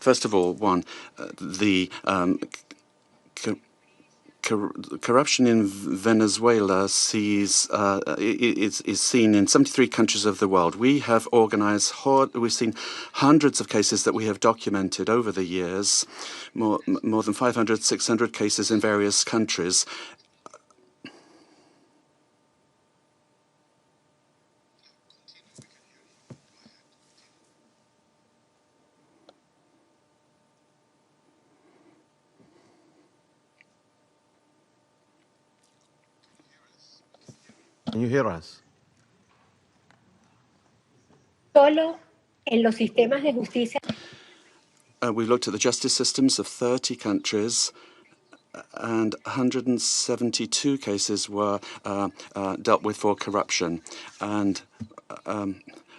First of all, the corruption in Venezuela is seen in 73 countries of the world. We have we've seen hundreds of cases that we have documented over the years, more than 500, 600 cases in various countries. Can you hear us? Solo en los sistemas de justicia. We looked at the justice systems of 30 countries, and 172 cases were dealt with for corruption, and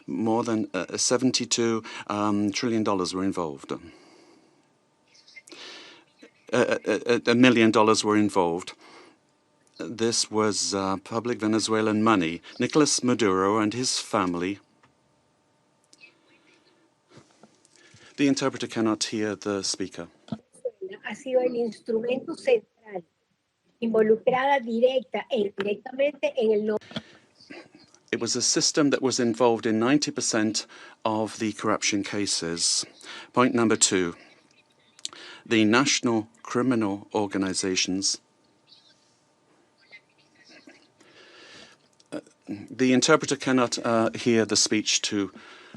more than $72 trillion were involved. $1 million were involved. This was public Venezuelan money. Nicolás Maduro and his family. The interpreter cannot hear the speaker. Ha sido el instrumento central, involucrada directa e indirectamente en el. It was a system that was involved in 90% of the corruption cases. Point number 2. The national criminal organizations. The interpreter cannot hear the speech to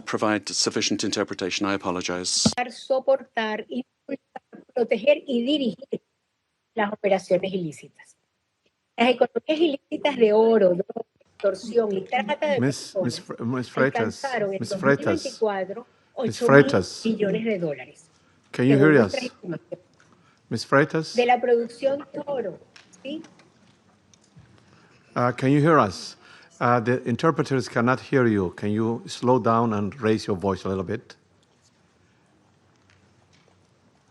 provide sufficient interpretation. I apologize. Soportar, impulsar, proteger y dirigir las operaciones ilícitas. Las economías ilícitas de oro, droga, extorsión y trata de personas alcanzaron en 2024 $8.000 billones. Can you hear us? Ms. Freitas? De la producción de oro, ¿sí? Can you hear us? The interpreters cannot hear you. Can you slow down and raise your voice a little bit?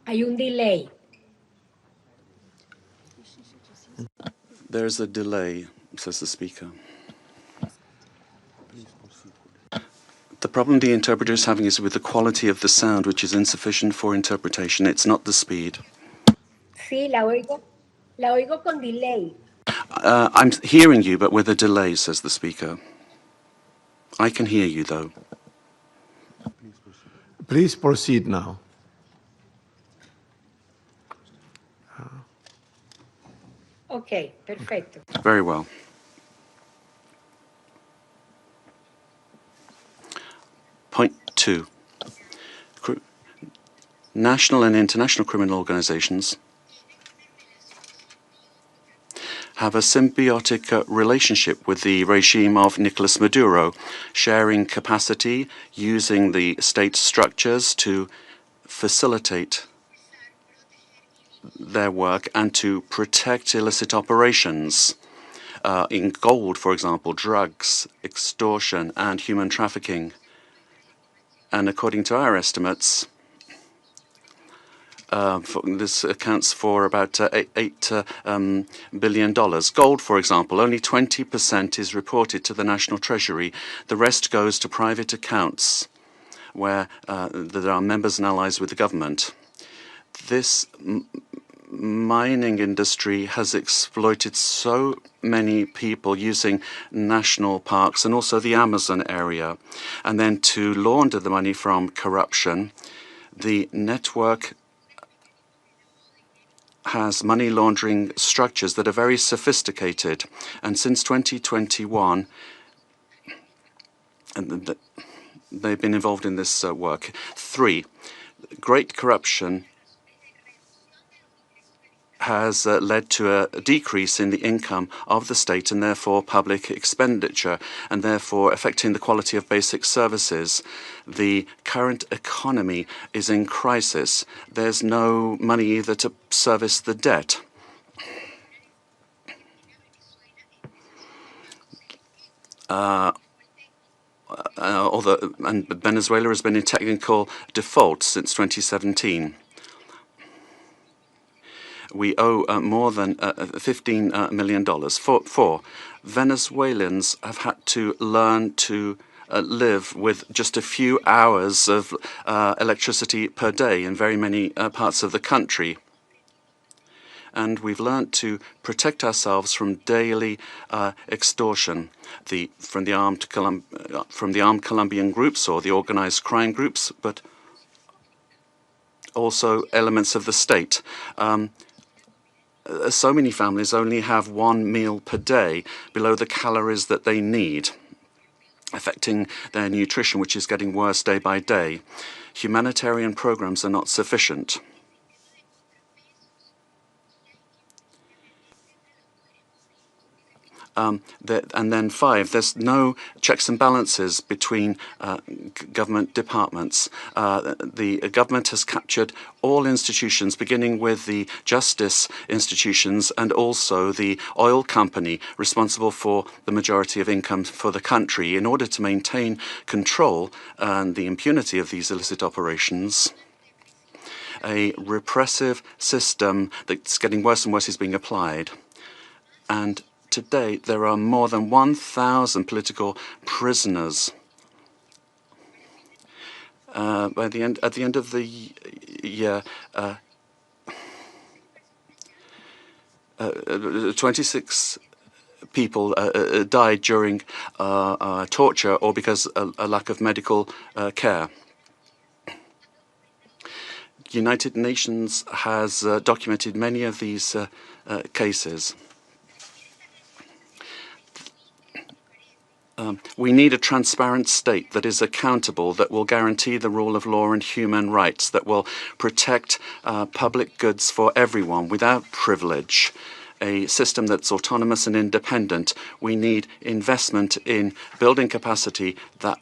Hay un delay. There's a delay, says the speaker. The problem the interpreter is having is with the quality of the sound, which is insufficient for interpretation. It's not the speed. Sí, la oigo con delay. I'm hearing you, but with a delay, says the speaker. I can hear you, though. Please proceed now. Okay, perfecto. Very well. Point 2. National and international criminal organizations have a symbiotic relationship with the regime of Nicolás Maduro, sharing capacity, using the state structures to facilitate their work and to protect illicit operations in gold, for example, drugs, extortion, and human trafficking. And according to our estimates, this accounts for about $8 billion. Gold, for example, only 20% is reported to the National Treasury. The rest goes to private accounts where there are members and allies with the government. This mining industry has exploited so many people using national parks and also the Amazon area. And then to launder the money from corruption, the network has money laundering structures that are very sophisticated. And since 2021, they've been involved in this work. 3, great corruption has led to a decrease in the income of the state and therefore public expenditure, and therefore affecting the quality of basic services. The current economy is in crisis. There's no money either to service the debt. And Venezuela has been in technical default since 2017. We owe more than $15 million. 4, Venezuelans have had to learn to live with just a few hours of electricity per day in very many parts of the country. And we've learned to protect ourselves from daily extortion from the armed Colombian groups or the organized crime groups, but also elements of the state. So many families only have one meal per day below the calories that they need, affecting their nutrition, which is getting worse day by day. Humanitarian programs are not sufficient. And then 5, there's no checks and balances between government departments. The government has captured all institutions, beginning with the justice institutions and also the oil company responsible for the majority of income for the country. In order to maintain control and the impunity of these illicit operations, a repressive system that's getting worse and worse is being applied. And to date, there are more than 1,000 political prisoners. At the end of the year, 26 people died during torture or because a lack of medical care. United Nations has documented many of these cases. We need a transparent state that is accountable, that will guarantee the rule of law and human rights, that will protect public goods for everyone without privilege, a system that's autonomous and independent. We need investment in building capacity that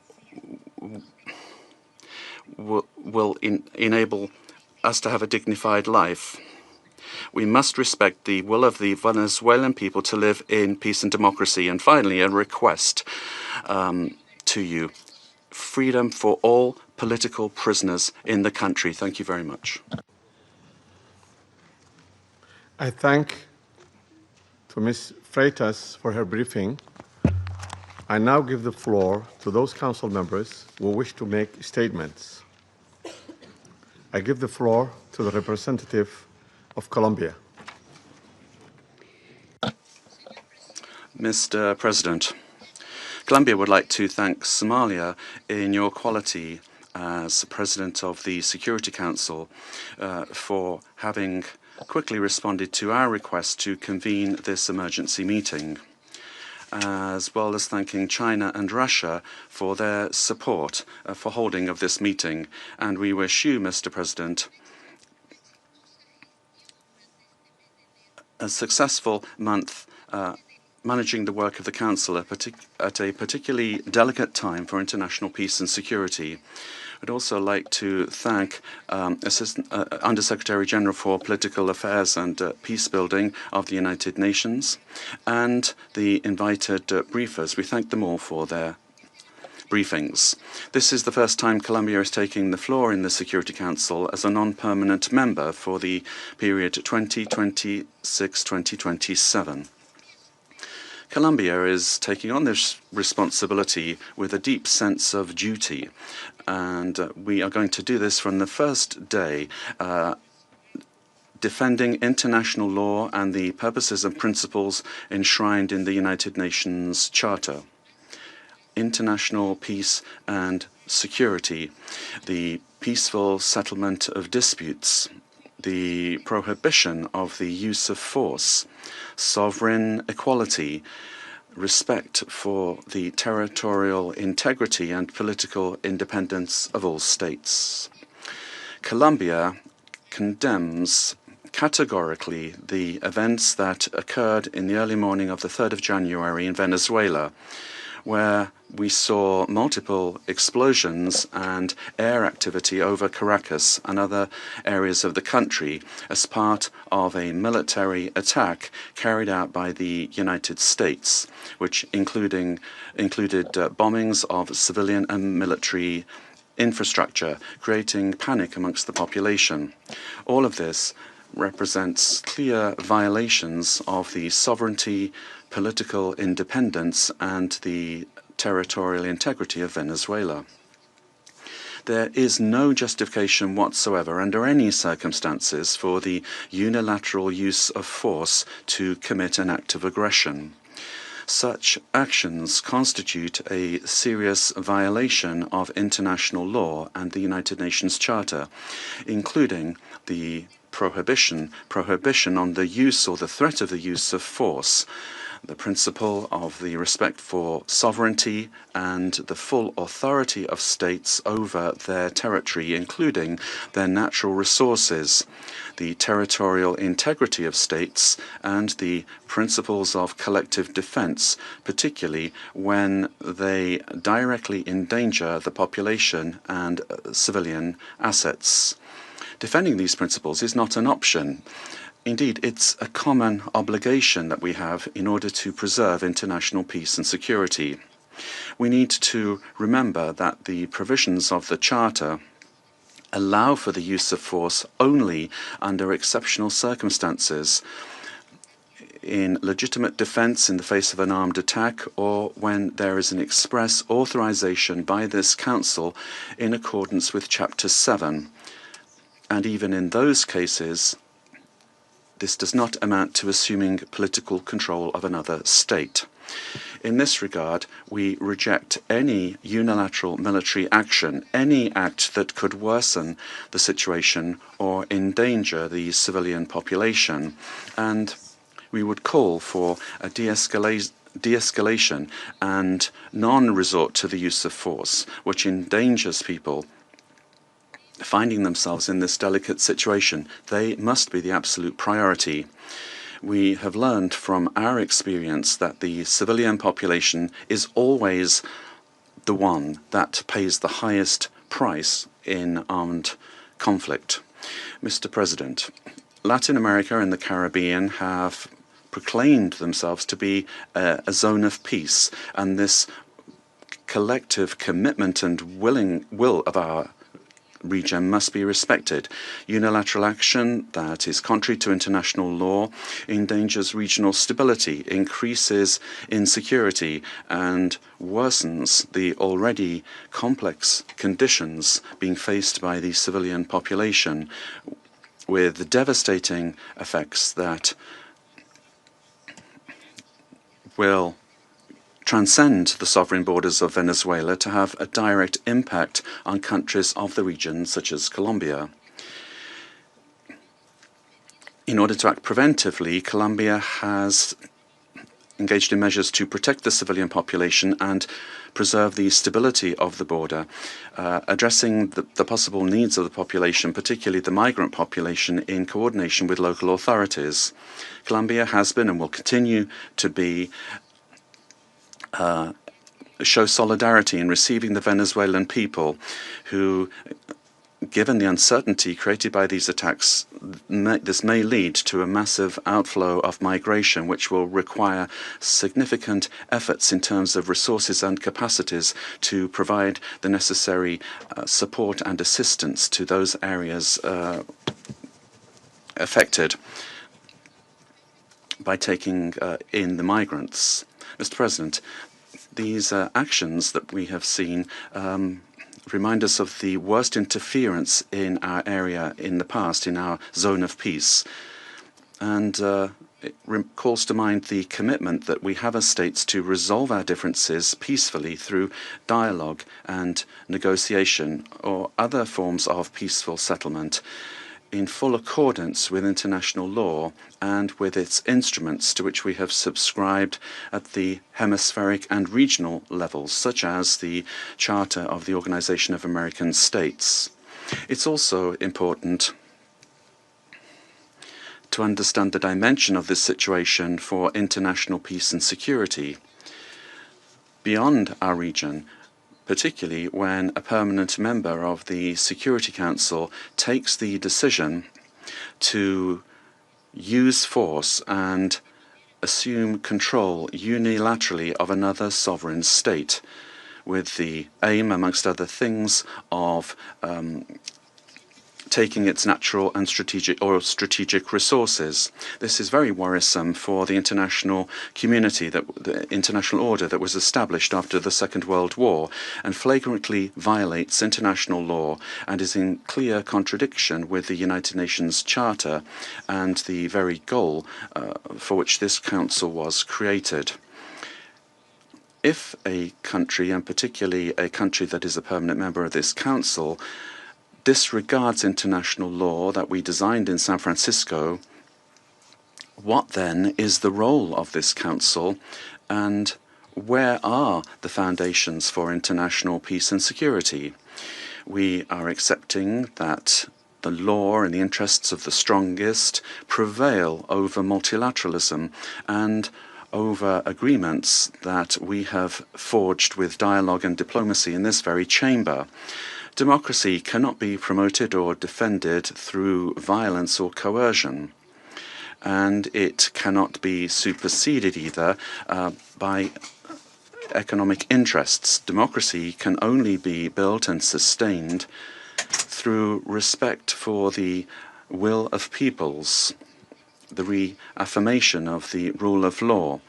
will enable us to have a dignified life. We must respect the will of the Venezuelan people to live in peace and democracy. And finally, a request to you. Freedom for all political prisoners in the country. Thank you very much. I thank to Ms. Freitas for her briefing. I now give the floor to those council members who wish to make statements. I give the floor to the representative of Colombia. Mr. President, Colombia would like to thank Somalia in your quality as President of the Security Council for having quickly responded to our request to convene this emergency meeting, as well as thanking China and Russia for their support for holding of this meeting. And we wish you, Mr. President, a successful month managing the work of the Council at a particularly delicate time for international peace and security. I'd also like to thank Undersecretary General for Political Affairs and Peace Building of the United Nations and the invited briefers. We thank them all for their briefings. This is the first time Colombia is taking the floor in the Security Council as a non-permanent member for the period 2026-2027. Colombia is taking on this responsibility with a deep sense of duty, and we are going to do this from the first day, defending international law and the purposes and principles enshrined in the United Nations Charter. International peace and security, the peaceful settlement of disputes, the prohibition of the use of force, sovereign equality, respect for the territorial integrity and political independence of all states. Colombia condemns categorically the events that occurred in the early morning of the 3rd of January in Venezuela, where we saw multiple explosions and air activity over Caracas and other areas of the country as part of a military attack carried out by the United States, which included bombings of civilian and military infrastructure, creating panic amongst the population. All of this represents clear violations of the sovereignty, political independence, and the territorial integrity of Venezuela. There is no justification whatsoever under any circumstances for the unilateral use of force to commit an act of aggression. Such actions constitute a serious violation of international law and the United Nations Charter, including the prohibition on the use or the threat of the use of force, the principle of the respect for sovereignty and the full authority of states over their territory, including their natural resources, the territorial integrity of states, and the principles of collective defense, particularly when they directly endanger the population and civilian assets. Defending these principles is not an option. Indeed, it's a common obligation that we have in order to preserve international peace and security. We need to remember that the provisions of the Charter allow for the use of force only under exceptional circumstances, in legitimate defense in the face of an armed attack, or when there is an express authorization by this Council in accordance with Chapter 7. And even in those cases, this does not amount to assuming political control of another state. In this regard, we reject any unilateral military action, any act that could worsen the situation or endanger the civilian population, and we would call for a de-escalation and non-resort to the use of force, which endangers people finding themselves in this delicate situation. They must be the absolute priority. We have learned from our experience that the civilian population is always the one that pays the highest price in armed conflict. Mr. President, Latin America and the Caribbean have proclaimed themselves to be a zone of peace, and this collective commitment and will of our region must be respected. Unilateral action that is contrary to international law endangers regional stability, increases insecurity, and worsens the already complex conditions being faced by the civilian population, with devastating effects that will transcend the sovereign borders of Venezuela to have a direct impact on countries of the region, such as Colombia. In order to act preventively, Colombia has engaged in measures to protect the civilian population and preserve the stability of the border, addressing the possible needs of the population, particularly the migrant population, in coordination with local authorities. Colombia has been and will continue to be show solidarity in receiving the Venezuelan people who, given the uncertainty created by these attacks, this may lead to a massive outflow of migration, which will require significant efforts in terms of resources and capacities to provide the necessary support and assistance to those areas affected by taking in the migrants. Mr. President, these actions that we have seen remind us of the worst interference in our area in the past, in our zone of peace. And it calls to mind the commitment that we have as states to resolve our differences peacefully through dialogue and negotiation or other forms of peaceful settlement, in full accordance with international law and with its instruments to which we have subscribed at the hemispheric and regional levels, such as the Charter of the Organization of American States. It's also important to understand the dimension of this situation for international peace and security beyond our region, particularly when a permanent member of the Security Council takes the decision to use force and assume control unilaterally of another sovereign state, with the aim, amongst other things, of taking its natural and strategic resources. This is very worrisome for the international community, the international order that was established after the Second World War, and flagrantly violates international law and is in clear contradiction with the United Nations Charter and the very goal for which this council was created. If a country, and particularly a country that is a permanent member of this council, disregards international law that we designed in San Francisco, what then is the role of this council, and where are the foundations for international peace and security? We are accepting that the law and the interests of the strongest prevail over multilateralism and over agreements that we have forged with dialogue and diplomacy in this very chamber. Democracy cannot be promoted or defended through violence or coercion, and it cannot be superseded either by economic interests. Democracy can only be built and sustained through respect for the will of peoples, the reaffirmation of the rule of law,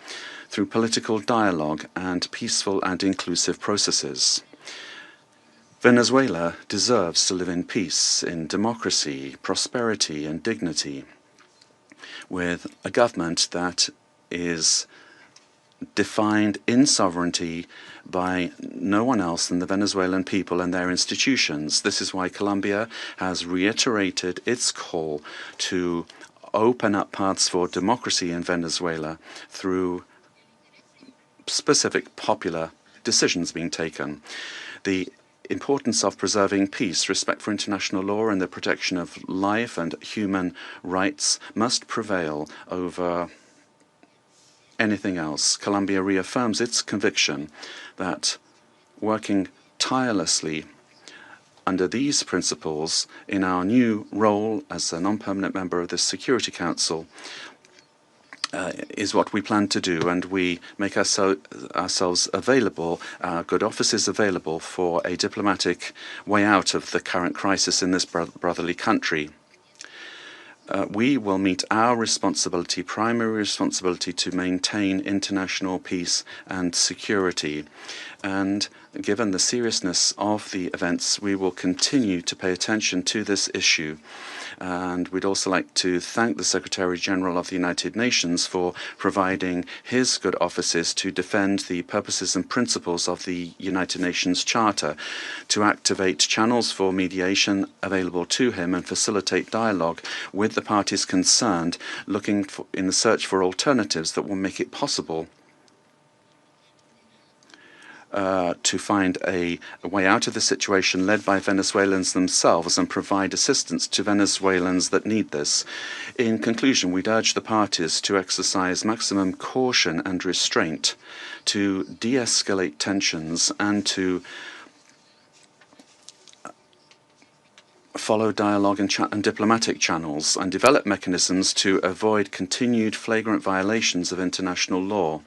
through political dialogue and peaceful and inclusive processes. Venezuela deserves to live in peace, in democracy, prosperity, and dignity, with a government that is defined in sovereignty by no one else than the Venezuelan people and their institutions. This is why Colombia has reiterated its call to open up paths for democracy in Venezuela through specific popular decisions being taken. The importance of preserving peace, respect for international law, and the protection of life and human rights must prevail over anything else. Colombia reaffirms its conviction that working tirelessly under these principles in our new role as a non-permanent member of the Security Council is what we plan to do, and we make ourselves available, our good offices available for a diplomatic way out of the current crisis in this brotherly country. We will meet our responsibility, primary responsibility, to maintain international peace and security. And given the seriousness of the events, we will continue to pay attention to this issue. And we'd also like to thank the Secretary General of the United Nations for providing his good offices to defend the purposes and principles of the United Nations Charter, to activate channels for mediation available to him and facilitate dialogue with the parties concerned, looking in the search for alternatives that will make it possible to find a way out of the situation led by Venezuelans themselves and provide assistance to Venezuelans that need this. In conclusion, we'd urge the parties to exercise maximum caution and restraint, to de-escalate tensions, and to follow dialogue and diplomatic channels, and develop mechanisms to avoid continued flagrant violations of international law.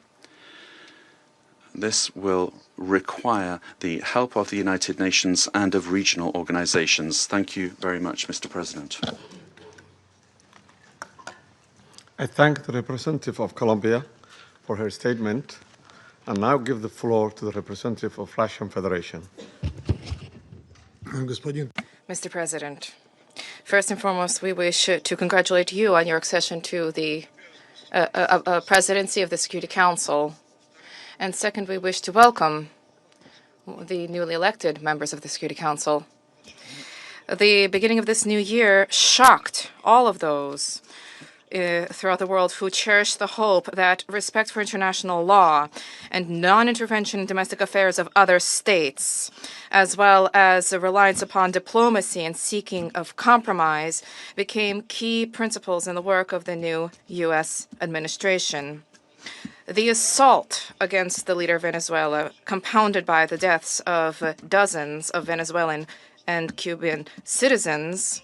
This will require the help of the United Nations and of regional organizations. Thank you very much, Mr. President. I thank the representative of Colombia for her statement, and now give the floor to the representative of Russian Federation. Mr. President, first and foremost, we wish to congratulate you on your accession to the presidency of the Security Council. And second, we wish to welcome the newly elected members of the Security Council. The beginning of this new year shocked all of those throughout the world who cherish the hope that respect for international law and non-intervention in domestic affairs of other states, as well as a reliance upon diplomacy and seeking of compromise, became key principles in the work of the new U.S. administration. The assault against the leader of Venezuela, compounded by the deaths of dozens of Venezuelan and Cuban citizens,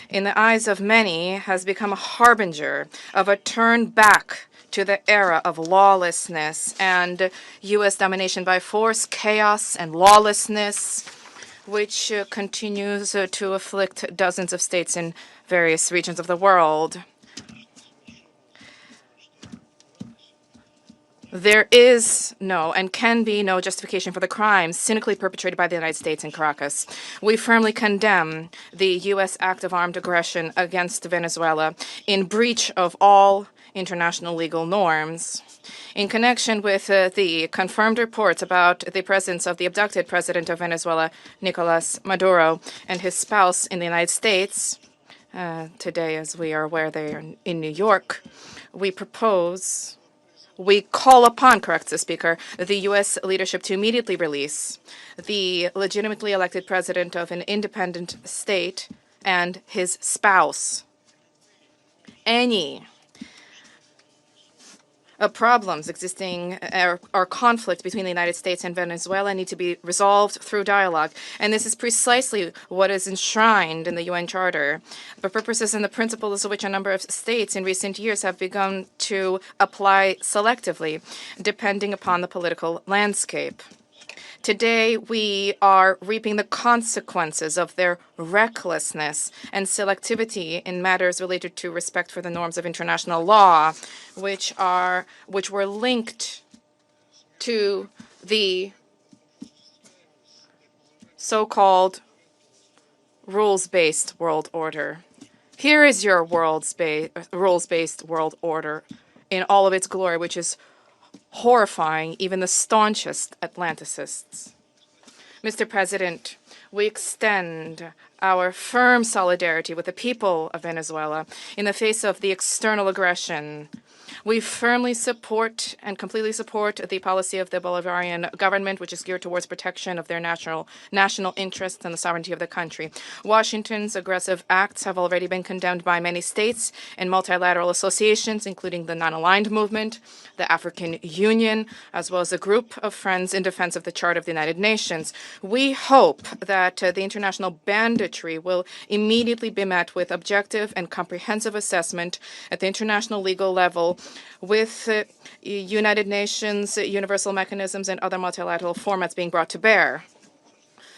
in the eyes of many, has become a harbinger of a turn back to the era of lawlessness and U.S. domination by force, chaos, and lawlessness, which continues to afflict dozens of states in various regions of the world. There is no and can be no justification for the crimes cynically perpetrated by the United States in Caracas. We firmly condemn the U.S. act of armed aggression against Venezuela in breach of all international legal norms. In connection with the confirmed reports about the presence of the abducted president of Venezuela, Nicolás Maduro, and his spouse in the United States, today, as we are aware, they are in New York, we call upon, corrects the Speaker, the U.S. leadership to immediately release the legitimately elected president of an independent state and his spouse. Any problems existing or conflict between the United States and Venezuela need to be resolved through dialogue. And this is precisely what is enshrined in the UN Charter, the purposes and the principles of which a number of states in recent years have begun to apply selectively, depending upon the political landscape. Today, we are reaping the consequences of their recklessness and selectivity in matters related to respect for the norms of international law, which were linked to the so-called rules-based world order. Here is your rules-based world order in all of its glory, which is horrifying even the staunchest Atlanticists. Mr. President, we extend our firm solidarity with the people of Venezuela in the face of the external aggression. We firmly support and completely support the policy of the Bolivarian government, which is geared towards protection of their national interests and the sovereignty of the country. Washington's aggressive acts have already been condemned by many states and multilateral associations, including the Non-Aligned Movement, the African Union, as well as a group of friends in defense of the Charter of the United Nations. We hope that the international banditry will immediately be met with objective and comprehensive assessment at the international legal level with United Nations, universal mechanisms, and other multilateral formats being brought to bear.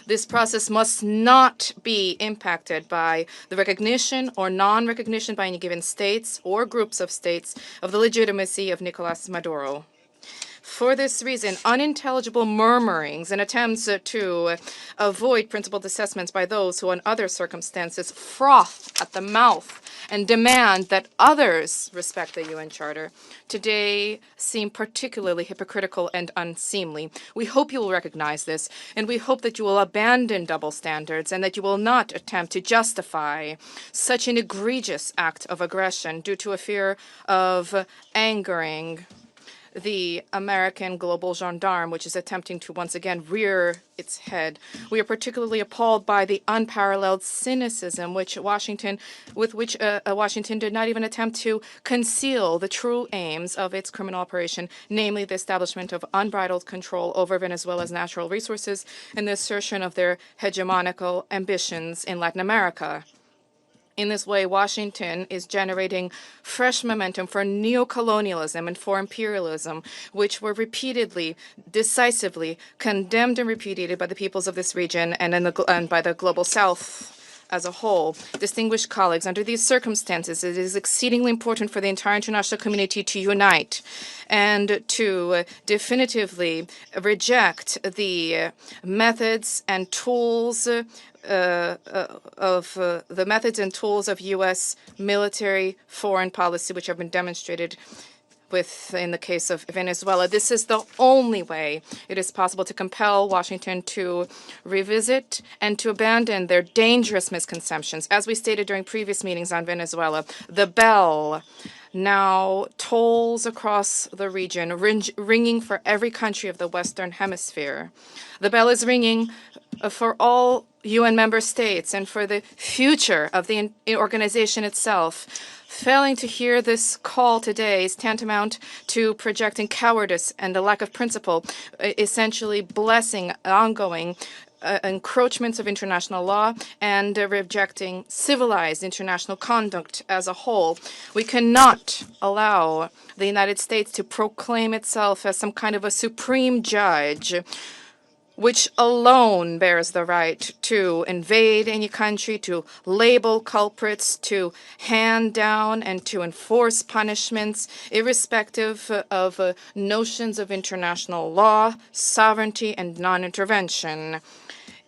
This process must not be impacted by the recognition or non-recognition by any given states or groups of states of the legitimacy of Nicolás Maduro. For this reason, unintelligible murmurings and attempts to avoid principled assessments by those who, in other circumstances, froth at the mouth and demand that others respect the UN Charter, today seem particularly hypocritical and unseemly. We hope you will recognize this, and we hope that you will abandon double standards and that you will not attempt to justify such an egregious act of aggression due to a fear of angering the American global gendarme, which is attempting to once again rear its head. We are particularly appalled by the unparalleled cynicism with which Washington did not even attempt to conceal the true aims of its criminal operation, namely the establishment of unbridled control over Venezuela's natural resources and the assertion of their hegemonical ambitions in Latin America. In this way, Washington is generating fresh momentum for neocolonialism and for imperialism, which were repeatedly, decisively condemned and repudiated by the peoples of this region and by the global South as a whole. Distinguished colleagues, under these circumstances, it is exceedingly important for the entire international community to unite and to definitively reject the methods and tools of U.S. military foreign policy, which have been demonstrated in the case of Venezuela. This is the only way it is possible to compel Washington to revisit and to abandon their dangerous misconceptions. As we stated during previous meetings on Venezuela, the bell now tolls across the region, ringing for every country of the Western Hemisphere. The bell is ringing for all UN member states and for the future of the organization itself. Failing to hear this call today is tantamount to projecting cowardice and a lack of principle, essentially blessing ongoing encroachments of international law and rejecting civilized international conduct as a whole. We cannot allow the United States to proclaim itself as some kind of a supreme judge which alone bears the right to invade any country, to label culprits, to hand down and to enforce punishments, irrespective of notions of international law, sovereignty, and non-intervention.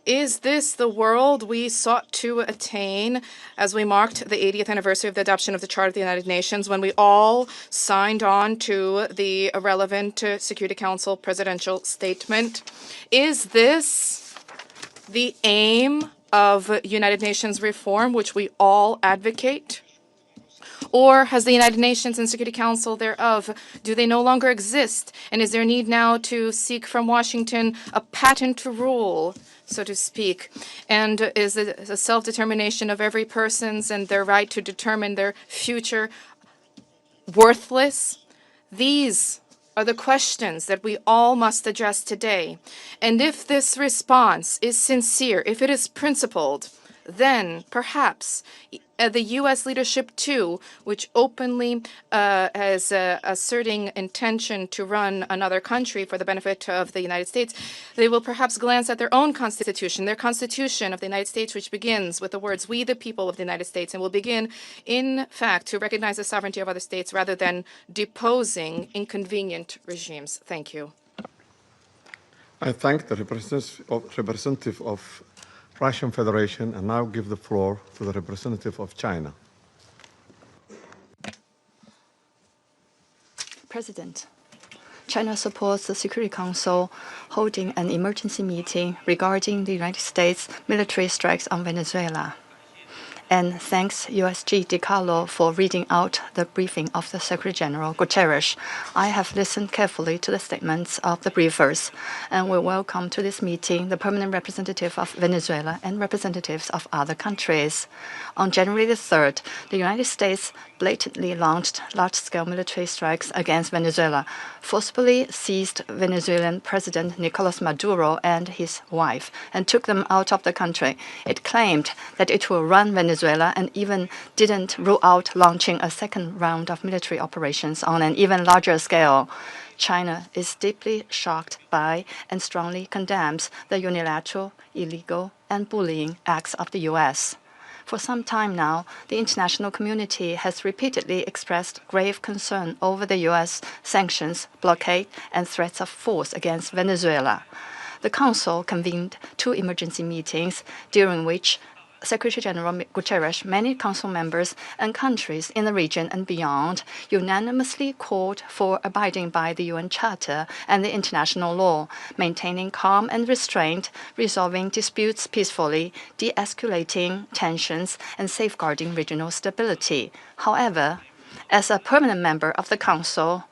Is this the world we sought to attain as we marked the 80th anniversary of the adoption of the Charter of the United Nations, when we all signed on to the relevant Security Council presidential statement? Is this the aim of United Nations reform, which we all advocate? Or has the United Nations and Security Council thereof, do they no longer exist? And is there need now to seek from Washington a patent rule, so to speak? And is the self-determination of every person's and their right to determine their future worthless? These are the questions that we all must address today. And if this response is sincere, if it is principled, then perhaps the U.S. leadership, too, which openly is asserting intention to run another country for the benefit of the United States, they will perhaps glance at their own constitution, their constitution of the United States, which begins with the words, "We the people of the United States," and will begin, in fact, to recognize the sovereignty of other states rather than deposing inconvenient regimes. Thank you. I thank the representative of Russian Federation and now give the floor to the representative of China. President, China supports the Security Council holding an emergency meeting regarding the United States military strikes on Venezuela. And thanks USG DiCarlo for reading out the briefing of the Secretary General Guterres. I have listened carefully to the statements of the briefers, and we welcome to this meeting the permanent representative of Venezuela and representatives of other countries. On January the 3rd, the United States blatantly launched large-scale military strikes against Venezuela, forcibly seized Venezuelan President Nicolás Maduro and his wife, and took them out of the country. It claimed that it will run Venezuela and even didn't rule out launching a second round of military operations on an even larger scale. China is deeply shocked by and strongly condemns the unilateral, illegal, and bullying acts of the U.S. For some time now, the international community has repeatedly expressed grave concern over the U.S. sanctions, blockade, and threats of force against Venezuela. The Council convened 2 emergency meetings, during which Secretary General Guterres, many Council members, and countries in the region and beyond unanimously called for abiding by the UN Charter and the international law, maintaining calm and restraint, resolving disputes peacefully, de-escalating tensions, and safeguarding regional stability. However, as a permanent member of the Council,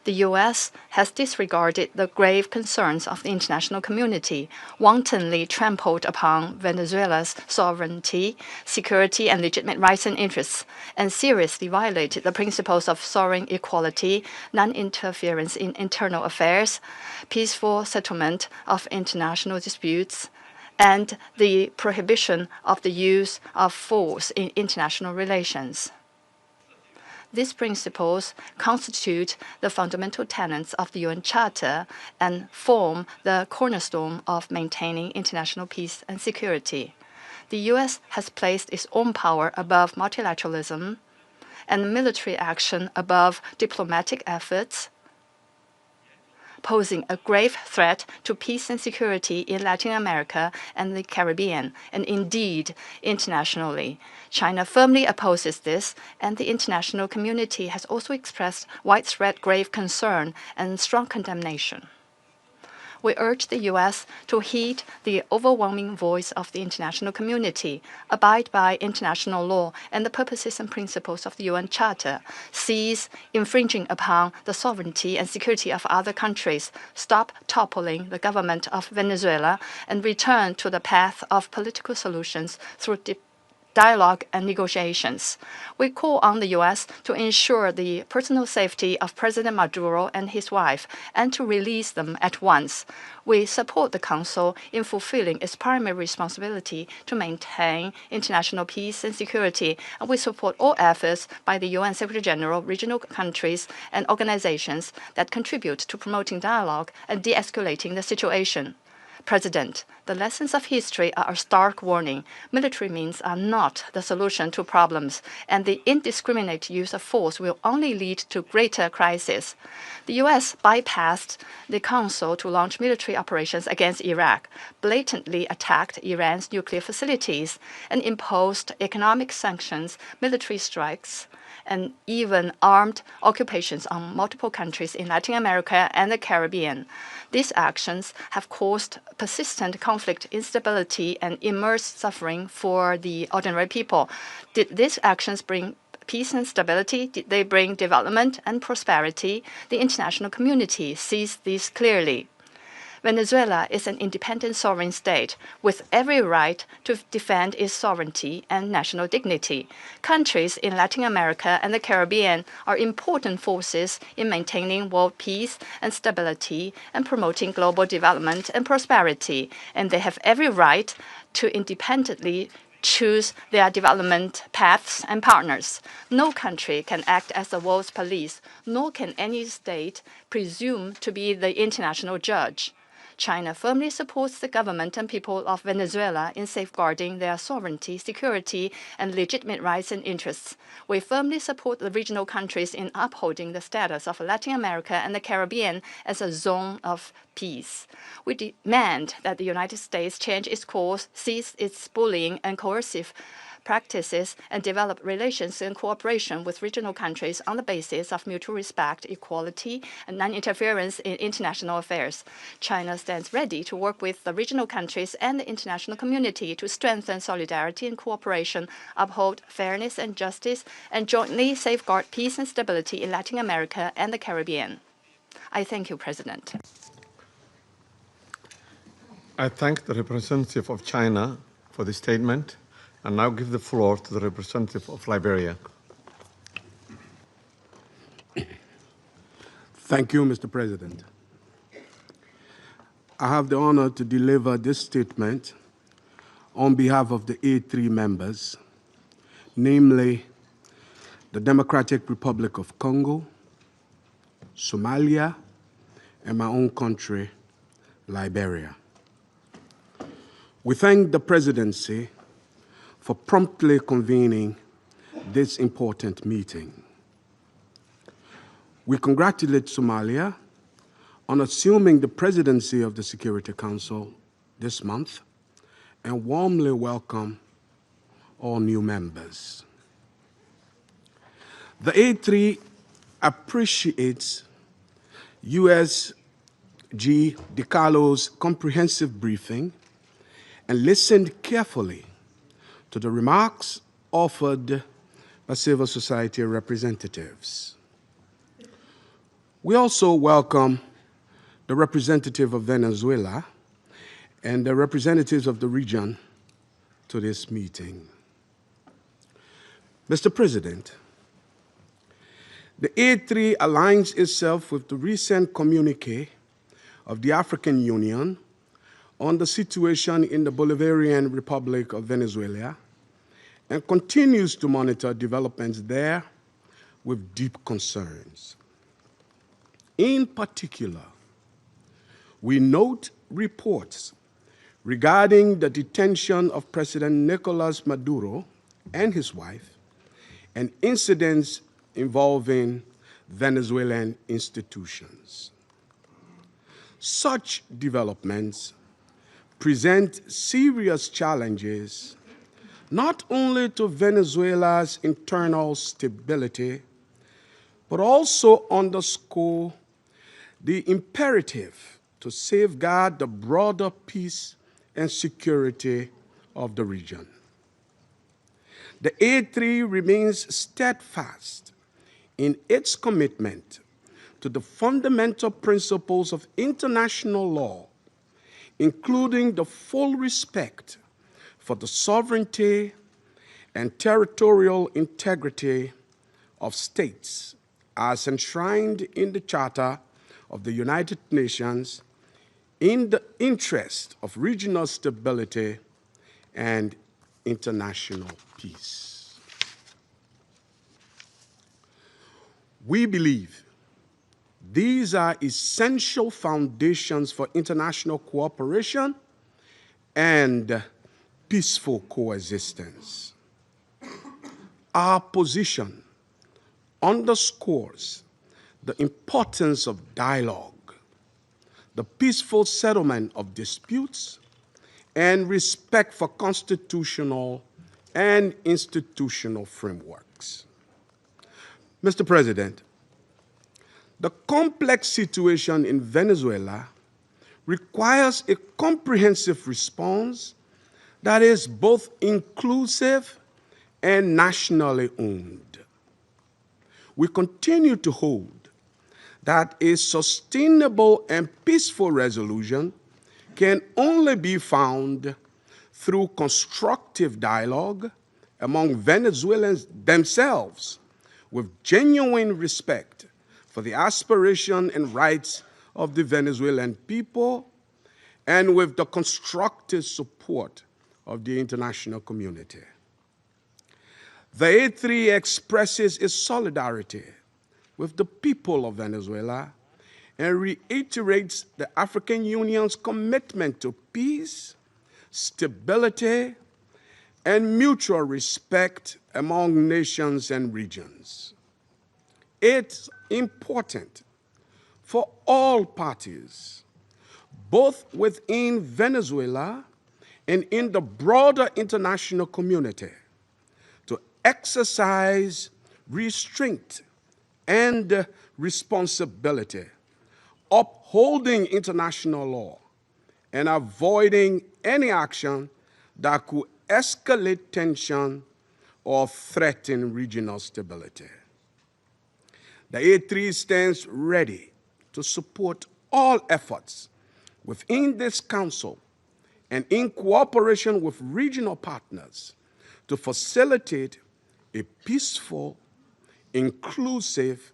the U.S. has disregarded the grave concerns of the international community, wantonly trampled upon Venezuela's sovereignty, security, and legitimate rights and interests, and seriously violated the principles of sovereign equality, non-interference in internal affairs, peaceful settlement of international disputes, and the prohibition of the use of force in international relations. These principles constitute the fundamental tenets of the UN Charter and form the cornerstone of maintaining international peace and security. The U.S. has placed its own power above multilateralism and military action above diplomatic efforts, posing a grave threat to peace and security in Latin America and the Caribbean, and indeed internationally. China firmly opposes this, and the international community has also expressed widespread grave concern and strong condemnation. We urge the U.S. to heed the overwhelming voice of the international community, abide by international law and the purposes and principles of the UN Charter, cease infringing upon the sovereignty and security of other countries, stop toppling the government of Venezuela, and return to the path of political solutions through dialogue and negotiations. We call on the U.S. to ensure the personal safety of President Maduro and his wife and to release them at once. We support the Council in fulfilling its primary responsibility to maintain international peace and security, and we support all efforts by the UN Secretary General, regional countries, and organizations that contribute to promoting dialogue and de-escalating the situation. President, the lessons of history are a stark warning. Military means are not the solution to problems, and the indiscriminate use of force will only lead to greater crisis. The U.S. bypassed the Council to launch military operations against Iraq, blatantly attacked Iran's nuclear facilities, and imposed economic sanctions, military strikes, and even armed occupations on multiple countries in Latin America and the Caribbean. These actions have caused persistent conflict, instability, and immense suffering for the ordinary people. Did these actions bring peace and stability? Did they bring development and prosperity? The international community sees this clearly. Venezuela is an independent sovereign state with every right to defend its sovereignty and national dignity. Countries in Latin America and the Caribbean are important forces in maintaining world peace and stability and promoting global development and prosperity, and they have every right to independently choose their development paths and partners. No country can act as the world's police, nor can any state presume to be the international judge. China firmly supports the government and people of Venezuela in safeguarding their sovereignty, security, and legitimate rights and interests. We firmly support the regional countries in upholding the status of Latin America and the Caribbean as a zone of peace. We demand that the United States change its course, cease its bullying and coercive practices, and develop relations and cooperation with regional countries on the basis of mutual respect, equality, and non-interference in international affairs. China stands ready to work with the regional countries and the international community to strengthen solidarity and cooperation, uphold fairness and justice, and jointly safeguard peace and stability in Latin America and the Caribbean. I thank you, President. I thank the representative of China for the statement, and now give the floor to the representative of Liberia. Thank you, Mr. President. I have the honor to deliver this statement on behalf of the A3 members, namely the Democratic Republic of Congo, Somalia, and my own country, Liberia. We thank the Presidency for promptly convening this important meeting. We congratulate Somalia on assuming the presidency of the Security Council this month and warmly welcome all new members. The A3 appreciates USG DiCarlo's comprehensive briefing and listened carefully to the remarks offered by civil society representatives. We also welcome the representative of Venezuela and the representatives of the region to this meeting. Mr. President, the A3 aligns itself with the recent communique of the African Union on the situation in the Bolivarian Republic of Venezuela and continues to monitor developments there with deep concerns. In particular, we note reports regarding the detention of President Nicolás Maduro and his wife and incidents involving Venezuelan institutions. Such developments present serious challenges not only to Venezuela's internal stability, but also underscore the imperative to safeguard the broader peace and security of the region. The A3 remains steadfast in its commitment to the fundamental principles of international law, including the full respect for the sovereignty and territorial integrity of states as enshrined in the Charter of the United Nations in the interest of regional stability and international peace. We believe These are essential foundations for international cooperation and peaceful coexistence. Our position underscores the importance of dialogue, the peaceful settlement of disputes, and respect for constitutional and institutional frameworks. Mr. President, the complex situation in Venezuela requires a comprehensive response that is both inclusive and nationally owned. We continue to hold that a sustainable and peaceful resolution can only be found through constructive dialogue among Venezuelans themselves, with genuine respect for the aspiration and rights of the Venezuelan people, and with the constructive support of the international community. The A3 expresses its solidarity with the people of Venezuela and reiterates the African Union's commitment to peace, stability, and mutual respect among nations and regions. It's important for all parties, both within Venezuela and in the broader international community, to exercise restraint and responsibility, upholding international law and avoiding any action that could escalate tension or threaten regional stability. The A3 stands ready to support all efforts within this Council and in cooperation with regional partners to facilitate a peaceful, inclusive,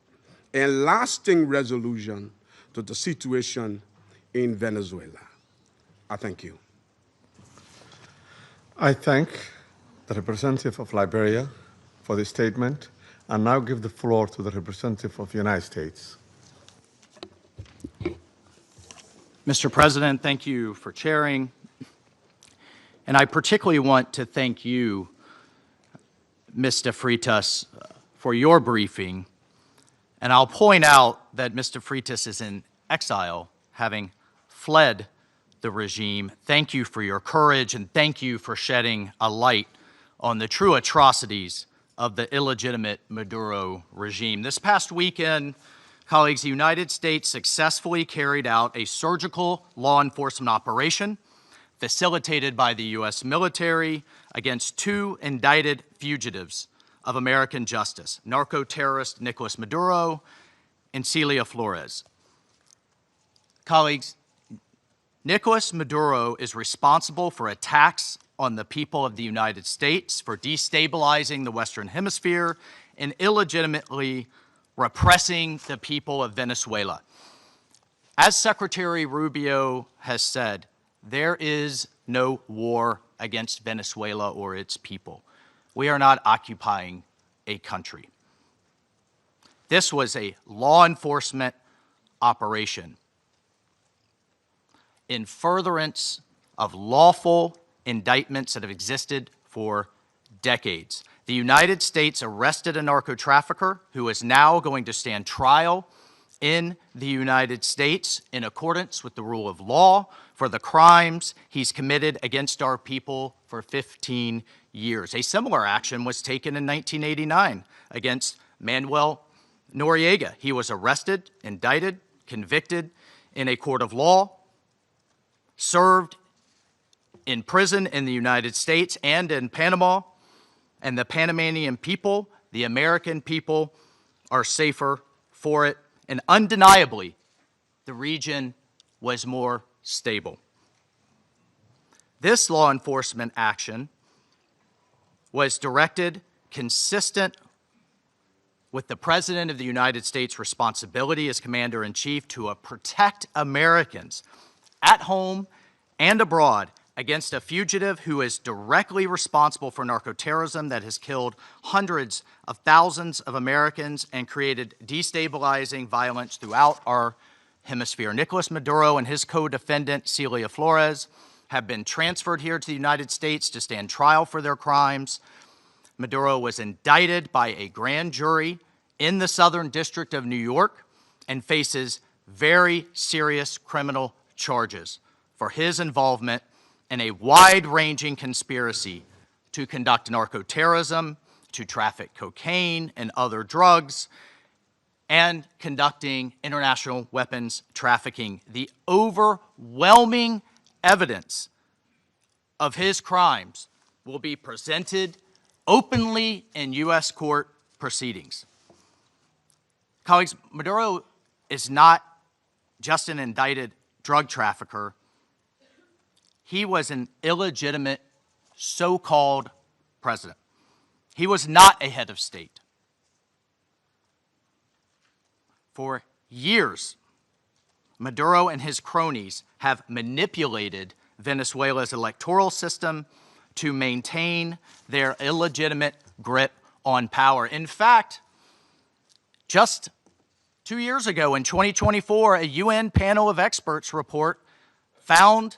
and lasting resolution to the situation in Venezuela. I thank you. I thank the representative of Liberia for the statement, and now give the floor to the representative of the United States. Mr. President, thank you for chairing. And I particularly want to thank you, Mr. Freitas, for your briefing. And I'll point out that Mr. Freitas is in exile, having fled the regime. Thank you for your courage, and thank you for shedding a light on the true atrocities of the illegitimate Maduro regime. This past weekend, colleagues, the United States successfully carried out a surgical law enforcement operation facilitated by the U.S. military against two indicted fugitives of American justice, narco-terrorist Nicolás Maduro and Celia Flores. Colleagues, Nicolás Maduro is responsible for attacks on the people of the United States, for destabilizing the Western Hemisphere, and illegitimately repressing the people of Venezuela. As Secretary Rubio has said, there is no war against Venezuela or its people. We are not occupying a country. This was a law enforcement operation in furtherance of lawful indictments that have existed for decades. The United States arrested a narco-trafficker who is now going to stand trial in the United States in accordance with the rule of law for the crimes he's committed against our people for 15 years. A similar action was taken in 1989 against Manuel Noriega. He was arrested, indicted, convicted in a court of law, served in prison in the United States and in Panama, and the Panamanian people, the American people, are safer for it. And undeniably, the region was more stable. This law enforcement action was directed consistent with the President of the United States' responsibility as Commander-in-Chief to protect Americans at home and abroad against a fugitive who is directly responsible for narcoterrorism that has killed hundreds of thousands of Americans and created destabilizing violence throughout our hemisphere. Nicolás Maduro and his co-defendant, Celia Flores, have been transferred here to the United States to stand trial for their crimes. Maduro was indicted by a grand jury in the Southern District of New York and faces very serious criminal charges for his involvement in a wide-ranging conspiracy to conduct narcoterrorism, to traffic cocaine and other drugs, and conducting international weapons trafficking. The overwhelming evidence of his crimes will be presented openly in U.S. court proceedings. Colleagues, Maduro is not just an indicted drug trafficker. He was an illegitimate so-called president. He was not a head of state. For years, Maduro and his cronies have manipulated Venezuela's electoral system to maintain their illegitimate grip on power. In fact, just 2 years ago, in 2024, a UN panel of experts report found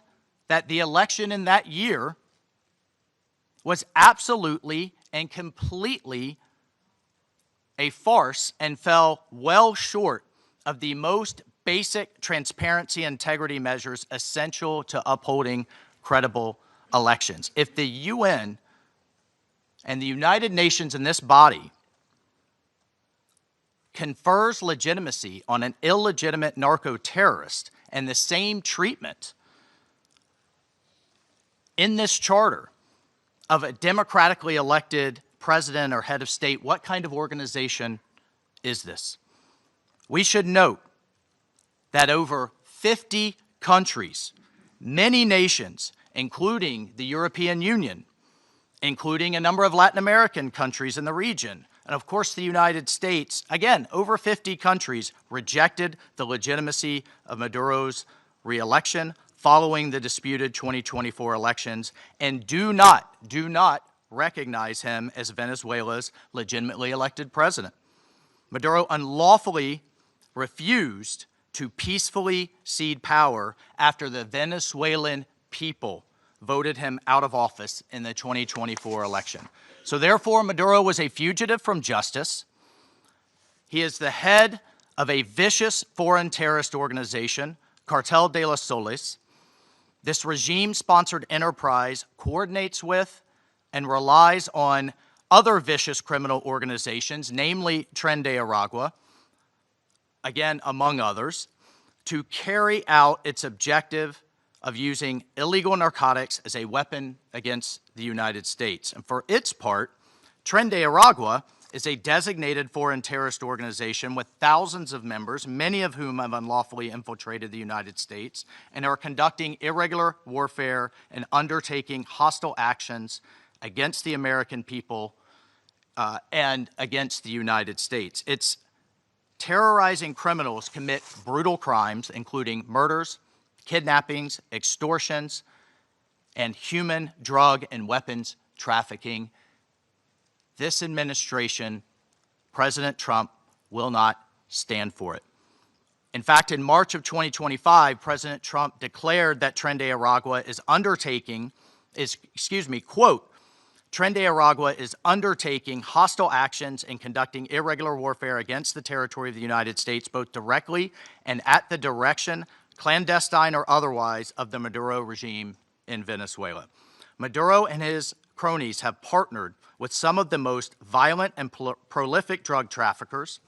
that the election in that year was absolutely and completely a farce and fell well short of the most basic transparency and integrity measures essential to upholding credible elections. If the UN and the United Nations in this body confers legitimacy on an illegitimate narco-terrorist and the same treatment in this charter of a democratically elected president or head of state, what kind of organization is this? We should note that over 50 countries, many nations, including the European Union, including a number of Latin American countries in the region, and of course the United States, again, over 50 countries rejected the legitimacy of Maduro's re-election following the disputed 2024 elections and do not recognize him as Venezuela's legitimately elected president. Maduro unlawfully refused to peacefully cede power after the Venezuelan people voted him out of office in the 2024 election. So therefore, Maduro was a fugitive from justice. He is the head of a vicious foreign terrorist organization, Cartel de los Soles. This regime-sponsored enterprise coordinates with and relies on other vicious criminal organizations, namely Tren de Aragua, again, among others, to carry out its objective of using illegal narcotics as a weapon against the United States. And for its part, Tren de Aragua is a designated foreign terrorist organization with thousands of members, many of whom have unlawfully infiltrated the United States and are conducting irregular warfare and undertaking hostile actions against the American people and against the United States. It's terrorizing criminals commit brutal crimes, including murders, kidnappings, extortions, and human, drug, and weapons trafficking. This administration, President Trump, will not stand for it. In fact, in March of 2025, President Trump declared that Tren de Aragua is quote, Tren de Aragua is undertaking hostile actions and conducting irregular warfare against the territory of the United States, both directly and at the direction, clandestine or otherwise, of the Maduro regime in Venezuela. Maduro and his cronies have partnered with some of the most violent and prolific drug traffickers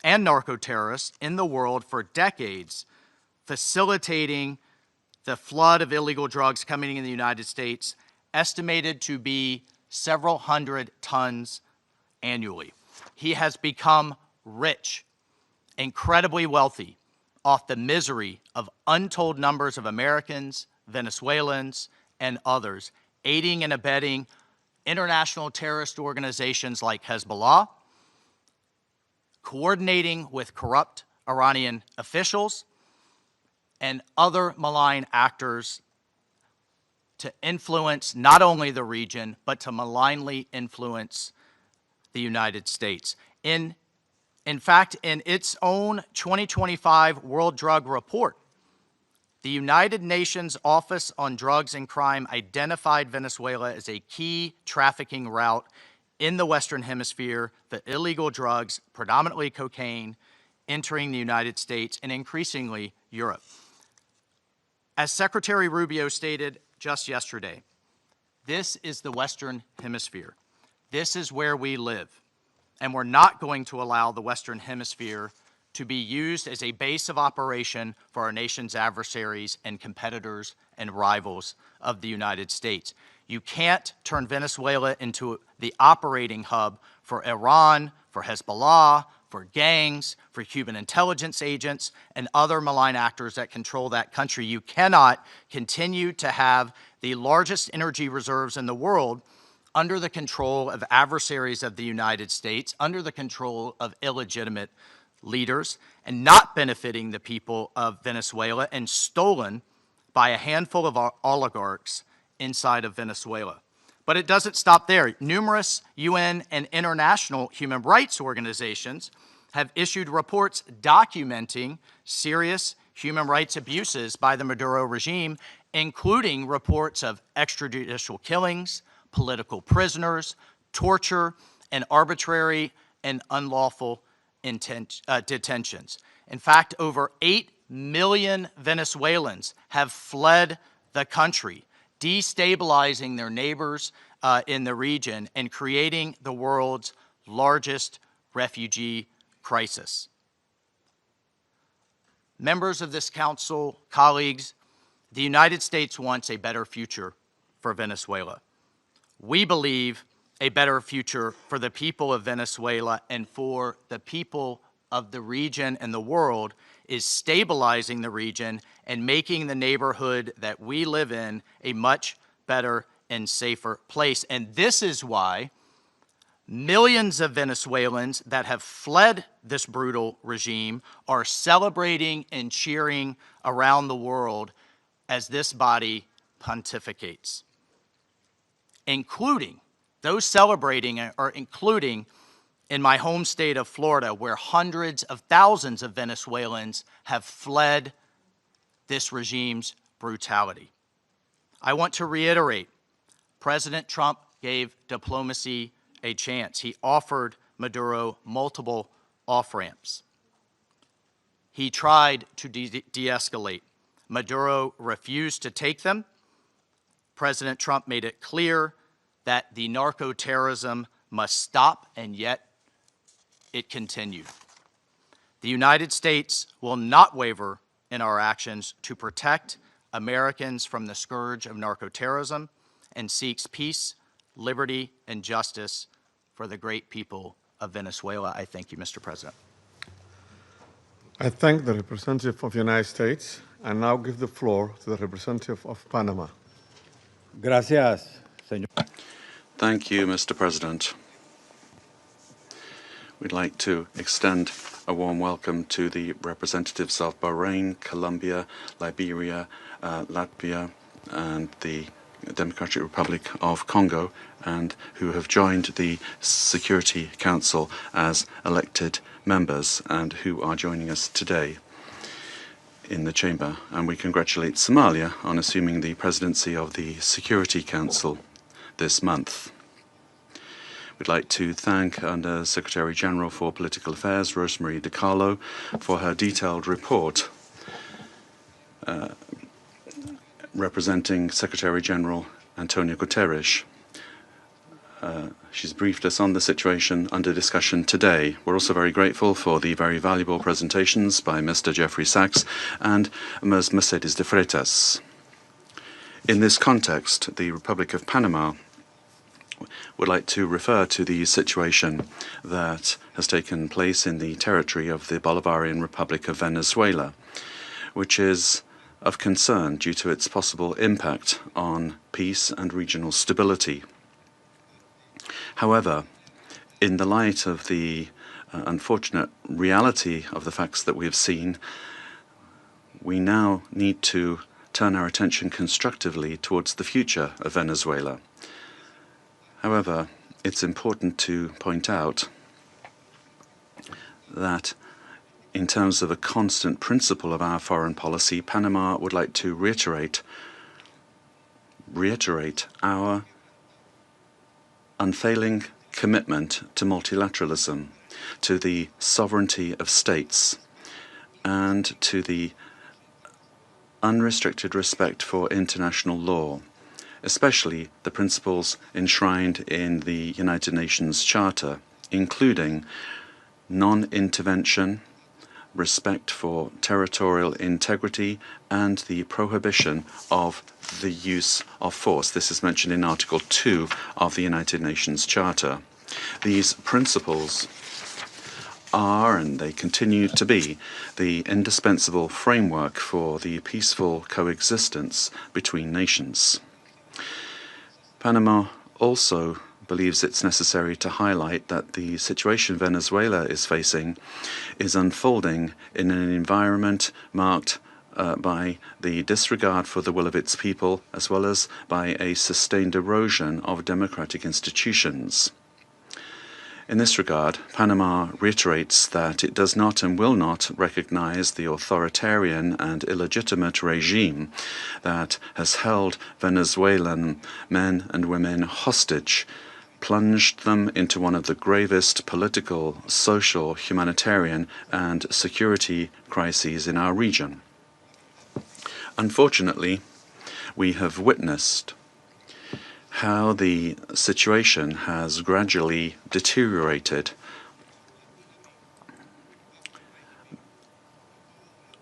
and narco-terrorists in the world for decades, facilitating the flood of illegal drugs coming in the United States, estimated to be several hundred tons annually. He has become rich, incredibly wealthy, off the misery of untold numbers of Americans, Venezuelans, and others, aiding and abetting international terrorist organizations like Hezbollah, coordinating with corrupt Iranian officials, and other malign actors to influence not only the region, but to malignly influence the United States. In fact, in its own 2025 World Drug Report, the United Nations Office on Drugs and Crime identified Venezuela as a key trafficking route in the Western Hemisphere for illegal drugs, predominantly cocaine, entering the United States and increasingly Europe. As Secretary Rubio stated just yesterday, this is the Western Hemisphere. This is where we live. And we're not going to allow the Western Hemisphere to be used as a base of operation for our nation's adversaries and competitors and rivals of the United States. You can't turn Venezuela into the operating hub for Iran, for Hezbollah, for gangs, for Cuban intelligence agents, and other malign actors that control that country. You cannot continue to have the largest energy reserves in the world under the control of adversaries of the United States, under the control of illegitimate leaders, and not benefiting the people of Venezuela, and stolen by a handful of oligarchs inside of Venezuela. But it doesn't stop there. Numerous UN and international human rights organizations have issued reports documenting serious human rights abuses by the Maduro regime, including reports of extrajudicial killings, political prisoners, torture, and arbitrary and unlawful detentions. In fact, over 8 million Venezuelans have fled the country, destabilizing their neighbors in the region and creating the world's largest refugee crisis. Members of this council, colleagues, the United States wants a better future for Venezuela. We believe a better future for the people of Venezuela and for the people of the region and the world is stabilizing the region and making the neighborhood that we live in a much better and safer place. And this is why millions of Venezuelans that have fled this brutal regime are celebrating and cheering around the world as this body pontificates, including those celebrating are including in my home state of Florida, where hundreds of thousands of Venezuelans have fled this regime's brutality. I want to reiterate, President Trump gave diplomacy a chance. He offered Maduro multiple off-ramps. He tried to de-escalate. Maduro refused to take them. President Trump made it clear that the narco-terrorism must stop, and yet it continued. The United States will not waver in our actions to protect Americans from the scourge of narco-terrorism and seeks peace, liberty, and justice for the great people of Venezuela. I thank you, Mr. President. I thank the representative of the United States and now give the floor to the representative of Panama. Gracias, señor. Thank you, Mr. President. We'd like to extend a warm welcome to the representatives of Bahrain, Colombia, Liberia, Latvia, and the Democratic Republic of Congo, and who have joined the Security Council as elected members and who are joining us today in the chamber. And we congratulate Somalia on assuming the presidency of the Security Council this month. We'd like to thank Under Secretary General for Political Affairs, Rosemarie DiCarlo, for her detailed report representing Secretary General Antonio Guterres. She's briefed us on the situation under discussion today. We're also very grateful for the very valuable presentations by Mr. Jeffrey Sachs and Ms. Mercedes de Freitas. In this context, the Republic of Panama would like to refer to the situation that has taken place in the territory of the Bolivarian Republic of Venezuela, which is of concern due to its possible impact on peace and regional stability. However, in the light of the unfortunate reality of the facts that we have seen, we now need to turn our attention constructively towards the future of Venezuela. However, it's important to point out that in terms of a constant principle of our foreign policy, Panama would like to reiterate our unfailing commitment to multilateralism, to the sovereignty of states, and to the unrestricted respect for international law, especially the principles enshrined in the United Nations Charter, including non-intervention, respect for territorial integrity, and the prohibition of the use of force. This is mentioned in Article 2 of the United Nations Charter. These principles are, and they continue to be, the indispensable framework for the peaceful coexistence between nations. Panama also believes it's necessary to highlight that the situation Venezuela is facing is unfolding in an environment marked by the disregard for the will of its people, as well as by a sustained erosion of democratic institutions. In this regard, Panama reiterates that it does not and will not recognize the authoritarian and illegitimate regime that has held Venezuelan men and women hostage, plunged them into one of the gravest political, social, humanitarian, and security crises in our region. Unfortunately, we have witnessed how the situation has gradually deteriorated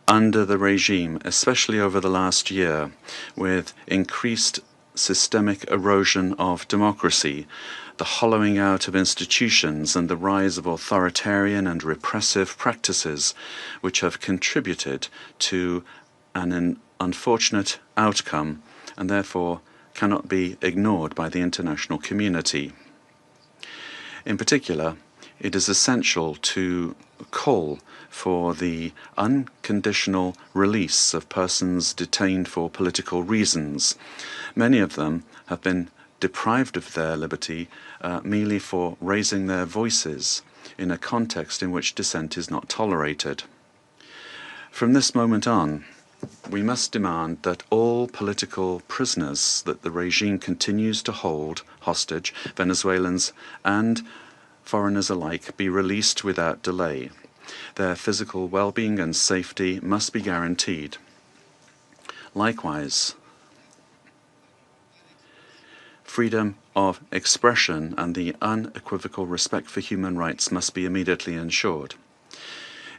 under the regime, especially over the last year, with increased systemic erosion of democracy, the hollowing out of institutions, and the rise of authoritarian and repressive practices, which have contributed to an unfortunate outcome and therefore cannot be ignored by the international community. In particular, it is essential to call for the unconditional release of persons detained for political reasons. Many of them have been deprived of their liberty merely for raising their voices in a context in which dissent is not tolerated. From this moment on, we must demand that all political prisoners that the regime continues to hold hostage, Venezuelans and foreigners alike, be released without delay. Their physical well-being and safety must be guaranteed. Likewise, freedom of expression and the unequivocal respect for human rights must be immediately ensured.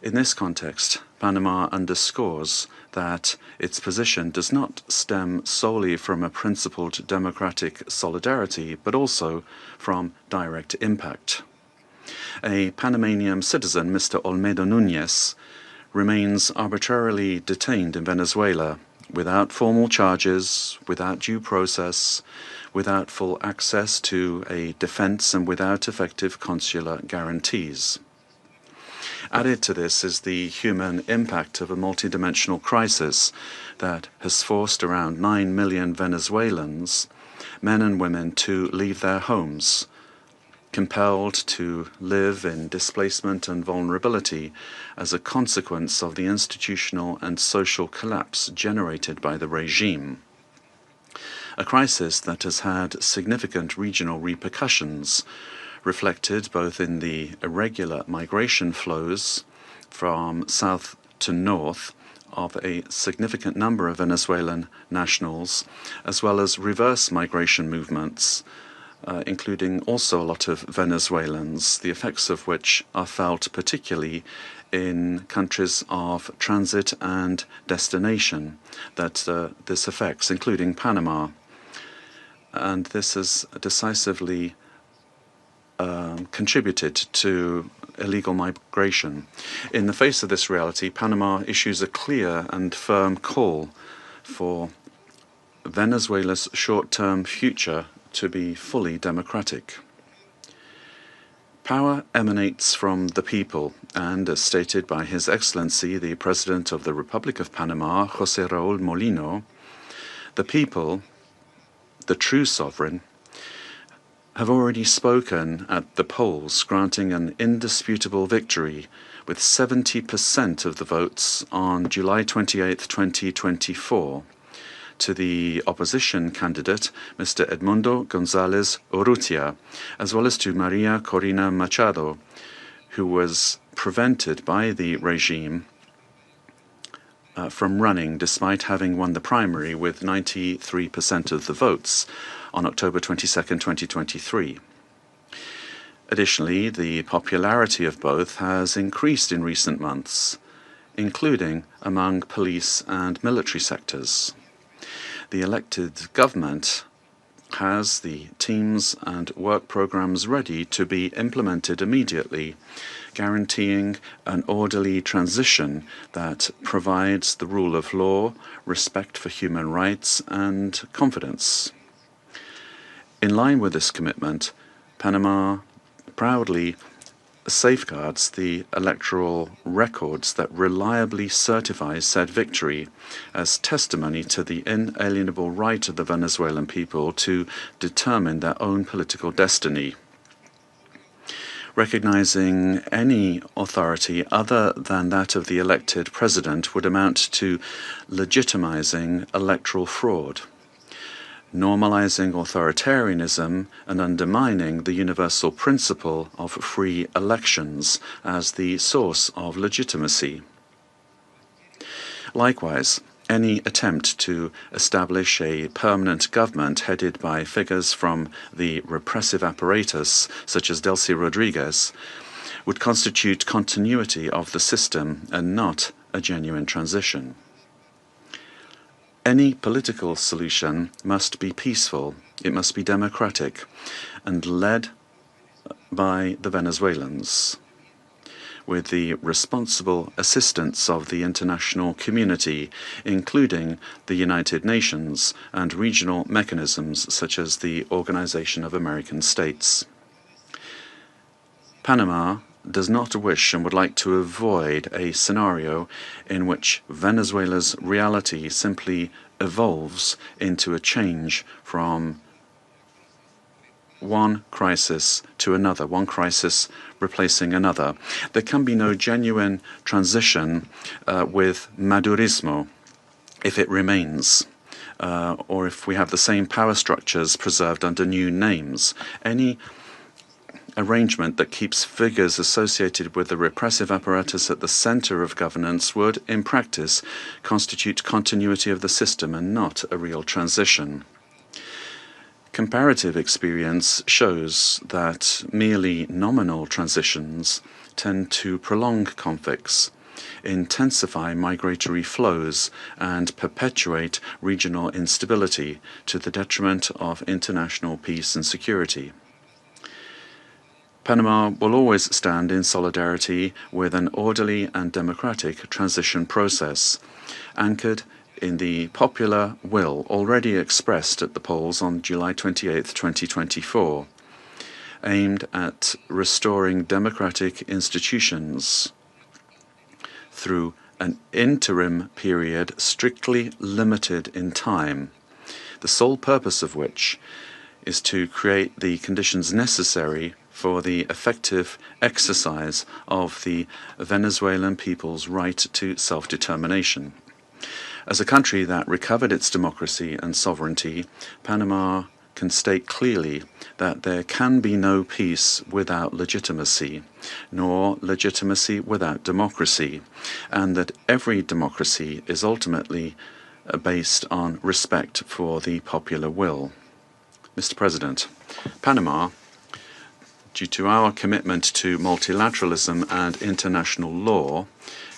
In this context, Panama underscores that its position does not stem solely from a principled democratic solidarity, but also from direct impact. A Panamanian citizen, Mr. Olmedo Núñez, remains arbitrarily detained in Venezuela without formal charges, without due process, without full access to a defense, and without effective consular guarantees. Added to this is the human impact of a multidimensional crisis that has forced around 9 million Venezuelans, men and women, to leave their homes, compelled to live in displacement and vulnerability as a consequence of the institutional and social collapse generated by the regime. A crisis that has had significant regional repercussions, reflected both in the irregular migration flows from south to north of a significant number of Venezuelan nationals, as well as reverse migration movements, including also a lot of Venezuelans, the effects of which are felt particularly in countries of transit and destination that this affects, including Panama. And this has decisively contributed to illegal migration. In the face of this reality, Panama issues a clear and firm call for Venezuela's short-term future to be fully democratic. Power emanates from the people, and as stated by His Excellency, the President of the Republic of Panama, José Raúl Molino, The people, the true sovereign, have already spoken at the polls, granting an indisputable victory with 70% of the votes on July 28, 2024, to the opposition candidate, Mr. Edmundo González Urrutia, as well as to Maria Corina Machado, who was prevented by the regime from running despite having won the primary with 93% of the votes on October 22, 2023. Additionally, the popularity of both has increased in recent months, including among police and military sectors. The elected government has the teams and work programs ready to be implemented immediately, guaranteeing an orderly transition that provides the rule of law, respect for human rights, and confidence. In line with this commitment, Panama proudly safeguards the electoral records that reliably certify said victory as testimony to the inalienable right of the Venezuelan people to determine their own political destiny. Recognizing any authority other than that of the elected president would amount to legitimizing electoral fraud, normalizing authoritarianism and undermining the universal principle of free elections as the source of legitimacy. Likewise, any attempt to establish a permanent government headed by figures from the repressive apparatus, such as Delcy Rodriguez, would constitute continuity of the system and not a genuine transition. Any political solution must be peaceful, it must be democratic, and led by the Venezuelans, with the responsible assistance of the international community, including the United Nations and regional mechanisms such as the Organization of American States. Panama does not wish and would like to avoid a scenario in which Venezuela's reality simply evolves into a change from one crisis to another, one crisis replacing another. There can be no genuine transition with Madurismo if it remains, or if we have the same power structures preserved under new names. Any arrangement that keeps figures associated with the repressive apparatus at the center of governance would, in practice, constitute continuity of the system and not a real transition. Comparative experience shows that merely nominal transitions tend to prolong conflicts, intensify migratory flows, and perpetuate regional instability to the detriment of international peace and security. Panama will always stand in solidarity with an orderly and democratic transition process, anchored in the popular will already expressed at the polls on July 28, 2024, aimed at restoring democratic institutions through an interim period strictly limited in time, the sole purpose of which is to create the conditions necessary for the effective exercise of the Venezuelan people's right to self-determination. As a country that recovered its democracy and sovereignty, Panama can state clearly that there can be no peace without legitimacy, nor legitimacy without democracy, and that every democracy is ultimately based on respect for the popular will. Mr. President, Panama, due to our commitment to multilateralism and international law,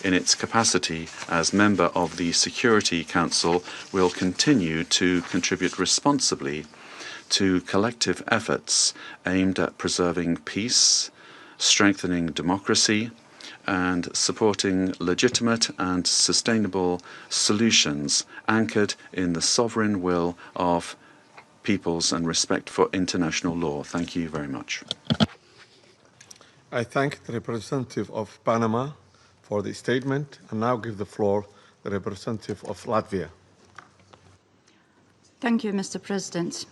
in its capacity as member of the Security Council, will continue to contribute responsibly to collective efforts aimed at preserving peace, strengthening democracy, and supporting legitimate and sustainable solutions anchored in the sovereign will of peoples and respect for international law. Thank you very much. I thank the representative of Panama for the statement and now give the floor to the representative of Latvia. Thank you, Mr. President.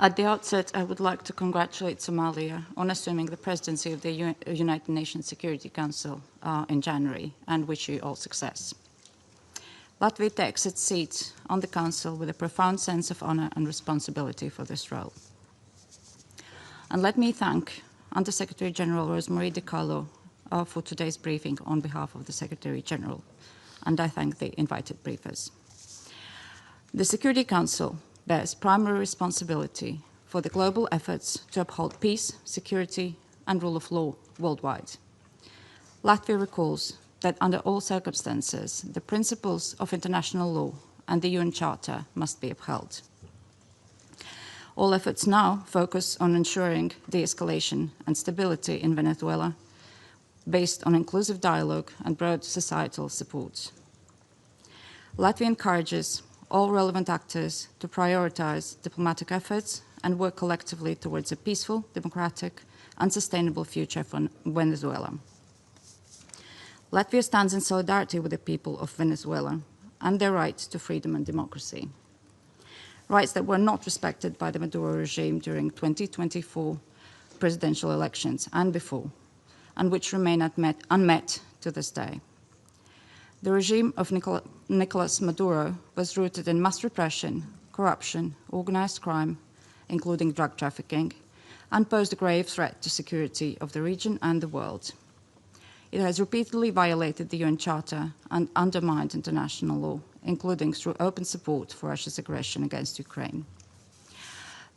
At the outset, I would like to congratulate Somalia on assuming the presidency of the United Nations Security Council in January, and wish you all success. Latvia takes its seat on the Council with a profound sense of honor and responsibility for this role. And let me thank Under-Secretary General Rosemarie DiCarlo for today's briefing on behalf of the Secretary General, and I thank the invited briefers. The Security Council bears primary responsibility for the global efforts to uphold peace, security, and rule of law worldwide. Latvia recalls that under all circumstances, the principles of international law and the UN Charter must be upheld. All efforts now focus on ensuring de-escalation and stability in Venezuela based on inclusive dialogue and broad societal support. Latvia encourages all relevant actors to prioritize diplomatic efforts and work collectively towards a peaceful, democratic, and sustainable future for Venezuela. Latvia stands in solidarity with the people of Venezuela and their right to freedom and democracy, rights that were not respected by the Maduro regime during 2024 presidential elections and before, and which remain unmet to this day. The regime of Nicolás Maduro was rooted in mass repression, corruption, organized crime, including drug trafficking, and posed a grave threat to security of the region and the world. It has repeatedly violated the UN Charter and undermined international law, including through open support for Russia's aggression against Ukraine.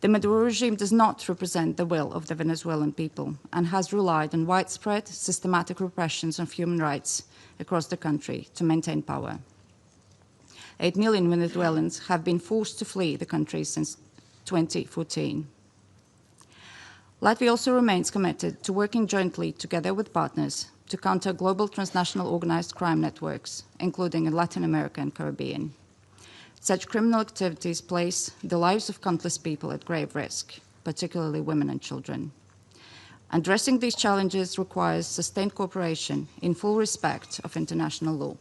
The Maduro regime does not represent the will of the Venezuelan people and has relied on widespread, systematic repressions of human rights across the country to maintain power. 8 million Venezuelans have been forced to flee the country since 2014. Latvia also remains committed to working jointly together with partners to counter global transnational organized crime networks, including in Latin America and Caribbean. Such criminal activities place the lives of countless people at grave risk, particularly women and children. Addressing these challenges requires sustained cooperation in full respect of international law.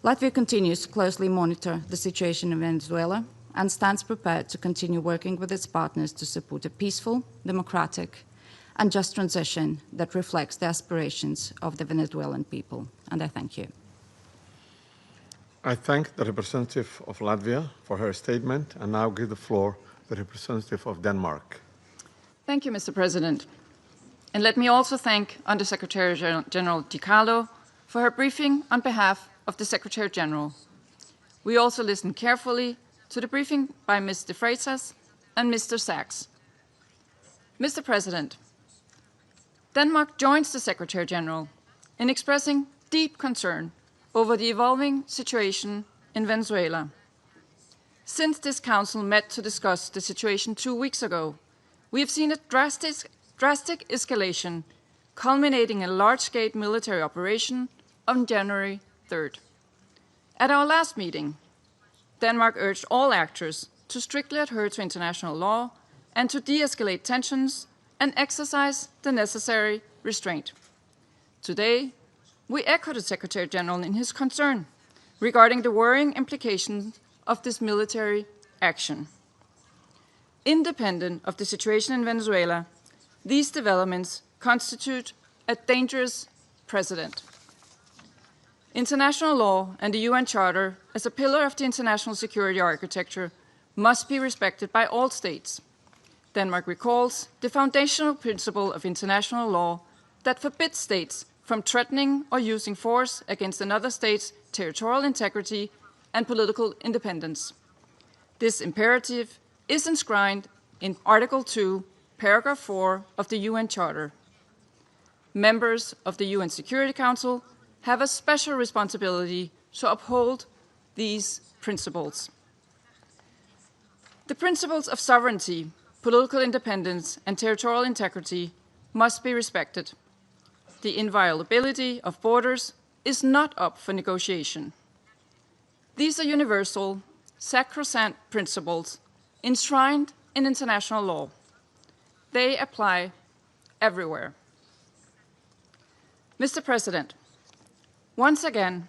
Latvia continues to closely monitor the situation in Venezuela and stands prepared to continue working with its partners to support a peaceful, democratic, and just transition that reflects the aspirations of the Venezuelan people. And I thank you. I thank the representative of Latvia for her statement, and now give the floor to the representative of Denmark. Thank you, Mr. President. And let me also thank Under-Secretary General DiCarlo for her briefing on behalf of the Secretary General. We also listened carefully to the briefing by Ms. de Freitas and Mr. Sachs. Mr. President, Denmark joins the Secretary General in expressing deep concern over the evolving situation in Venezuela. Since this Council met to discuss the situation 2 weeks ago, we have seen a drastic escalation, culminating in a large-scale military operation on January 3rd. At our last meeting, Denmark urged all actors to strictly adhere to international law and to de-escalate tensions and exercise the necessary restraint. Today, we echo the Secretary General in his concern regarding the worrying implications of this military action. Independent of the situation in Venezuela, these developments constitute a dangerous precedent. International law and the UN Charter, as a pillar of the international security architecture, must be respected by all states. Denmark recalls the foundational principle of international law that forbids states from threatening or using force against another state's territorial integrity and political independence. This imperative is enshrined in Article 2, Paragraph 4 of the UN Charter. Members of the UN Security Council have a special responsibility to uphold these principles. The principles of sovereignty, political independence, and territorial integrity must be respected. The inviolability of borders is not up for negotiation. These are universal, sacrosanct principles enshrined in international law. They apply everywhere. Mr. President, once again,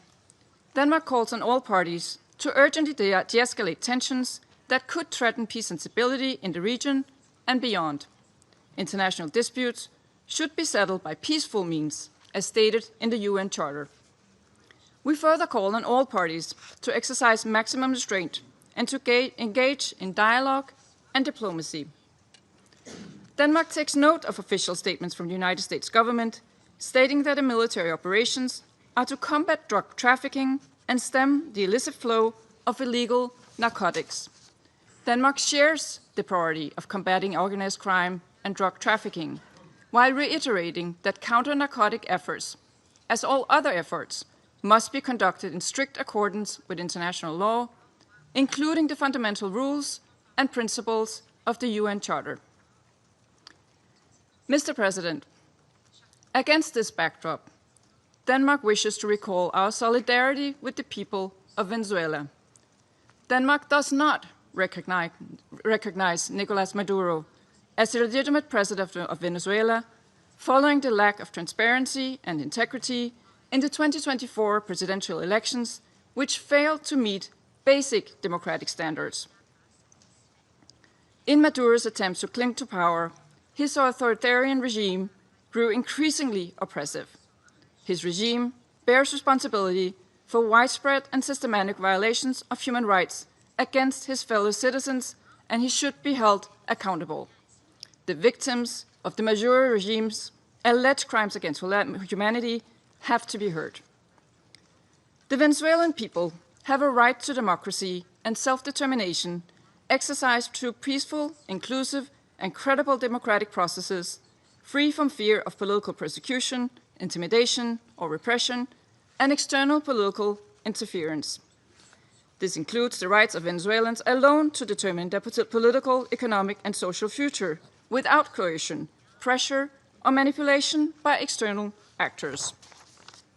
Denmark calls on all parties to urgently de-escalate tensions that could threaten peace and stability in the region and beyond. International disputes should be settled by peaceful means, as stated in the UN Charter. We further call on all parties to exercise maximum restraint and to engage in dialogue and diplomacy. Denmark takes note of official statements from the United States government stating that the military operations are to combat drug trafficking and stem the illicit flow of illegal narcotics. Denmark shares the priority of combating organized crime and drug trafficking, while reiterating that counter-narcotic efforts, as all other efforts, must be conducted in strict accordance with international law, including the fundamental rules and principles of the UN Charter. Mr. President, against this backdrop, Denmark wishes to recall our solidarity with the people of Venezuela. Denmark does not recognize Nicolás Maduro as the legitimate president of Venezuela following the lack of transparency and integrity in the 2024 presidential elections, which failed to meet basic democratic standards. In Maduro's attempts to cling to power, his authoritarian regime grew increasingly oppressive. His regime bears responsibility for widespread and systematic violations of human rights against his fellow citizens, and he should be held accountable. The victims of the Maduro regime's alleged crimes against humanity have to be heard. The Venezuelan people have a right to democracy and self-determination exercised through peaceful, inclusive, and credible democratic processes, free from fear of political persecution, intimidation, or repression, and external political interference. This includes the rights of Venezuelans alone to determine their political, economic, and social future without coercion, pressure, or manipulation by external actors.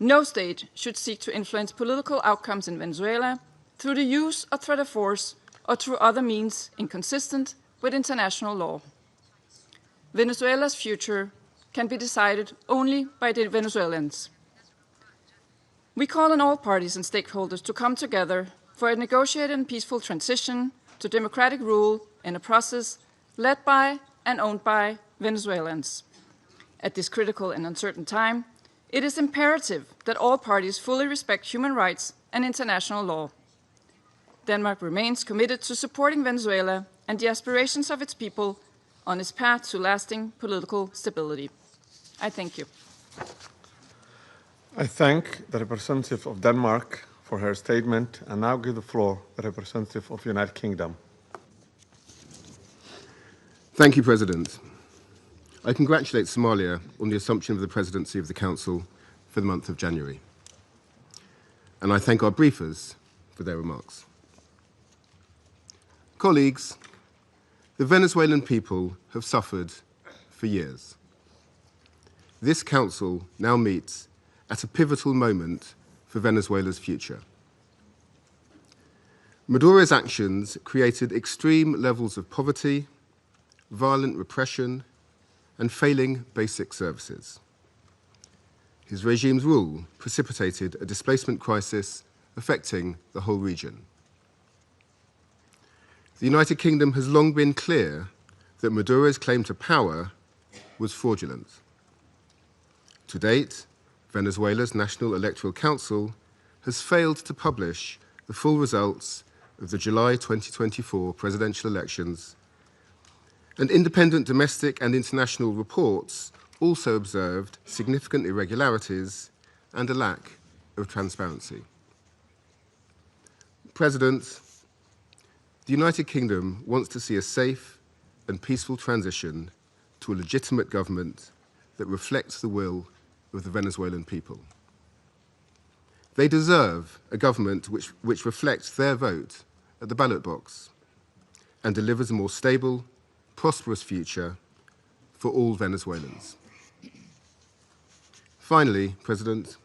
No state should seek to influence political outcomes in Venezuela through the use or threat of force or through other means inconsistent with international law. Venezuela's future can be decided only by the Venezuelans. We call on all parties and stakeholders to come together for a negotiated and peaceful transition to democratic rule in a process led by and owned by Venezuelans. At this critical and uncertain time, it is imperative that all parties fully respect human rights and international law. Denmark remains committed to supporting Venezuela and the aspirations of its people on its path to lasting political stability. I thank you. I thank the representative of Denmark for her statement and now give the floor to the representative of the United Kingdom. Thank you, President. I congratulate Somalia on the assumption of the presidency of the Council for the month of January. And I thank our briefers for their remarks. Colleagues, the Venezuelan people have suffered for years. This Council now meets at a pivotal moment for Venezuela's future. Maduro's actions created extreme levels of poverty, violent repression, and failing basic services. His regime's rule precipitated a displacement crisis affecting the whole region. The United Kingdom has long been clear that Maduro's claim to power was fraudulent. To date, Venezuela's National Electoral Council has failed to publish the full results of the July 2024 presidential elections, and independent domestic and international reports also observed significant irregularities and a lack of transparency. President, the United Kingdom wants to see a safe and peaceful transition to a legitimate government that reflects the will of the Venezuelan people. They deserve a government which reflects their vote at the ballot box and delivers a more stable, prosperous future for all Venezuelans. Finally, President,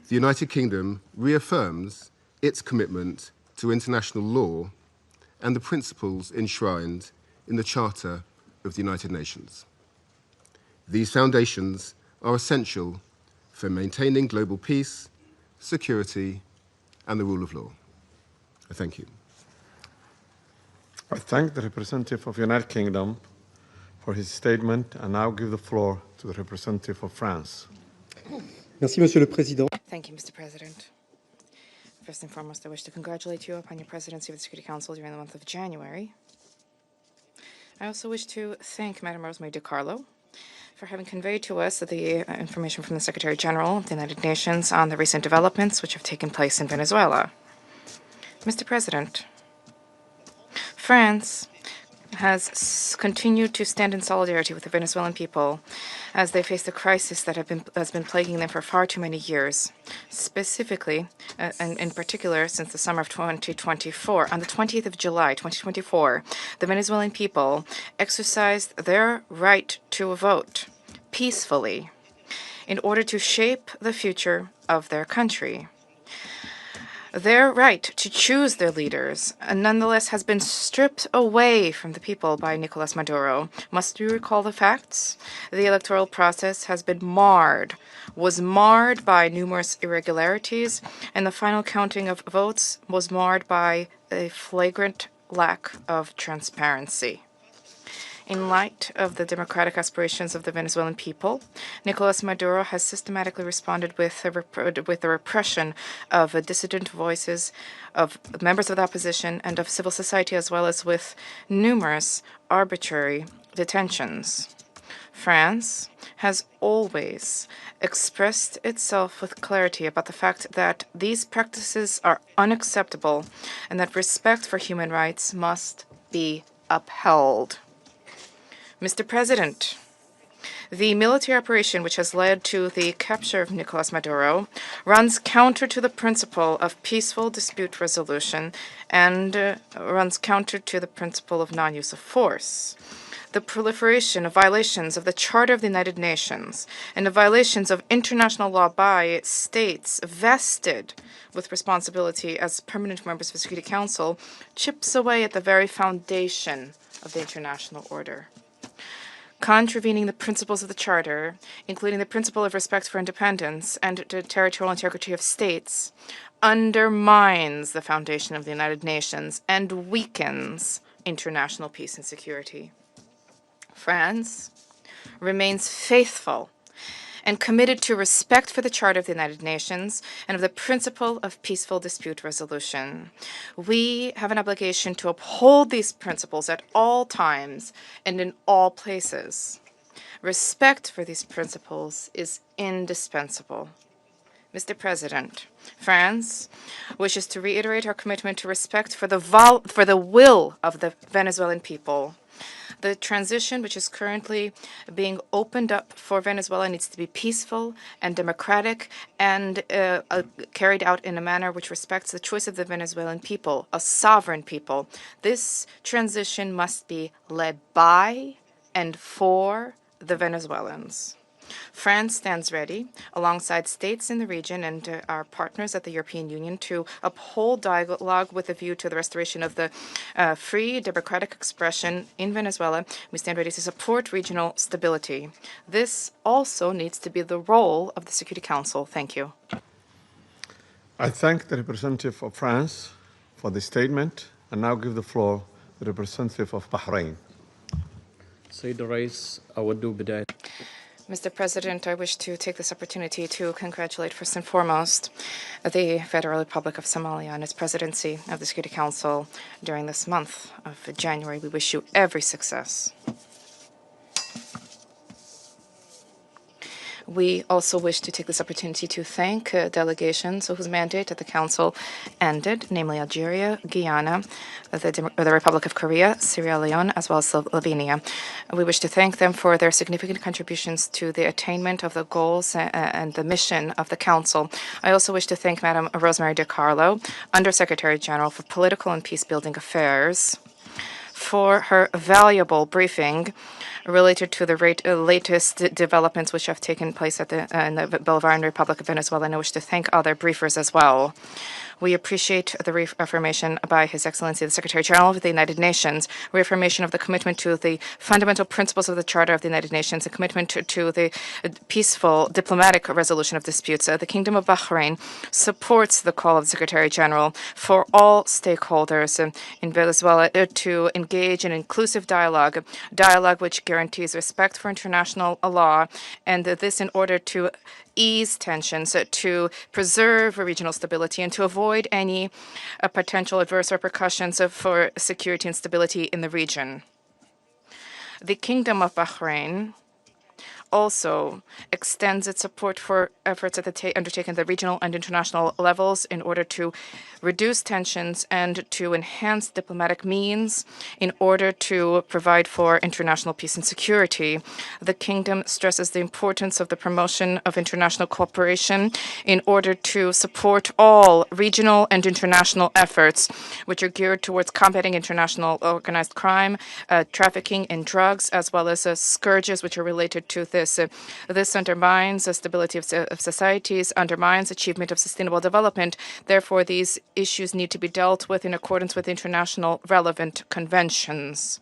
the United Kingdom reaffirms its commitment to international law and the principles enshrined in the Charter of the United Nations. These foundations are essential for maintaining global peace, security, and the rule of law. I thank you. I thank the representative of the United Kingdom for his statement and now give the floor to the representative of France. Merci, Monsieur le Président. Thank you, Mr. President. First and foremost, I wish to congratulate you upon your presidency of the Security Council during the month of January. I also wish to thank Madam Rosemary DiCarlo for having conveyed to us the information from the Secretary General of the United Nations on the recent developments which have taken place in Venezuela. Mr. President, France has continued to stand in solidarity with the Venezuelan people as they face the crisis that has been plaguing them for far too many years, specifically, and in particular, since the summer of 2024. On the 20th of July, 2024, the Venezuelan people exercised their right to vote peacefully in order to shape the future of their country. Their right to choose their leaders, nonetheless, has been stripped away from the people by Nicolás Maduro. Must we recall the facts? The electoral process has been was marred by numerous irregularities, and the final counting of votes was marred by a flagrant lack of transparency. In light of the democratic aspirations of the Venezuelan people, Nicolás Maduro has systematically responded with the repression of dissident voices, of members of the opposition, and of civil society, as well as with numerous arbitrary detentions. France has always expressed itself with clarity about the fact that these practices are unacceptable and that respect for human rights must be upheld. Mr. President, the military operation which has led to the capture of Nicolás Maduro runs counter to the principle of peaceful dispute resolution and runs counter to the principle of non-use of force. The proliferation of violations of the Charter of the United Nations and of violations of international law by states vested with responsibility as permanent members of the Security Council chips away at the very foundation of the international order. Contravening the principles of the Charter, including the principle of respect for independence and the territorial integrity of states, undermines the foundation of the United Nations and weakens international peace and security. France remains faithful and committed to respect for the Charter of the United Nations and of the principle of peaceful dispute resolution. We have an obligation to uphold these principles at all times and in all places. Respect for these principles is indispensable. Mr. President, France wishes to reiterate our commitment to respect for the will of the Venezuelan people. The transition which is currently being opened up for Venezuela needs to be peaceful and democratic and carried out in a manner which respects the choice of the Venezuelan people, a sovereign people. This transition must be led by and for the Venezuelans. France stands ready, alongside states in the region and our partners at the European Union, to uphold dialogue with a view to the restoration of the free democratic expression in Venezuela. We stand ready to support regional stability. This also needs to be the role of the Security Council. Thank you. I thank the representative of France for the statement and now give the floor to the representative of Bahrain. Mr. President, I wish to take this opportunity to congratulate first and foremost the Federal Republic of Somalia on its presidency of the Security Council during this month of January. We wish you every success. We also wish to take this opportunity to thank delegations whose mandate at the Council ended, namely Algeria, Guyana, the Republic of Korea, Sierra Leone, as well as Slovenia. We wish to thank them for their significant contributions to the attainment of the goals and the mission of the Council. I also wish to thank Madam Rosemary DiCarlo, Undersecretary General for Political and Peacebuilding Affairs, for her valuable briefing related to the latest developments which have taken place in the Bolivarian Republic of Venezuela, and I wish to thank other briefers as well. We appreciate the reaffirmation by His Excellency the Secretary General of the United Nations, reaffirmation of the commitment to the fundamental principles of the Charter of the United Nations, a commitment to the peaceful diplomatic resolution of disputes. The Kingdom of Bahrain supports the call of the Secretary General for all stakeholders in Venezuela to engage in inclusive dialogue which guarantees respect for international law, and this in order to ease tensions, to preserve regional stability, and to avoid any potential adverse repercussions for security and stability in the region. The Kingdom of Bahrain also extends its support for efforts undertaken at the regional and international levels in order to reduce tensions and to enhance diplomatic means in order to provide for international peace and security. The Kingdom stresses the importance of the promotion of international cooperation in order to support all regional and international efforts which are geared towards combating international organized crime, trafficking in drugs, as well as scourges which are related to this. This undermines the stability of societies, undermines achievement of sustainable development. Therefore, these issues need to be dealt with in accordance with international relevant conventions.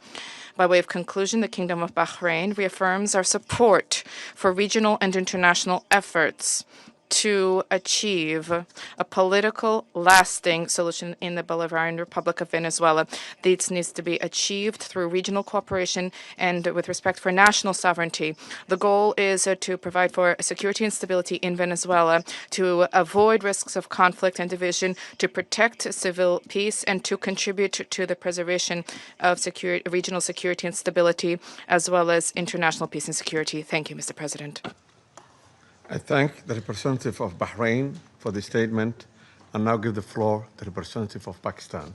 By way of conclusion, the Kingdom of Bahrain reaffirms our support for regional and international efforts to achieve a political, lasting solution in the Bolivarian Republic of Venezuela. This needs to be achieved through regional cooperation and with respect for national sovereignty. The goal is to provide for security and stability in Venezuela, to avoid risks of conflict and division, to protect civil peace, and to contribute to the preservation of regional security and stability, as well as international peace and security. Thank you, Mr. President. I thank the representative of Bahrain for the statement and now give the floor to the representative of Pakistan.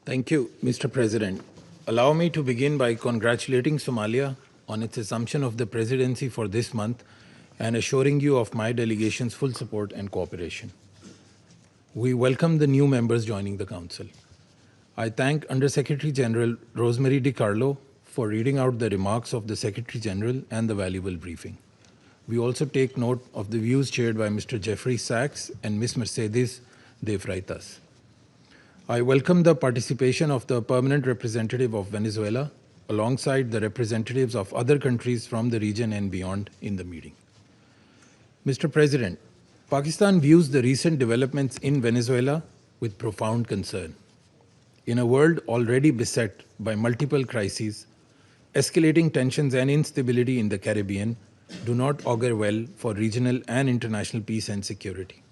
Thank you, Mr. President. Allow me to begin by congratulating Somalia on its assumption of the presidency for this month and assuring you of my delegation's full support and cooperation. We welcome the new members joining the Council. I thank Under-Secretary General Rosemary DiCarlo for reading out the remarks of the Secretary General and the valuable briefing. We also take note of the views shared by Mr. Jeffrey Sachs and Ms. Mercedes de Freitas. I welcome the participation of the permanent representative of Venezuela alongside the representatives of other countries from the region and beyond in the meeting. Mr. President, Pakistan views the recent developments in Venezuela with profound concern. In a world already beset by multiple crises, escalating tensions and instability in the Caribbean do not augur well for regional and international peace and security.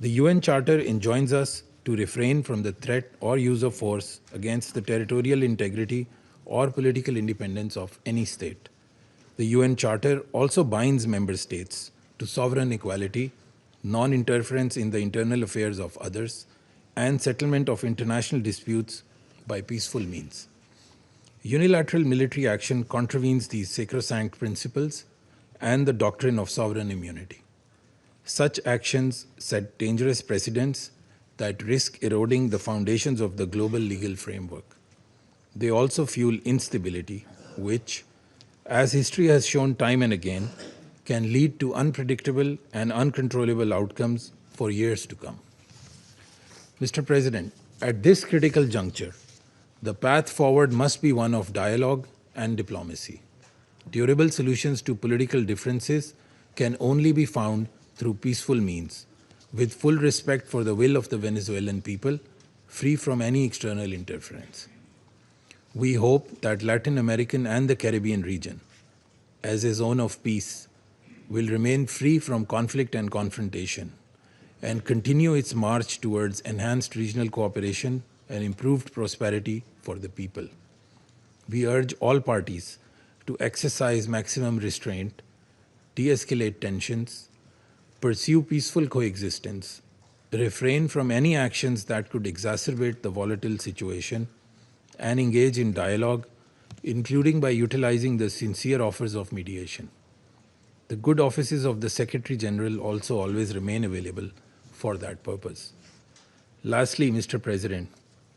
The UN Charter enjoins us to refrain from the threat or use of force against the territorial integrity or political independence of any state. The UN Charter also binds member states to sovereign equality, non-interference in the internal affairs of others, and settlement of international disputes by peaceful means. Unilateral military action contravenes these sacrosanct principles and the doctrine of sovereign immunity. Such actions set dangerous precedents that risk eroding the foundations of the global legal framework. They also fuel instability, which, as history has shown time and again, can lead to unpredictable and uncontrollable outcomes for years to come. Mr. President, at this critical juncture, the path forward must be one of dialogue and diplomacy. Durable solutions to political differences can only be found through peaceful means, with full respect for the will of the Venezuelan people, free from any external interference. We hope that Latin American and the Caribbean region, as a zone of peace, will remain free from conflict and confrontation and continue its march towards enhanced regional cooperation and improved prosperity for the people. We urge all parties to exercise maximum restraint, de-escalate tensions, pursue peaceful coexistence, refrain from any actions that could exacerbate the volatile situation, and engage in dialogue, including by utilizing the sincere offers of mediation. The good offices of the Secretary General also always remain available for that purpose. Lastly, Mr. President,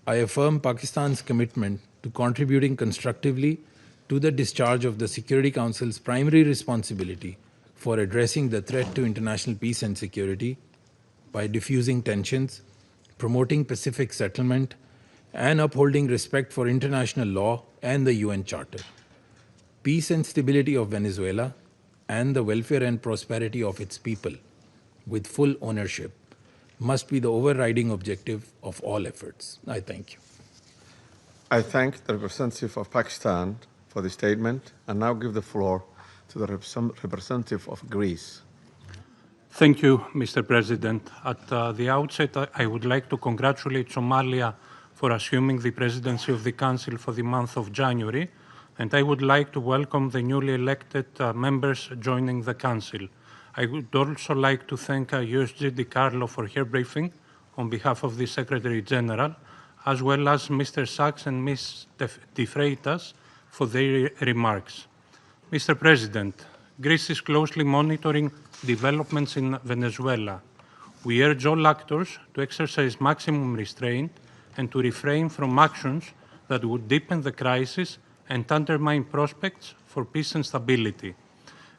I affirm Pakistan's commitment to contributing constructively to the discharge of the Security Council's primary responsibility for addressing the threat to international peace and security, by diffusing tensions, promoting Pacific settlement, and upholding respect for international law and the UN Charter. Peace and stability of Venezuela and the welfare and prosperity of its people, with full ownership, must be the overriding objective of all efforts. I thank you. I thank the representative of Pakistan for the statement and now give the floor to the representative of Greece. Thank you, Mr. President. At the outset, I would like to congratulate Somalia for assuming the presidency of the Council for the month of January, and I would like to welcome the newly elected members joining the Council. I would also like to thank USG DiCarlo for her briefing on behalf of the Secretary General, as well as Mr. Sachs and Ms. De Freitas for their remarks. Mr. President, Greece is closely monitoring developments in Venezuela. We urge all actors to exercise maximum restraint and to refrain from actions that would deepen the crisis and undermine prospects for peace and stability.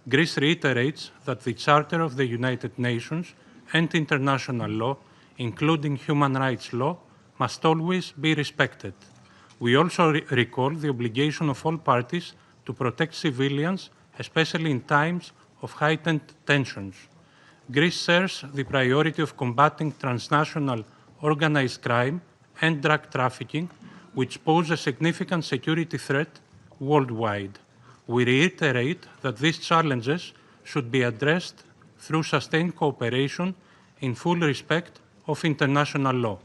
Greece reiterates that the Charter of the United Nations and international law, including human rights law, must always be respected. We also recall the obligation of all parties to protect civilians, especially in times of heightened tensions. Greece shares the priority of combating transnational organized crime and drug trafficking, which pose a significant security threat worldwide. We reiterate that these challenges should be addressed through sustained cooperation in full respect of international law.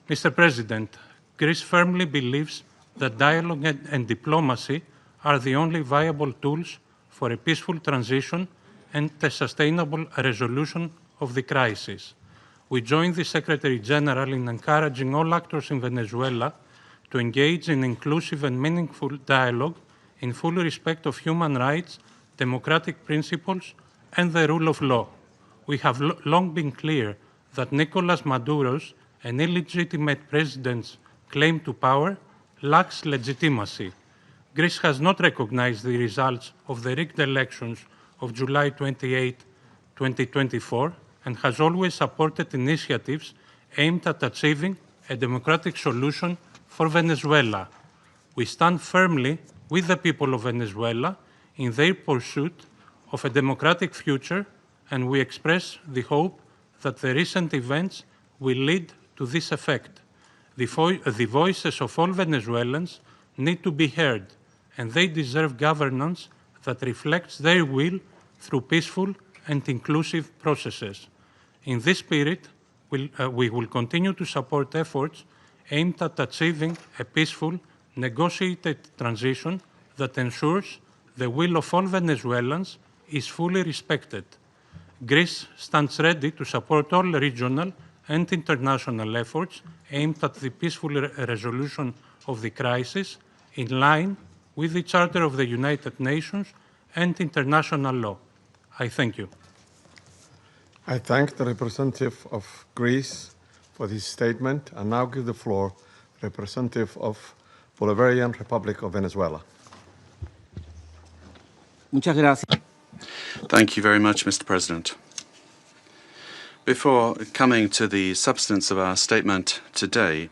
Mr. President, Greece firmly believes that dialogue and diplomacy are the only viable tools for a peaceful transition and a sustainable resolution of the crisis. We join the Secretary General in encouraging all actors in Venezuela to engage in inclusive and meaningful dialogue in full respect of human rights, democratic principles, and the rule of law. We have long been clear that Nicolás Maduro's an illegitimate president's claim to power lacks legitimacy. Greece has not recognized the results of the rigged elections of July 28, 2024, and has always supported initiatives aimed at achieving a democratic solution for Venezuela. We stand firmly with the people of Venezuela in their pursuit of a democratic future, and we express the hope that the recent events will lead to this effect. The voices of all Venezuelans need to be heard, and they deserve governance that reflects their will through peaceful and inclusive processes. In this spirit, we will continue to support efforts aimed at achieving a peaceful, negotiated transition that ensures the will of all Venezuelans is fully respected. Greece stands ready to support all regional and international efforts aimed at the peaceful resolution of the crisis in line with the Charter of the United Nations and international law. I thank you. I thank the representative of Greece for this statement and now give the floor to the representative of Bolivarian Republic of Venezuela. Muchas gracias. Thank you very much, Mr. President. Before coming to the substance of our statement today,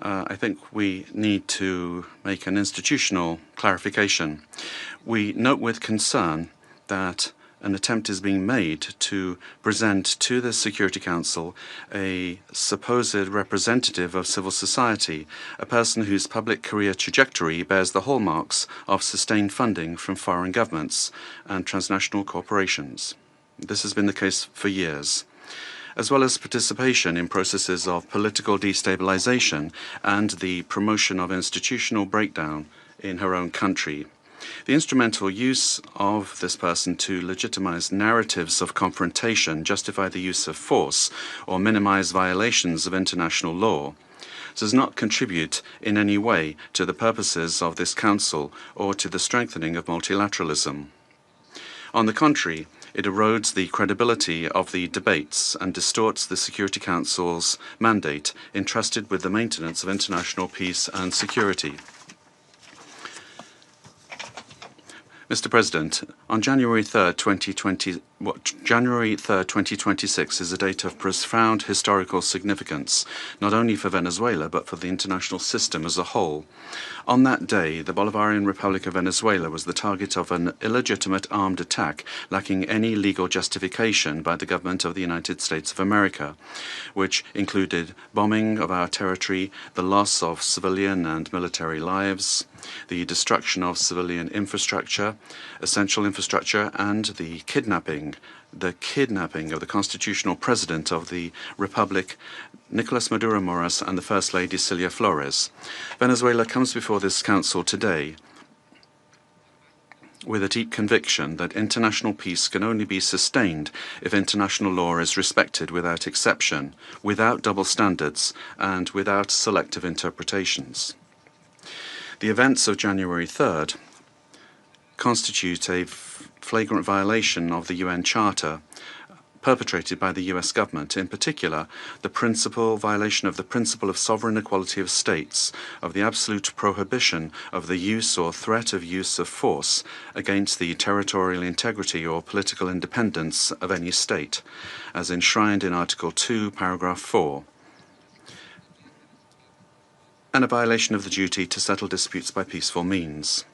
I think we need to make an institutional clarification. We note with concern that an attempt is being made to present to the Security Council a supposed representative of civil society, a person whose public career trajectory bears the hallmarks of sustained funding from foreign governments and transnational corporations. This has been the case for years, as well as participation in processes of political destabilization and the promotion of institutional breakdown in her own country. The instrumental use of this person to legitimize narratives of confrontation, justify the use of force, or minimize violations of international law does not contribute in any way to the purposes of this Council or to the strengthening of multilateralism. On the contrary, it erodes the credibility of the debates and distorts the Security Council's mandate entrusted with the maintenance of international peace and security. Mr. President, On January 3rd, 2026 is a date of profound historical significance, not only for Venezuela, but for the international system as a whole. On that day, the Bolivarian Republic of Venezuela was the target of an illegitimate armed attack lacking any legal justification by the government of the United States of America, which included bombing of our territory, the loss of civilian and military lives, the destruction of civilian infrastructure, essential infrastructure, and the kidnapping of the constitutional president of the Republic, Nicolás Maduro Moras, and the First Lady, Cilia Flores. Venezuela comes before this Council today with a deep conviction that international peace can only be sustained if international law is respected without exception, without double standards, and without selective interpretations. The events of January 3rd constitute a flagrant violation of the UN Charter perpetrated by the US government, in particular the violation of the principle of sovereign equality of states, of the absolute prohibition of the use or threat of use of force against the territorial integrity or political independence of any state, as enshrined in Article 2, Paragraph 4, and a violation of the duty to settle disputes by peaceful means.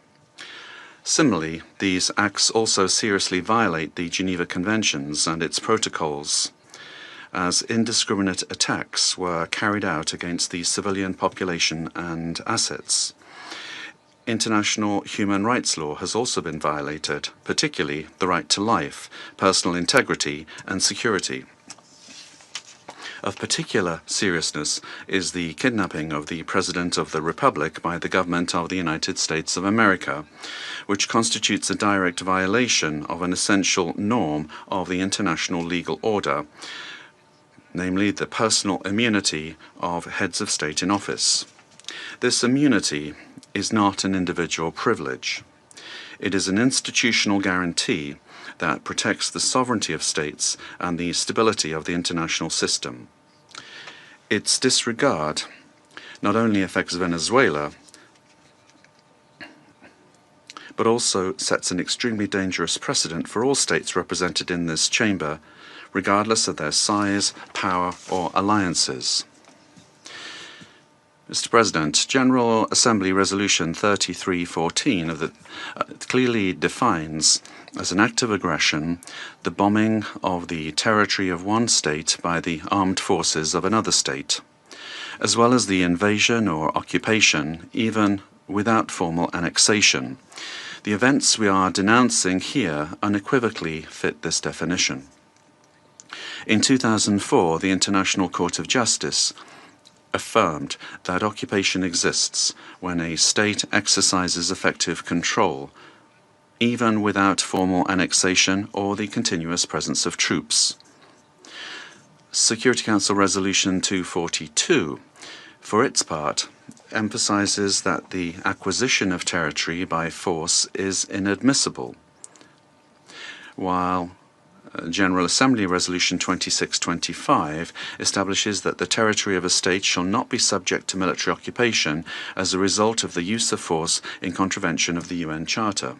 Similarly, these acts also seriously violate the Geneva Conventions and its protocols, as indiscriminate attacks were carried out against the civilian population and assets. International human rights law has also been violated, particularly the right to life, personal integrity, and security. Of particular seriousness is the kidnapping of the President of the Republic by the government of the United States of America, which constitutes a direct violation of an essential norm of the international legal order, namely the personal immunity of heads of state in office. This immunity is not an individual privilege. It is an institutional guarantee that protects the sovereignty of states and the stability of the international system. Its disregard not only affects Venezuela, but also sets an extremely dangerous precedent for all states represented in this chamber, regardless of their size, power, or alliances. Mr. President, General Assembly Resolution 3314 clearly defines as an act of aggression the bombing of the territory of one state by the armed forces of another state, as well as the invasion or occupation, even without formal annexation. The events we are denouncing here unequivocally fit this definition. In 2004, the International Court of Justice affirmed that occupation exists when a state exercises effective control, even without formal annexation or the continuous presence of troops. Security Council Resolution 242, for its part, emphasizes that the acquisition of territory by force is inadmissible, while General Assembly Resolution 2625 establishes that the territory of a state shall not be subject to military occupation as a result of the use of force in contravention of the UN Charter.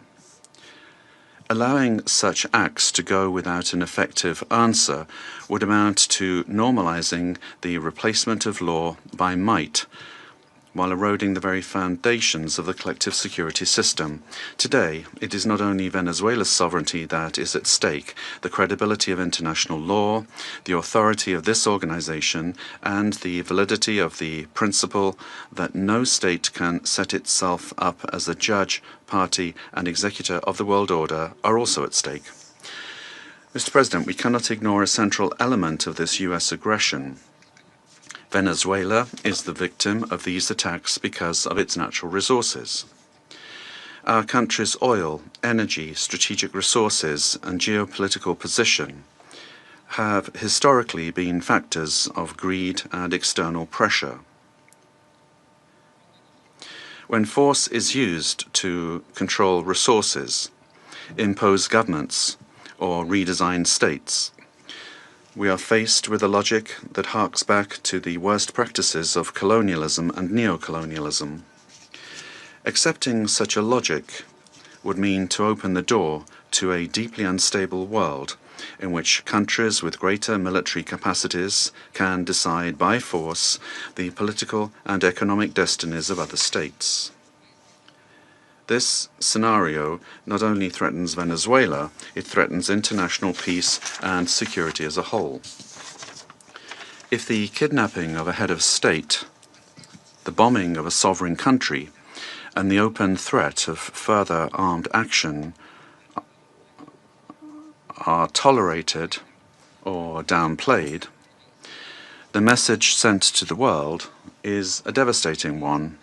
Allowing such acts to go without an effective answer would amount to normalizing the replacement of law by might, while eroding the very foundations of the collective security system. Today, it is not only Venezuela's sovereignty that is at stake, the credibility of international law, the authority of this organization, and the validity of the principle that no state can set itself up as a judge, party, and executor of the world order are also at stake. Mr. President, we cannot ignore a central element of this U.S. aggression. Venezuela is the victim of these attacks because of its natural resources. Our country's oil, energy, strategic resources, and geopolitical position have historically been factors of greed and external pressure. When force is used to control resources, impose governments, or redesign states, we are faced with a logic that harks back to the worst practices of colonialism and neocolonialism. Accepting such a logic would mean to open the door to a deeply unstable world in which countries with greater military capacities can decide by force the political and economic destinies of other states. This scenario not only threatens Venezuela, it threatens international peace and security as a whole. If the kidnapping of a head of state, the bombing of a sovereign country, and the open threat of further armed action are tolerated or downplayed, the message sent to the world is a devastating one,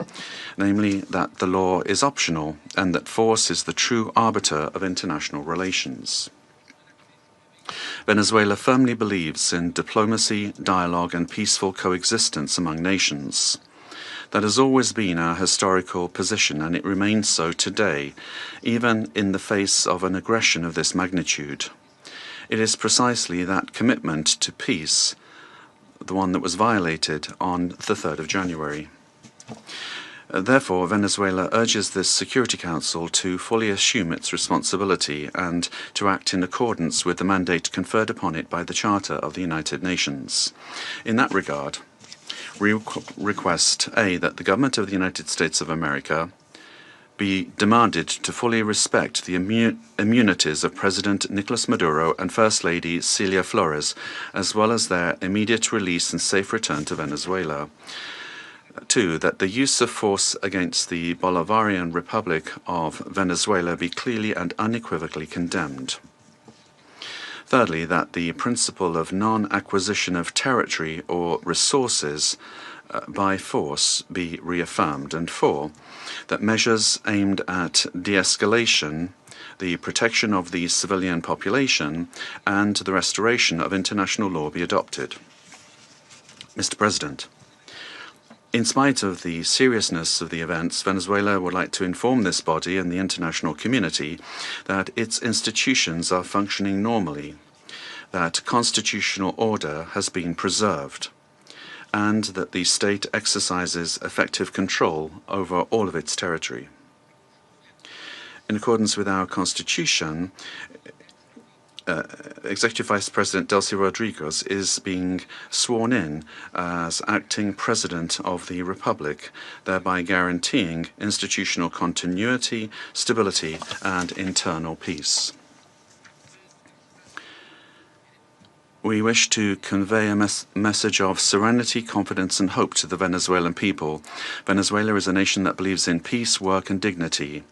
namely that the law is optional and that force is the true arbiter of international relations. Venezuela firmly believes in diplomacy, dialogue, and peaceful coexistence among nations. That has always been our historical position, and it remains so today, even in the face of an aggression of this magnitude. It is precisely that commitment to peace, the one that was violated on the 3rd of January. Therefore, Venezuela urges this Security Council to fully assume its responsibility and to act in accordance with the mandate conferred upon it by the Charter of the United Nations. In that regard, we request, A, that the government of the United States of America be demanded to fully respect the immunities of President Nicolás Maduro and First Lady Celia Flores, as well as their immediate release and safe return to Venezuela. 2, that the use of force against the Bolivarian Republic of Venezuela be clearly and unequivocally condemned. Thirdly, that the principle of non-acquisition of territory or resources by force be reaffirmed. And 4, that measures aimed at de-escalation, the protection of the civilian population, and the restoration of international law be adopted. Mr. President, in spite of the seriousness of the events, Venezuela would like to inform this body and the international community that its institutions are functioning normally, that constitutional order has been preserved, and that the state exercises effective control over all of its territory. In accordance with our constitution, Executive Vice President Delcy Rodriguez is being sworn in as acting President of the Republic, thereby guaranteeing institutional continuity, stability, and internal peace. We wish to convey a message of serenity, confidence, and hope to the Venezuelan people. Venezuela is a nation that believes in peace, work, and dignity.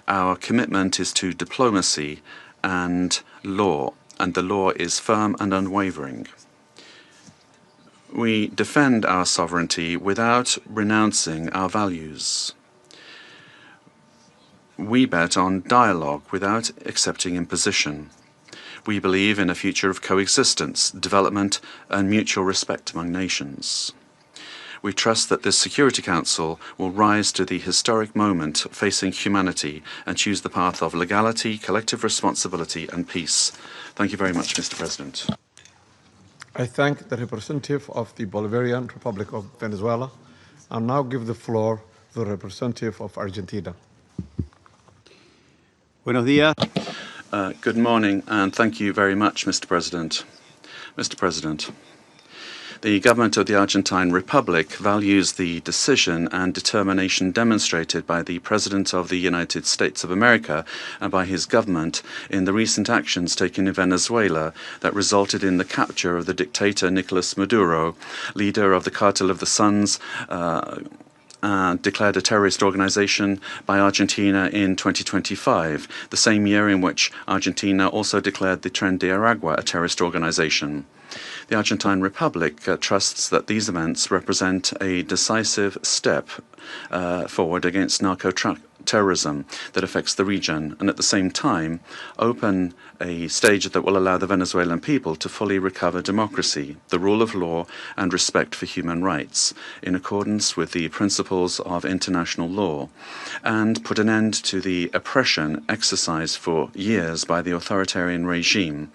Our commitment is to diplomacy and law, and the law is firm and unwavering. We defend our sovereignty without renouncing our values. We bet on dialogue without accepting imposition. We believe in a future of coexistence, development, and mutual respect among nations. We trust that this Security Council will rise to the historic moment facing humanity and choose the path of legality, collective responsibility, and peace. Thank you very much, Mr. President. I thank the representative of the Bolivarian Republic of Venezuela and now give the floor to the representative of Argentina. Buenos días. Good morning, and thank you very much, Mr. President. Mr. President, the government of the Argentine Republic values the decision and determination demonstrated by the President of the United States of America and by his government in the recent actions taken in Venezuela that resulted in the capture of the dictator Nicolás Maduro, leader of the Cartel of the Suns, declared a terrorist organization by Argentina in 2025, the same year in which Argentina also declared the Tren de Aragua a terrorist organization. The Argentine Republic trusts that these events represent a decisive step forward against narco-terrorism that affects the region, and at the same time open a stage that will allow the Venezuelan people to fully recover democracy, the rule of law, and respect for human rights, in accordance with the principles of international law, and put an end to the oppression exercised for years by the authoritarian regime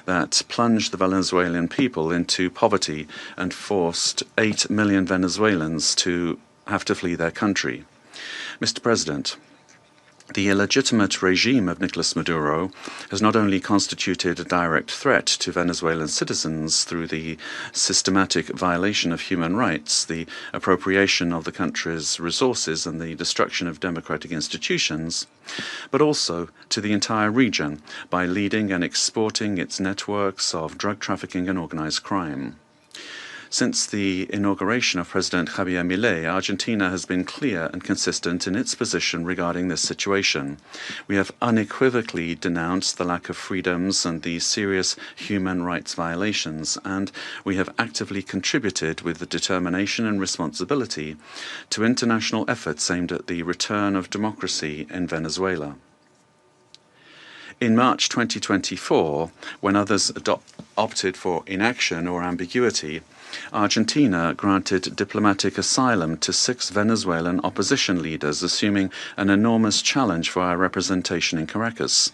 that plunged the Venezuelan people into poverty and forced 8 million Venezuelans to have to flee their country. Mr. President, The illegitimate regime of Nicolás Maduro has not only constituted a direct threat to Venezuelan citizens through the systematic violation of human rights, the appropriation of the country's resources, and the destruction of democratic institutions, but also to the entire region by leading and exporting its networks of drug trafficking and organized crime. Since the inauguration of President Javier Milei, Argentina has been clear and consistent in its position regarding this situation. We have unequivocally denounced the lack of freedoms and the serious human rights violations, and we have actively contributed with the determination and responsibility to international efforts aimed at the return of democracy in Venezuela. In March 2024, when others opted for inaction or ambiguity, Argentina granted diplomatic asylum to 6 Venezuelan opposition leaders, assuming an enormous challenge for our representation in Caracas.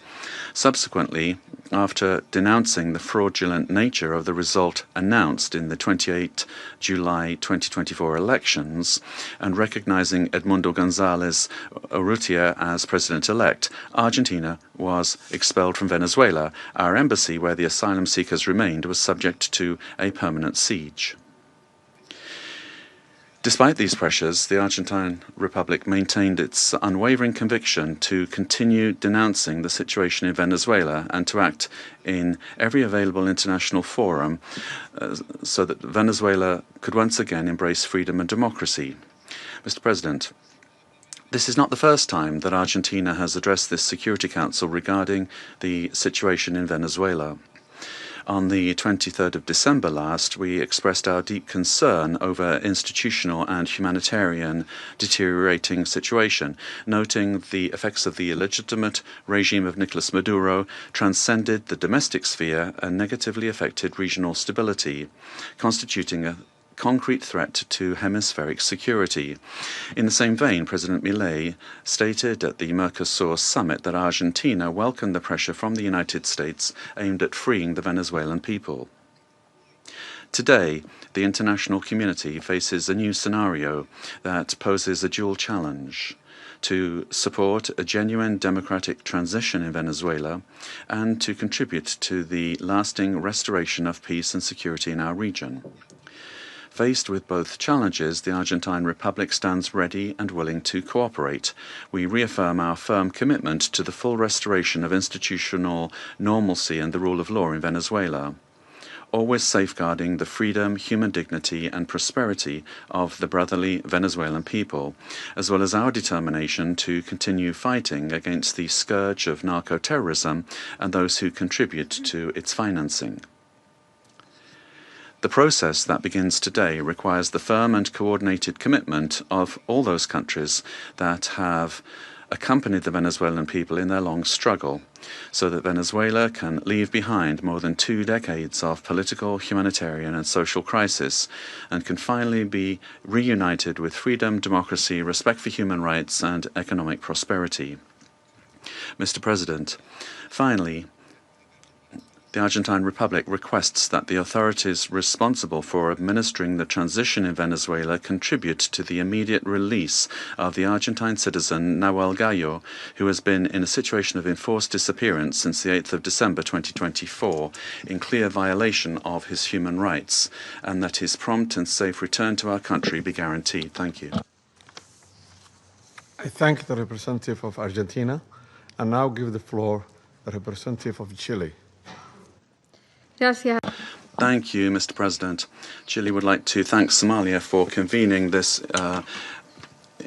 Subsequently, after denouncing the fraudulent nature of the result announced in the 28 July 2024 elections and recognizing Edmundo González Urrutia as president-elect, Argentina was expelled from Venezuela. Our embassy, where the asylum seekers remained, was subject to a permanent siege. Despite these pressures, the Argentine Republic maintained its unwavering conviction to continue denouncing the situation in Venezuela and to act in every available international forum so that Venezuela could once again embrace freedom and democracy. Mr. President, this is not the first time that Argentina has addressed this Security Council regarding the situation in Venezuela. On the 23rd of December last, we expressed our deep concern over institutional and humanitarian deteriorating situation, noting the effects of the illegitimate regime of Nicolás Maduro transcended the domestic sphere and negatively affected regional stability, constituting a concrete threat to hemispheric security. In the same vein, President Milei stated at the Mercosur summit that Argentina welcomed the pressure from the United States aimed at freeing the Venezuelan people. Today, the international community faces a new scenario that poses a dual challenge: to support a genuine democratic transition in Venezuela and to contribute to the lasting restoration of peace and security in our region. Faced with both challenges, the Argentine Republic stands ready and willing to cooperate. We reaffirm our firm commitment to the full restoration of institutional normalcy and the rule of law in Venezuela, always safeguarding the freedom, human dignity, and prosperity of the brotherly Venezuelan people, as well as our determination to continue fighting against the scourge of narco-terrorism and those who contribute to its financing. The process that begins today requires the firm and coordinated commitment of all those countries that have accompanied the Venezuelan people in their long struggle, so that Venezuela can leave behind more than 2 decades of political, humanitarian, and social crisis, and can finally be reunited with freedom, democracy, respect for human rights, and economic prosperity. Mr. President, finally, the Argentine Republic requests that the authorities responsible for administering the transition in Venezuela contribute to the immediate release of the Argentine citizen Nahuel Gallo, who has been in a situation of enforced disappearance since the 8th of December 2024, in clear violation of his human rights, and that his prompt and safe return to our country be guaranteed. Thank you. I thank the representative of Argentina and now give the floor to the representative of Chile. Thank you, Mr. President. Chile would like to thank Somalia for convening this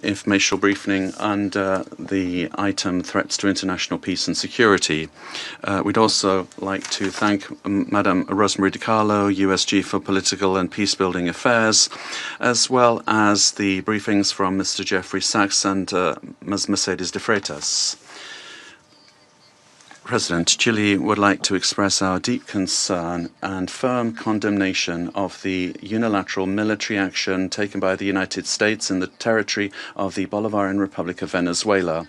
informational briefing under the item Threats to International Peace and Security. We'd also like to thank Madam Rosemary DiCarlo, USG for Political and Peacebuilding Affairs, as well as the briefings from Mr. Jeffrey Sachs and Ms. Mercedes de Freitas. President, Chile would like to express our deep concern and firm condemnation of the unilateral military action taken by the United States in the territory of the Bolivarian Republic of Venezuela.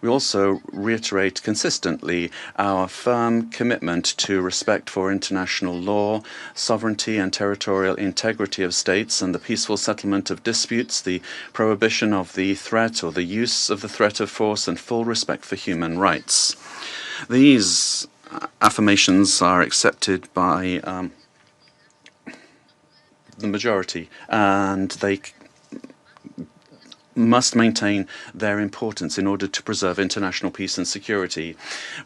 We also reiterate consistently our firm commitment to respect for international law, sovereignty and territorial integrity of states, and the peaceful settlement of disputes, the prohibition of the threat or the use of the threat of force, and full respect for human rights. These affirmations are accepted by the majority, and they must maintain their importance in order to preserve international peace and security.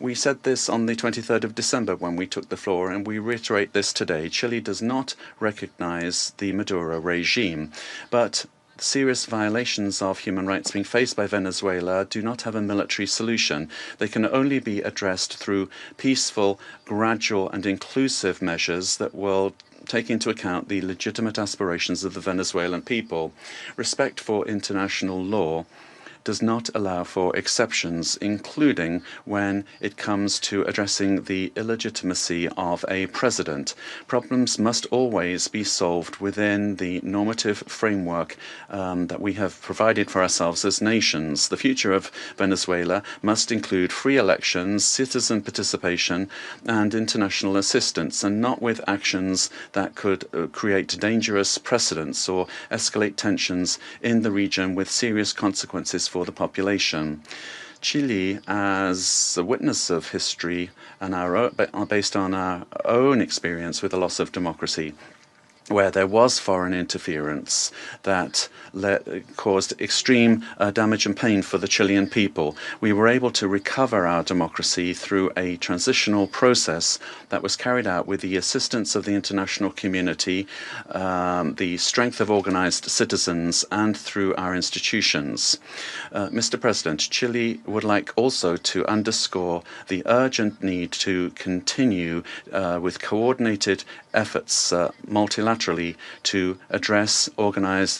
We said this on the 23rd of December when we took the floor, and we reiterate this today. Chile does not recognize the Maduro regime, but serious violations of human rights being faced by Venezuela do not have a military solution. They can only be addressed through peaceful, gradual and inclusive measures that will take into account the legitimate aspirations of the Venezuelan people. Respect for international law does not allow for exceptions, including when it comes to addressing the illegitimacy of a president. Problems must always be solved within the normative framework that we have provided for ourselves as nations. The future of Venezuela must include free elections, citizen participation, and international assistance, and not with actions that could create dangerous precedents or escalate tensions in the region with serious consequences for the population. Chile, as a witness of history and based on our own experience with the loss of democracy, where there was foreign interference that caused extreme damage and pain for the Chilean people, we were able to recover our democracy through a transitional process that was carried out with the assistance of the international community, the strength of organized citizens, and through our institutions. Mr. President, Chile would like also to underscore the urgent need to continue with coordinated efforts multilaterally to address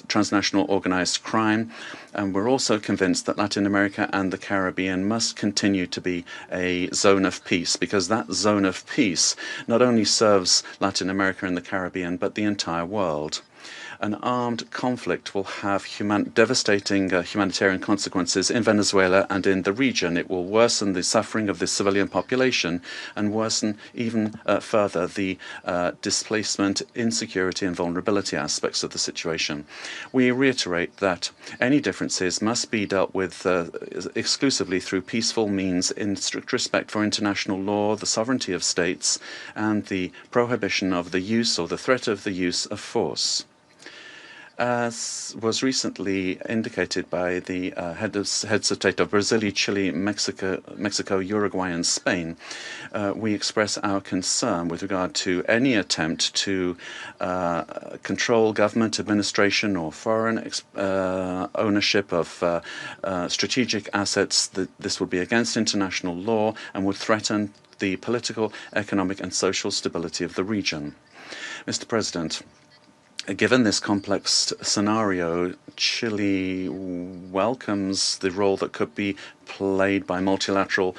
transnational organized crime, and we're also convinced that Latin America and the Caribbean must continue to be a zone of peace, because that zone of peace not only serves Latin America and the Caribbean, but the entire world. An armed conflict will have devastating humanitarian consequences in Venezuela and in the region. It will worsen the suffering of the civilian population and worsen even further the displacement, insecurity and vulnerability aspects of the situation. We reiterate that any differences must be dealt with exclusively through peaceful means in strict respect for international law, the sovereignty of states, and the prohibition of the use or the threat of the use of force. As was recently indicated by the heads of state of Brazil, Chile, Mexico, Uruguay, and Spain, we express our concern with regard to any attempt to control government administration or foreign ownership of strategic assets. This would be against international law and would threaten the political, economic, and social stability of the region. Mr. President, given this complex scenario, Chile welcomes the role that could be played by multilateral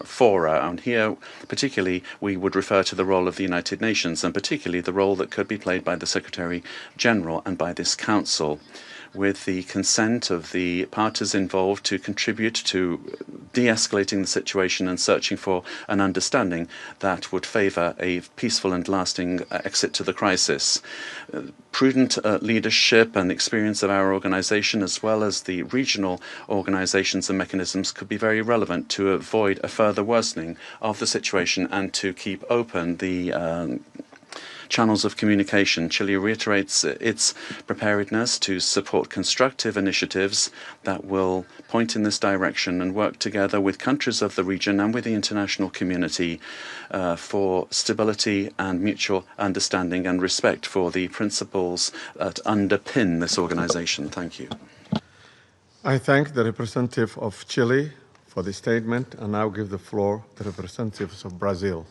fora. And here, particularly, we would refer to the role of the United Nations, and particularly the role that could be played by the Secretary General and by this Council, with the consent of the parties involved to contribute to de-escalating the situation and searching for an understanding that would favor a peaceful and lasting exit to the crisis. Prudent leadership and experience of our organization, as well as the regional organizations and mechanisms, could be very relevant to avoid a further worsening of the situation and to keep open the channels of communication. Chile reiterates its preparedness to support constructive initiatives that will point in this direction and work together with countries of the region and with the international community for stability and mutual understanding and respect for the principles that underpin this organization. Thank you. I thank the representative of Chile for the statement and now give the floor to the representatives of Brazil.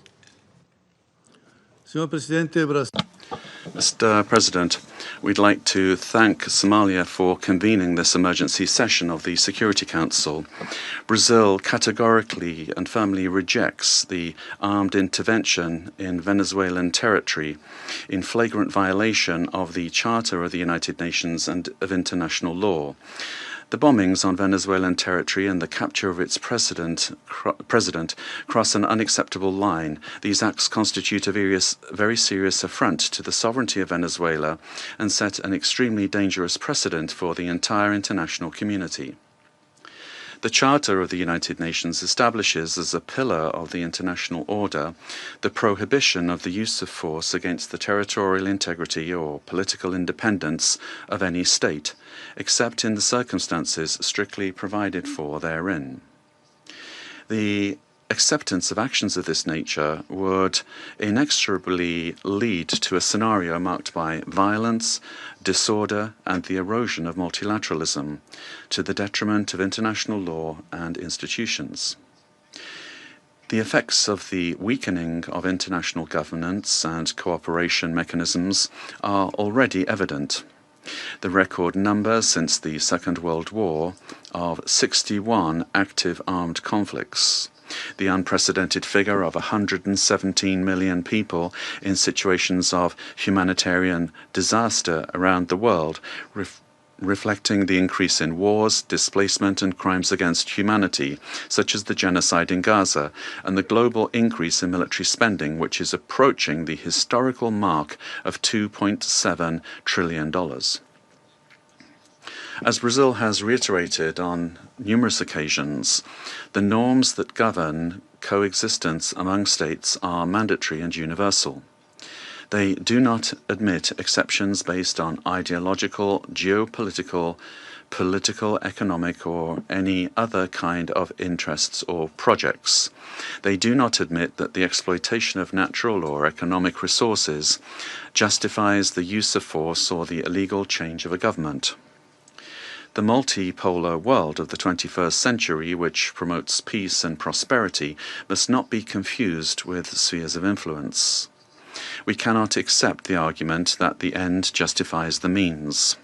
Mr. President, we'd like to thank Somalia for convening this emergency session of the Security Council. Brazil categorically and firmly rejects the armed intervention in Venezuelan territory in flagrant violation of the Charter of the United Nations and of international law. The bombings on Venezuelan territory and the capture of its president cross an unacceptable line. These acts constitute a very serious affront to the sovereignty of Venezuela and set an extremely dangerous precedent for the entire international community. The Charter of the United Nations establishes as a pillar of the international order the prohibition of the use of force against the territorial integrity or political independence of any state, except in the circumstances strictly provided for therein. The acceptance of actions of this nature would inexorably lead to a scenario marked by violence, disorder, and the erosion of multilateralism, to the detriment of international law and institutions. The effects of the weakening of international governance and cooperation mechanisms are already evident. The record number since the Second World War of 61 active armed conflicts, the unprecedented figure of 117 million people in situations of humanitarian disaster around the world, reflecting the increase in wars, displacement, and crimes against humanity, such as the genocide in Gaza, and the global increase in military spending, which is approaching the historical mark of $2.7 trillion. As Brazil has reiterated on numerous occasions, the norms that govern coexistence among states are mandatory and universal. They do not admit exceptions based on ideological, geopolitical, political, economic, or any other kind of interests or projects. They do not admit that the exploitation of natural or economic resources justifies the use of force or the illegal change of a government. The multipolar world of the 21st century, which promotes peace and prosperity, must not be confused with spheres of influence. We cannot accept the argument that the end justifies the means.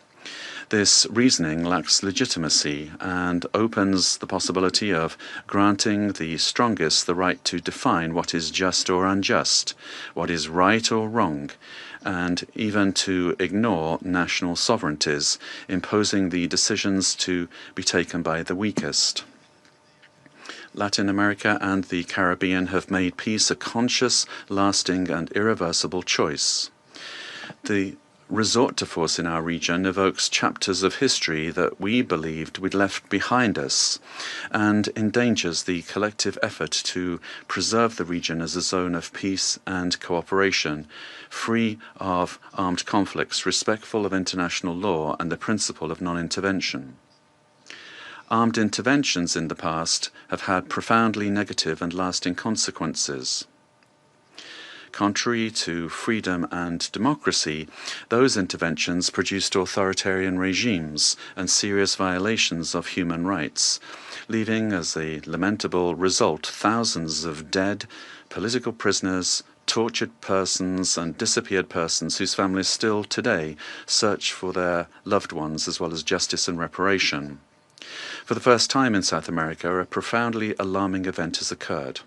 This reasoning lacks legitimacy and opens the possibility of granting the strongest the right to define what is just or unjust, what is right or wrong, and even to ignore national sovereignties, imposing the decisions to be taken by the weakest. Latin America and the Caribbean have made peace a conscious, lasting, and irreversible choice. The resort to force in our region evokes chapters of history that we believed we'd left behind us and endangers the collective effort to preserve the region as a zone of peace and cooperation, free of armed conflicts, respectful of international law and the principle of non-intervention. Armed interventions in the past have had profoundly negative and lasting consequences. Contrary to freedom and democracy, those interventions produced authoritarian regimes and serious violations of human rights, leaving as a lamentable result thousands of dead, political prisoners, tortured persons, and disappeared persons whose families still today search for their loved ones as well as justice and reparation. For the first time in South America, a profoundly alarming event has occurred.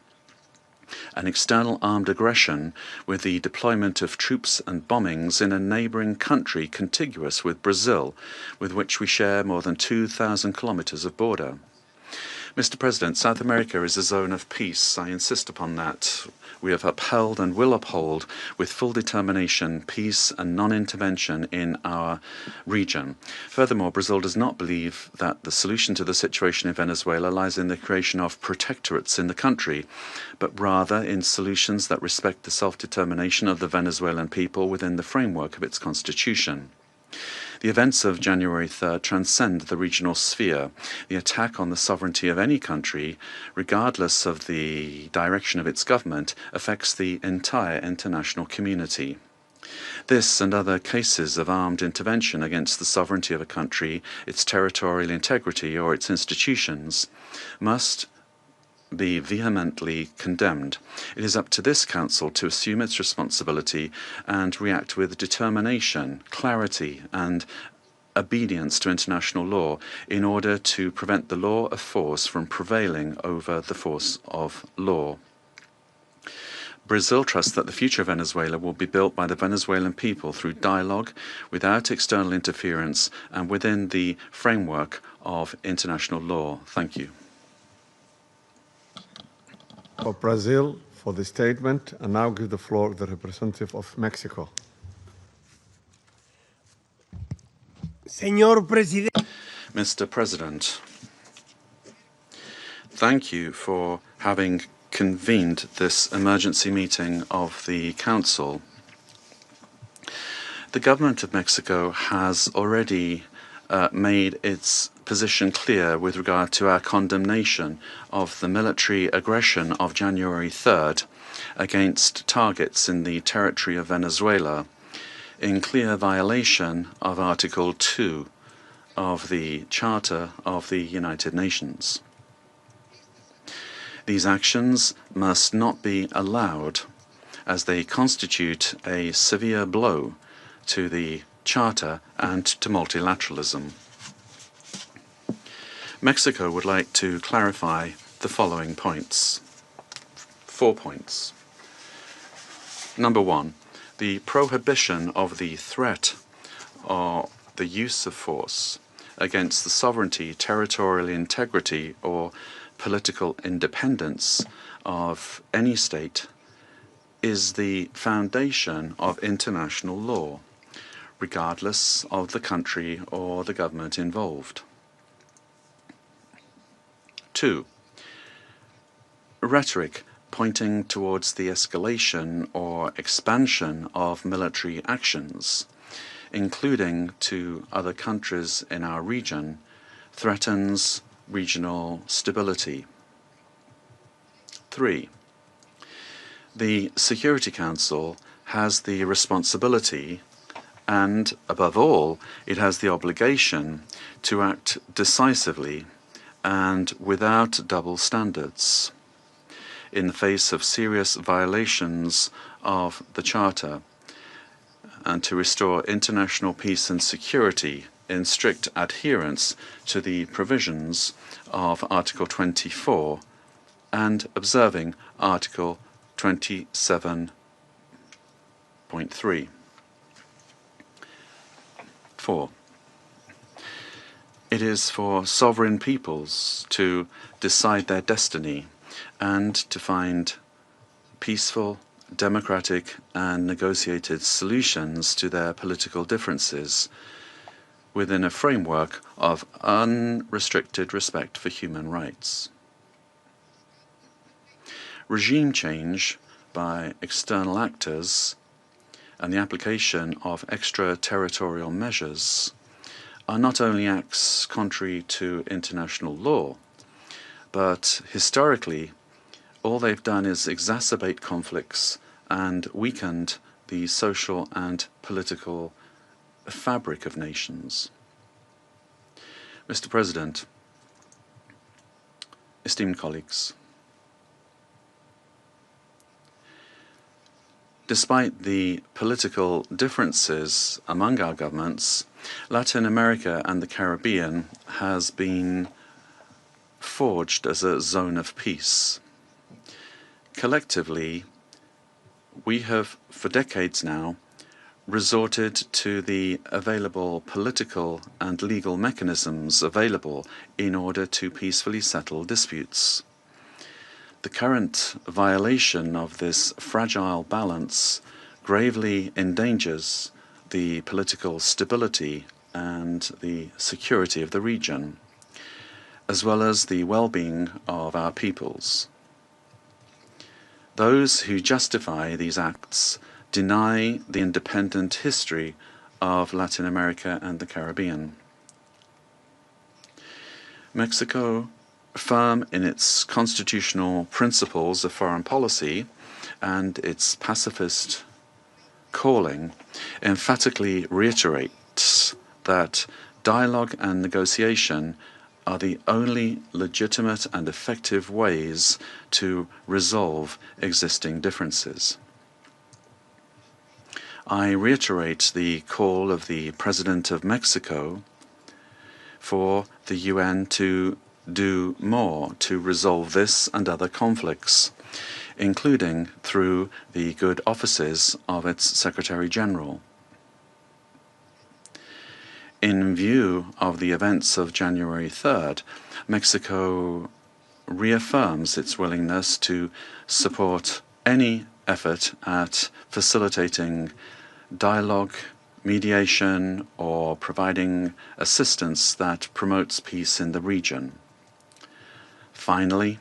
An external armed aggression with the deployment of troops and bombings in a neighboring country contiguous with Brazil, with which we share more than 2,000 kilometers of border. Mr. President, South America is a zone of peace. I insist upon that. We have upheld and will uphold with full determination peace and non-intervention in our region. Furthermore, Brazil does not believe that the solution to the situation in Venezuela lies in the creation of protectorates in the country, but rather in solutions that respect the self-determination of the Venezuelan people within the framework of its constitution. The events of January 3rd transcend the regional sphere. The attack on the sovereignty of any country, regardless of the direction of its government, affects the entire international community. This and other cases of armed intervention against the sovereignty of a country, its territorial integrity, or its institutions must be vehemently condemned. It is up to this Council to assume its responsibility and react with determination, clarity, and obedience to international law in order to prevent the law of force from prevailing over the force of law. Brazil trusts that the future of Venezuela will be built by the Venezuelan people through dialogue, without external interference, and within the framework of international law. Thank you. For Brazil, for the statement, and now give the floor to the representative of Mexico. Mr. President, thank you for having convened this emergency meeting of the Council. The government of Mexico has already made its position clear with regard to our condemnation of the military aggression of January 3rd against targets in the territory of Venezuela, in clear violation of Article 2 of the Charter of the United Nations. These actions must not be allowed, as they constitute a severe blow to the Charter and to multilateralism. Mexico would like to clarify the following points. 4 points. Number 1, the prohibition of the threat or the use of force against the sovereignty, territorial integrity, or political independence of any state is the foundation of international law, regardless of the country or the government involved. 2, rhetoric pointing towards the escalation or expansion of military actions, including to other countries in our region, threatens regional stability. 3, the Security Council has the responsibility and, above all, it has the obligation to act decisively and without double standards in the face of serious violations of the Charter, and to restore international peace and security in strict adherence to the provisions of Article 24 and observing Article 27.3. 4. It is for sovereign peoples to decide their destiny and to find peaceful, democratic, and negotiated solutions to their political differences within a framework of unrestricted respect for human rights. Regime change by external actors and the application of extraterritorial measures are not only acts contrary to international law, but historically all they've done is exacerbate conflicts and weakened the social and political fabric of nations. Mr. President, esteemed colleagues, despite the political differences among our governments, Latin America and the Caribbean has been forged as a zone of peace. Collectively, we have, for decades now, resorted to the available political and legal mechanisms available in order to peacefully settle disputes. The current violation of this fragile balance gravely endangers the political stability and the security of the region, as well as the well-being of our peoples. Those who justify these acts deny the independent history of Latin America and the Caribbean. Mexico, firm in its constitutional principles of foreign policy and its pacifist calling, emphatically reiterates that dialogue and negotiation are the only legitimate and effective ways to resolve existing differences. I reiterate the call of the President of Mexico for the UN to do more to resolve this and other conflicts, including through the good offices of its Secretary General. In view of the events of January 3rd, Mexico reaffirms its willingness to support any effort at facilitating dialogue, mediation, or providing assistance that promotes peace in the region. Finally,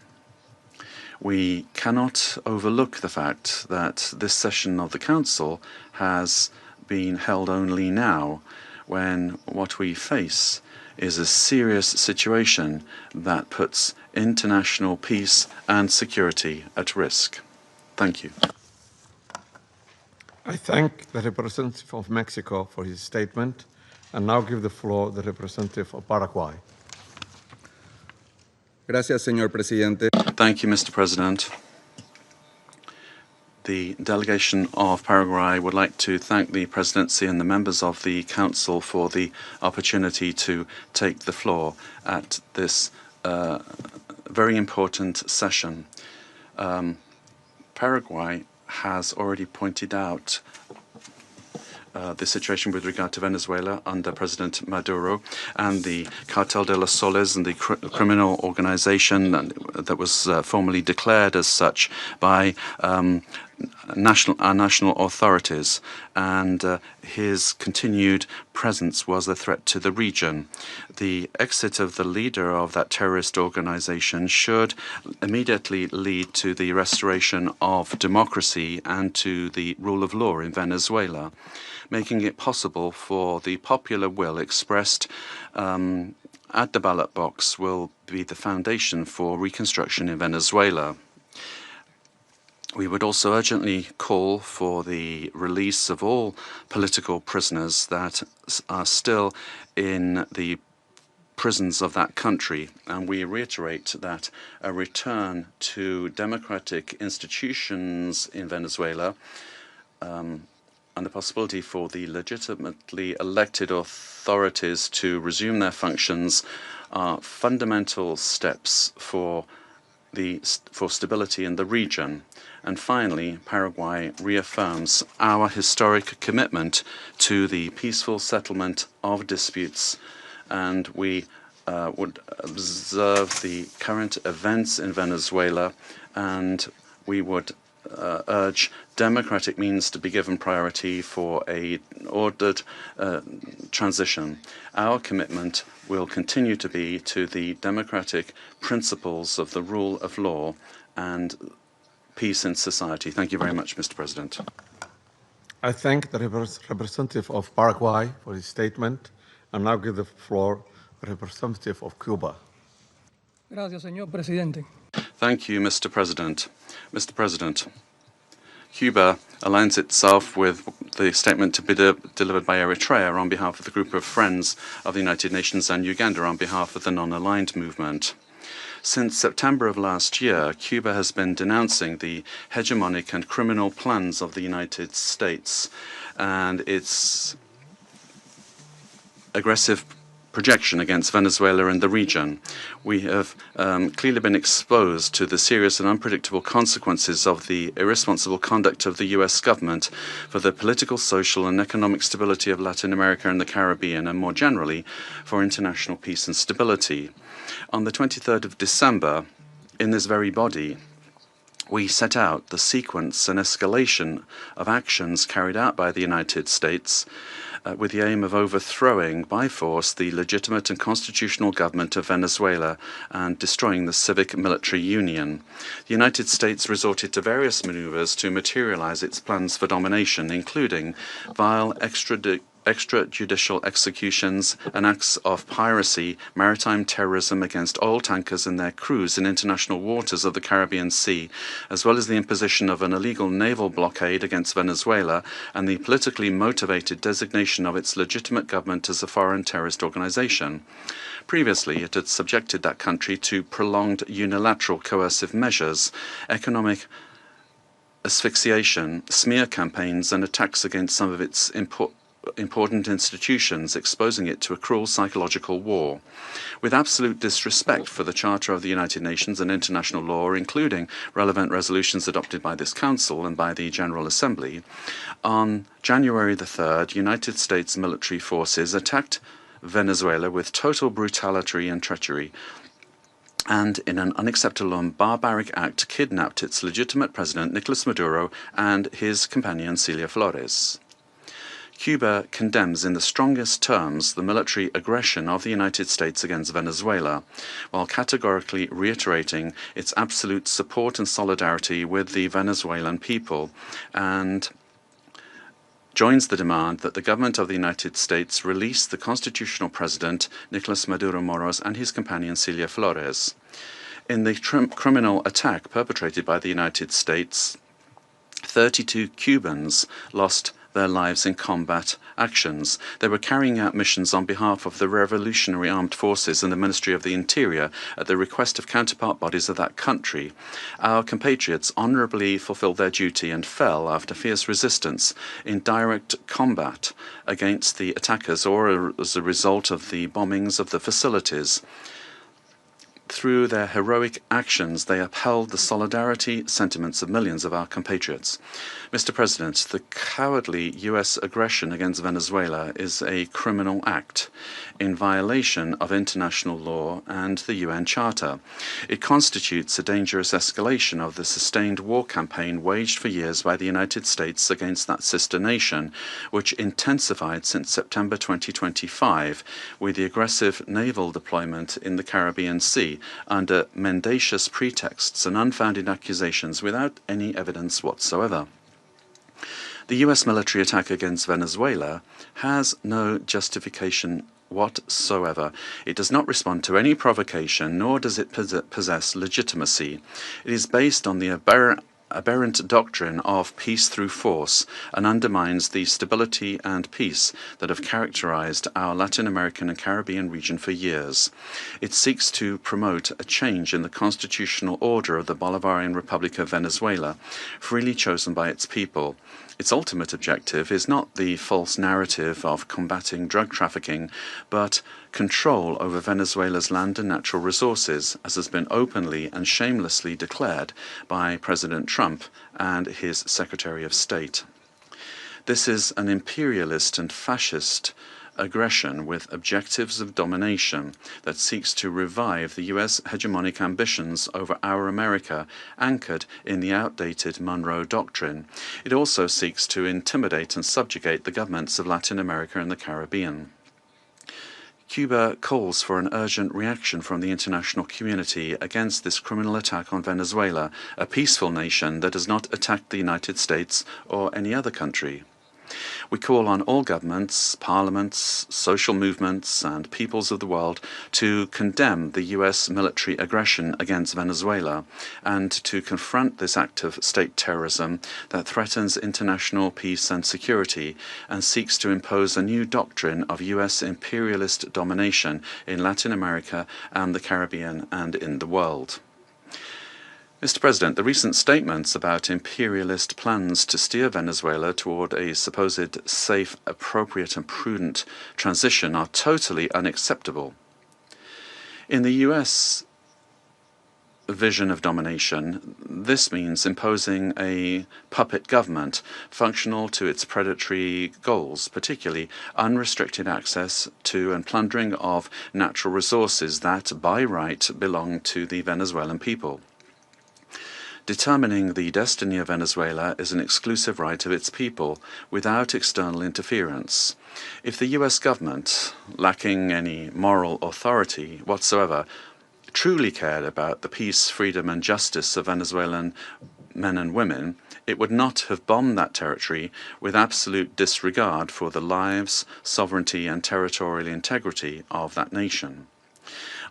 we cannot overlook the fact that this session of the Council has been held only now, when what we face is a serious situation that puts international peace and security at risk. Thank you. I thank the representative of Mexico for his statement, and now give the floor to the representative of Paraguay. Gracias, señor presidente. Thank you, Mr. President. The delegation of Paraguay would like to thank the Presidency and the members of the Council for the opportunity to take the floor at this very important session. Paraguay has already pointed out the situation with regard to Venezuela under President Maduro and the Cartel de los Soles and the criminal organization that was formally declared as such by our national authorities, and his continued presence was a threat to the region. The exit of the leader of that terrorist organization should immediately lead to the restoration of democracy and to the rule of law in Venezuela, making it possible for the popular will expressed at the ballot box will be the foundation for reconstruction in Venezuela. We would also urgently call for the release of all political prisoners that are still in the prisons of that country, and we reiterate that a return to democratic institutions in Venezuela and the possibility for the legitimately elected authorities to resume their functions are fundamental steps for stability in the region. And finally, Paraguay reaffirms our historic commitment to the peaceful settlement of disputes, and we would observe the current events in Venezuela, and we would urge democratic means to be given priority for an ordered transition. Our commitment will continue to be to the democratic principles of the rule of law and peace in society. Thank you very much, Mr. President. I thank the representative of Paraguay for his statement, and now give the floor to the representative of Cuba. Gracias, señor presidente. Thank you, Mr. President. Mr. President, Cuba aligns itself with the statement to be delivered by Eritrea on behalf of the group of friends of the United Nations and Uganda on behalf of the non-aligned movement. Since September of last year, Cuba has been denouncing the hegemonic and criminal plans of the United States and its aggressive projection against Venezuela and the region. We have clearly been exposed to the serious and unpredictable consequences of the irresponsible conduct of the U.S. government for the political, social, and economic stability of Latin America and the Caribbean, and more generally, for international peace and stability. On the 23rd of December, in this very body, we set out the sequence and escalation of actions carried out by the United States with the aim of overthrowing by force the legitimate and constitutional government of Venezuela and destroying the civic military union. The United States resorted to various maneuvers to materialize its plans for domination, including vile extrajudicial executions and acts of piracy, maritime terrorism against oil tankers and their crews in international waters of the Caribbean Sea, as well as the imposition of an illegal naval blockade against Venezuela and the politically motivated designation of its legitimate government as a foreign terrorist organization. Previously, it had subjected that country to prolonged unilateral coercive measures, economic asphyxiation, smear campaigns, and attacks against some of its important institutions, exposing it to a cruel psychological war. With absolute disrespect for the Charter of the United Nations and international law, including relevant resolutions adopted by this Council and by the General Assembly, on January the 3rd, United States military forces attacked Venezuela with total brutality and treachery, and in an unacceptable and barbaric act kidnapped its legitimate president, Nicolás Maduro, and his companion, Celia Flores. Cuba condemns in the strongest terms the military aggression of the United States against Venezuela, while categorically reiterating its absolute support and solidarity with the Venezuelan people, and joins the demand that the government of the United States release the constitutional president, Nicolás Maduro Moros, and his companion, Celia Flores. In the criminal attack perpetrated by the United States, 32 Cubans lost their lives in combat actions. They were carrying out missions on behalf of the Revolutionary Armed Forces and the Ministry of the Interior at the request of counterpart bodies of that country. Our compatriots honorably fulfilled their duty and fell after fierce resistance in direct combat against the attackers or as a result of the bombings of the facilities. Through their heroic actions, they upheld the solidarity sentiments of millions of our compatriots. Mr. President, the cowardly U.S. aggression against Venezuela is a criminal act in violation of international law and the UN Charter. It constitutes a dangerous escalation of the sustained war campaign waged for years by the United States against that sister nation, which intensified since September 2025 with the aggressive naval deployment in the Caribbean Sea under mendacious pretexts and unfounded accusations without any evidence whatsoever. The U.S. military attack against Venezuela has no justification whatsoever. It does not respond to any provocation, nor does it possess legitimacy. It is based on the aberrant doctrine of peace through force and undermines the stability and peace that have characterized our Latin American and Caribbean region for years. It seeks to promote a change in the constitutional order of the Bolivarian Republic of Venezuela, freely chosen by its people. Its ultimate objective is not the false narrative of combating drug trafficking, but control over Venezuela's land and natural resources, as has been openly and shamelessly declared by President Trump and his Secretary of State. This is an imperialist and fascist aggression with objectives of domination that seeks to revive the U.S. hegemonic ambitions over our America, anchored in the outdated Monroe Doctrine. It also seeks to intimidate and subjugate the governments of Latin America and the Caribbean. Cuba calls for an urgent reaction from the international community against this criminal attack on Venezuela, a peaceful nation that has not attacked the United States or any other country. We call on all governments, parliaments, social movements, and peoples of the world to condemn the U.S. military aggression against Venezuela and to confront this act of state terrorism that threatens international peace and security and seeks to impose a new doctrine of U.S. imperialist domination in Latin America and the Caribbean and in the world. Mr. President, the recent statements about imperialist plans to steer Venezuela toward a supposed safe, appropriate, and prudent transition are totally unacceptable. In the U.S. vision of domination, this means imposing a puppet government functional to its predatory goals, particularly unrestricted access to and plundering of natural resources that, by right, belong to the Venezuelan people. Determining the destiny of Venezuela is an exclusive right of its people, without external interference. If the U.S. government, lacking any moral authority whatsoever, truly cared about the peace, freedom, and justice of Venezuelan men and women, it would not have bombed that territory with absolute disregard for the lives, sovereignty, and territorial integrity of that nation.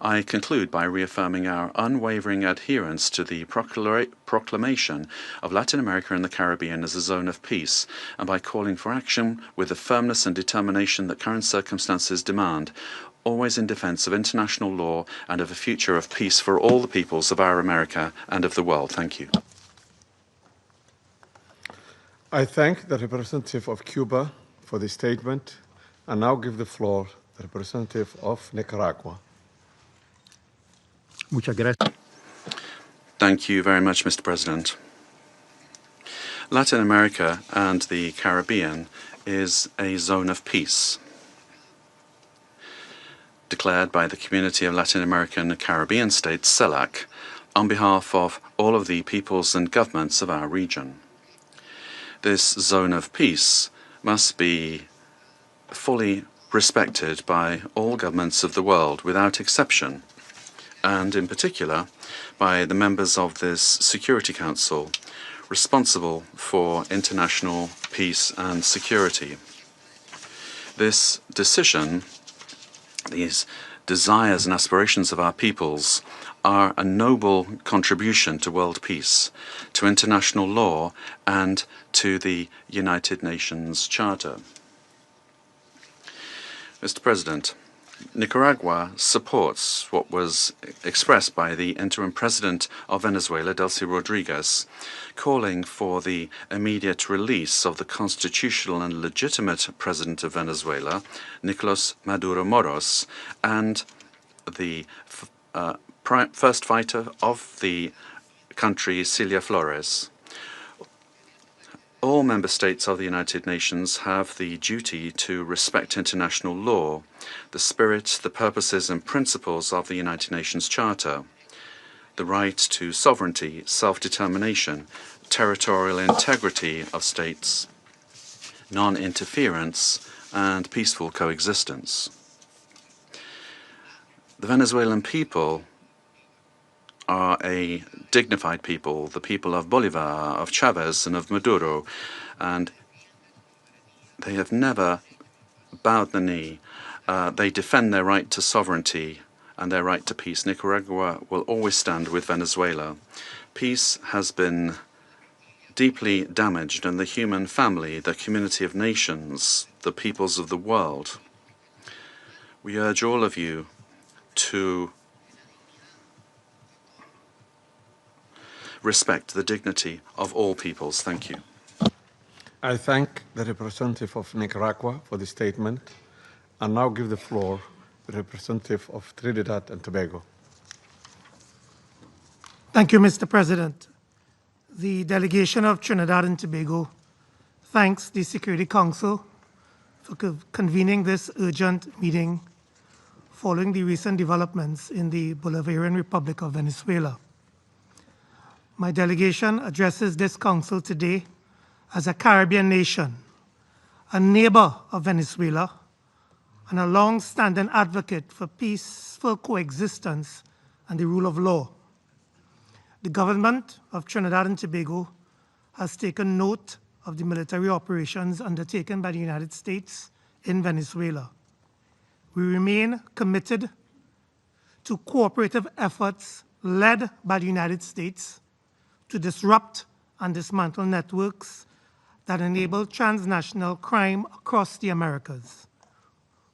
I conclude by reaffirming our unwavering adherence to the proclamation of Latin America and the Caribbean as a zone of peace, and by calling for action with the firmness and determination that current circumstances demand. always in defense of international law and of a future of peace for all the peoples of our America and of the world. Thank you. I thank the representative of Cuba for the statement and now give the floor to the representative of Nicaragua. Muchas gracias. Thank you very much, Mr. President. Latin America and the Caribbean is a zone of peace, declared by the Community of Latin American and Caribbean States, CELAC, on behalf of all of the peoples and governments of our region. This zone of peace must be fully respected by all governments of the world without exception, and in particular by the members of this Security Council responsible for international peace and security. This decision, these desires and aspirations of our peoples, are a noble contribution to world peace, to international law, and to the United Nations Charter. Mr. President, Nicaragua supports what was expressed by the interim president of Venezuela, Delcy Rodriguez, calling for the immediate release of the constitutional and legitimate president of Venezuela, Nicolás Maduro Moros, and the first fighter of the country, Celia Flores. All member states of the United Nations have the duty to respect international law, the spirit, the purposes and principles of the United Nations Charter, the right to sovereignty, self-determination, territorial integrity of states, non-interference, and peaceful coexistence. The Venezuelan people are a dignified people, the people of Bolivar, of Chavez, and of Maduro, and they have never bowed the knee. They defend their right to sovereignty and their right to peace. Nicaragua will always stand with Venezuela. Peace has been deeply damaged, and the human family, the community of nations, the peoples of the world. We urge all of you to respect the dignity of all peoples. Thank you. I thank the representative of Nicaragua for the statement and now give the floor to the representative of Trinidad and Tobago. Thank you, Mr. President. The delegation of Trinidad and Tobago thanks the Security Council for convening this urgent meeting following the recent developments in the Bolivarian Republic of Venezuela. My delegation addresses this council today as a Caribbean nation, a neighbor of Venezuela, and a long-standing advocate for peaceful coexistence and the rule of law. The government of Trinidad and Tobago has taken note of the military operations undertaken by the United States in Venezuela. We remain committed to cooperative efforts led by the United States to disrupt and dismantle networks that enable transnational crime across the Americas,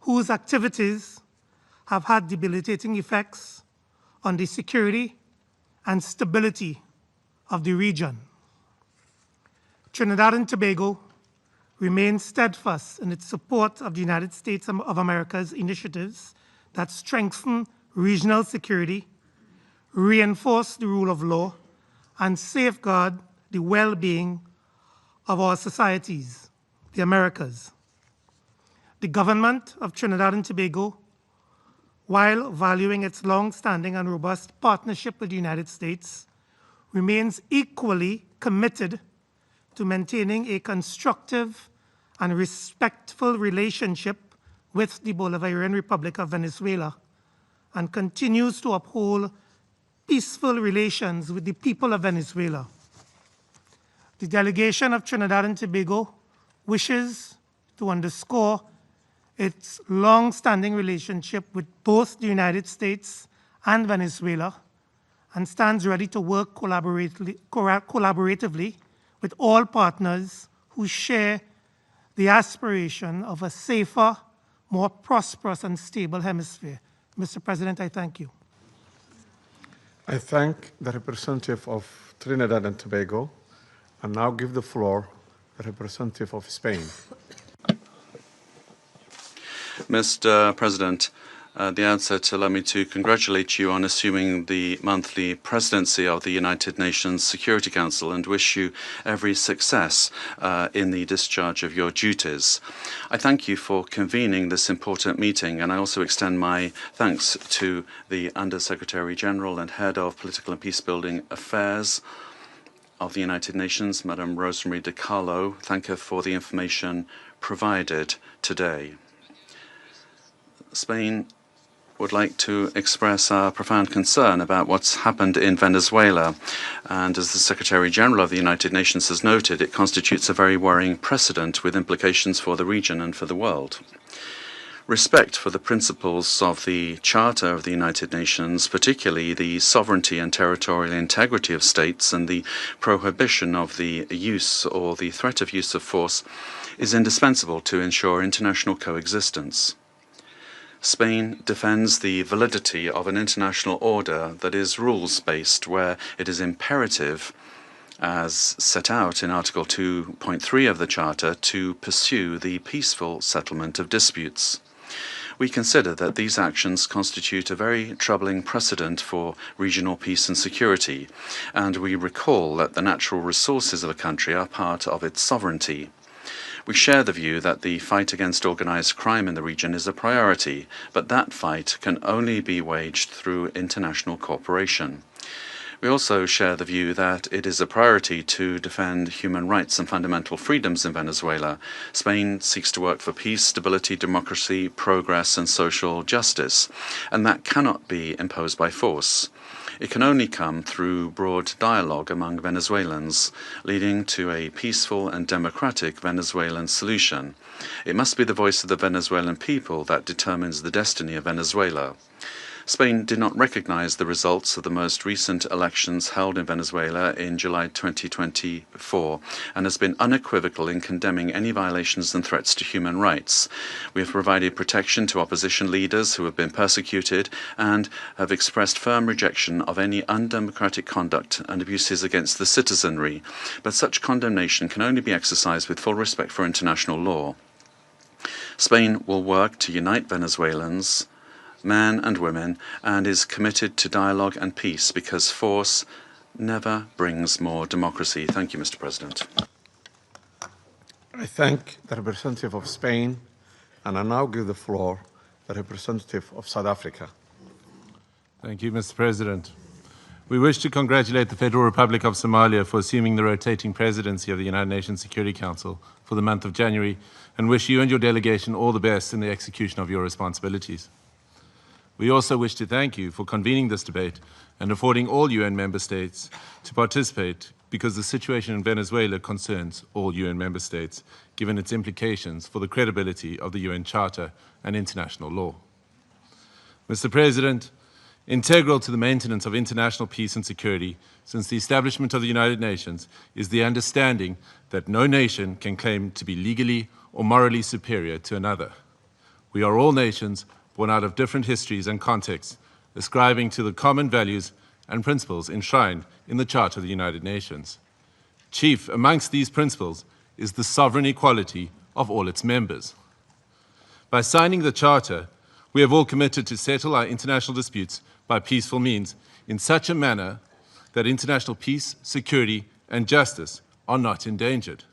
whose activities have had debilitating effects on the security and stability of the region. Trinidad and Tobago remains steadfast in its support of the United States of America's initiatives that strengthen regional security, reinforce the rule of law, and safeguard the well-being of our societies, the Americas. The government of Trinidad and Tobago, while valuing its long-standing and robust partnership with the United States, remains equally committed to maintaining a constructive and respectful relationship with the Bolivarian Republic of Venezuela and continues to uphold peaceful relations with the people of Venezuela. The delegation of Trinidad and Tobago wishes to underscore its long-standing relationship with both the United States and Venezuela and stands ready to work collaboratively with all partners who share the aspiration of a safer, more prosperous and stable hemisphere. Mr. President, I thank you. I thank the representative of Trinidad and Tobago and now give the floor to the representative of Spain. Mr. President, at the outset, allow me to congratulate you on assuming the monthly presidency of the United Nations Security Council and wish you every success in the discharge of your duties. I thank you for convening this important meeting, and I also extend my thanks to the Under-Secretary General and Head of Political and Peacebuilding Affairs of the United Nations, Madam Rosemary DiCarlo. Thank her for the information provided today. Spain would like to express our profound concern about what's happened in Venezuela. And as the Secretary General of the United Nations has noted, it constitutes a very worrying precedent with implications for the region and for the world. Respect for the principles of the Charter of the United Nations, particularly the sovereignty and territorial integrity of states and the prohibition of the use or the threat of use of force, is indispensable to ensure international coexistence. Spain defends the validity of an international order that is rules-based, where it is imperative, as set out in Article 2.3 of the Charter, to pursue the peaceful settlement of disputes. We consider that these actions constitute a very troubling precedent for regional peace and security, and we recall that the natural resources of a country are part of its sovereignty. We share the view that the fight against organized crime in the region is a priority, but that fight can only be waged through international cooperation. We also share the view that it is a priority to defend human rights and fundamental freedoms in Venezuela. Spain seeks to work for peace, stability, democracy, progress, and social justice, and that cannot be imposed by force. It can only come through broad dialogue among Venezuelans, leading to a peaceful and democratic Venezuelan solution. It must be the voice of the Venezuelan people that determines the destiny of Venezuela. Spain did not recognize the results of the most recent elections held in Venezuela in July 2024 and has been unequivocal in condemning any violations and threats to human rights. We have provided protection to opposition leaders who have been persecuted and have expressed firm rejection of any undemocratic conduct and abuses against the citizenry, but such condemnation can only be exercised with full respect for international law. Spain will work to unite Venezuelans, men and women, and is committed to dialogue and peace because force never brings more democracy. Thank you, Mr. President. I thank the representative of Spain, and I now give the floor to the representative of South Africa. Thank you, Mr. President. We wish to congratulate the Federal Republic of Somalia for assuming the rotating presidency of the United Nations Security Council for the month of January, and wish you and your delegation all the best in the execution of your responsibilities. We also wish to thank you for convening this debate and affording all UN member states to participate, because the situation in Venezuela concerns all UN member states, given its implications for the credibility of the UN Charter and international law. Mr. President, integral to the maintenance of international peace and security since the establishment of the United Nations is the understanding that no nation can claim to be legally or morally superior to another. We are all nations born out of different histories and contexts, ascribing to the common values and principles enshrined in the Charter of the United Nations. Chief amongst these principles is the sovereign equality of all its members. By signing the Charter, we have all committed to settle our international disputes by peaceful means in such a manner that international peace, security, and justice are not endangered.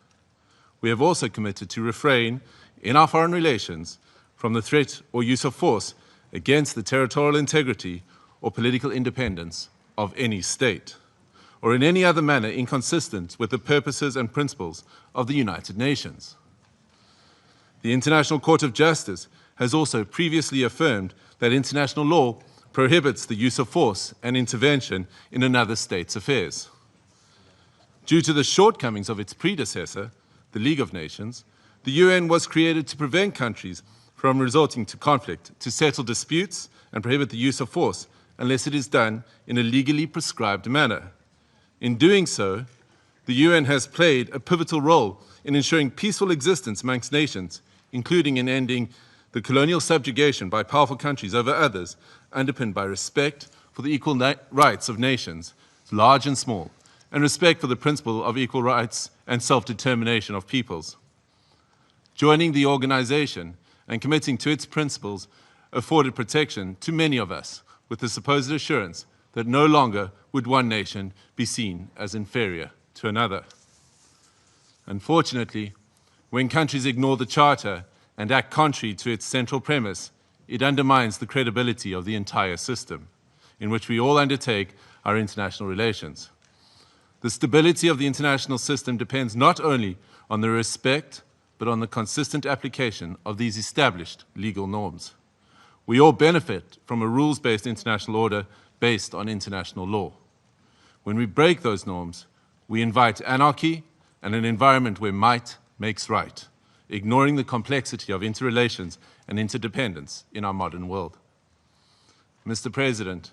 We have also committed to refrain in our foreign relations from the threat or use of force against the territorial integrity or political independence of any state, or in any other manner inconsistent with the purposes and principles of the United Nations. The International Court of Justice has also previously affirmed that international law prohibits the use of force and intervention in another state's affairs. Due to the shortcomings of its predecessor, the League of Nations, the UN was created to prevent countries from resorting to conflict, to settle disputes and prohibit the use of force unless it is done in a legally prescribed manner. In doing so, the UN has played a pivotal role in ensuring peaceful existence amongst nations, including in ending the colonial subjugation by powerful countries over others, underpinned by respect for the equal rights of nations, large and small, and respect for the principle of equal rights and self-determination of peoples. Joining the organization and committing to its principles afforded protection to many of us, with the supposed assurance that no longer would one nation be seen as inferior to another. Unfortunately, when countries ignore the Charter and act contrary to its central premise, it undermines the credibility of the entire system in which we all undertake our international relations. The stability of the international system depends not only on the respect, but on the consistent application of these established legal norms. We all benefit from a rules-based international order based on international law. When we break those norms, we invite anarchy and an environment where might makes right, ignoring the complexity of interrelations and interdependence in our modern world. Mr. President,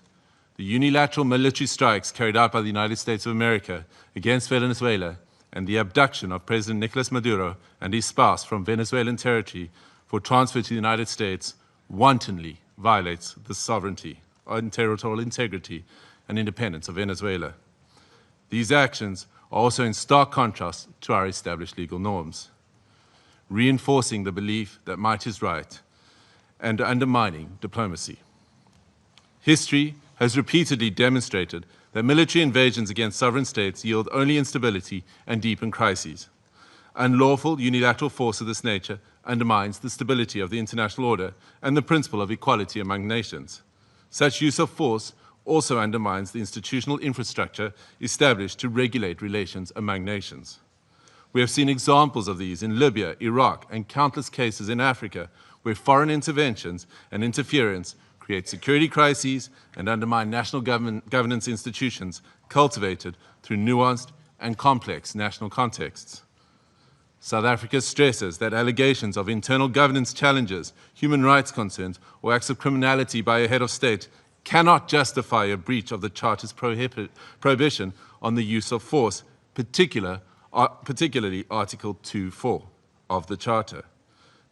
the unilateral military strikes carried out by the United States of America against Venezuela and the abduction of President Nicolás Maduro and his spouse from Venezuelan territory for transfer to the United States wantonly violates the sovereignty and territorial integrity and independence of Venezuela. These actions are also in stark contrast to our established legal norms, reinforcing the belief that might is right and undermining diplomacy. History has repeatedly demonstrated that military invasions against sovereign states yield only instability and deepen crises. Unlawful unilateral force of this nature undermines the stability of the international order and the principle of equality among nations. Such use of force also undermines the institutional infrastructure established to regulate relations among nations. We have seen examples of these in Libya, Iraq, and countless cases in Africa, where foreign interventions and interference create security crises and undermine national governance institutions cultivated through nuanced and complex national contexts. South Africa stresses that allegations of internal governance challenges, human rights concerns, or acts of criminality by a head of state cannot justify a breach of the Charter's prohibition on the use of force, particularly Article 2.4 of the Charter.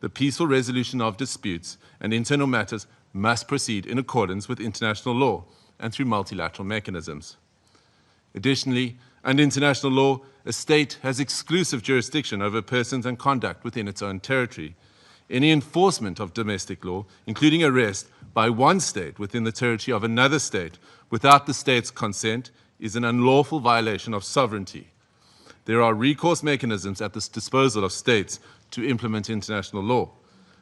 The peaceful resolution of disputes and internal matters must proceed in accordance with international law and through multilateral mechanisms. Additionally, under international law, a state has exclusive jurisdiction over persons and conduct within its own territory. Any enforcement of domestic law, including arrest by one state within the territory of another state without the state's consent, is an unlawful violation of sovereignty. There are recourse mechanisms at the disposal of states to implement international law.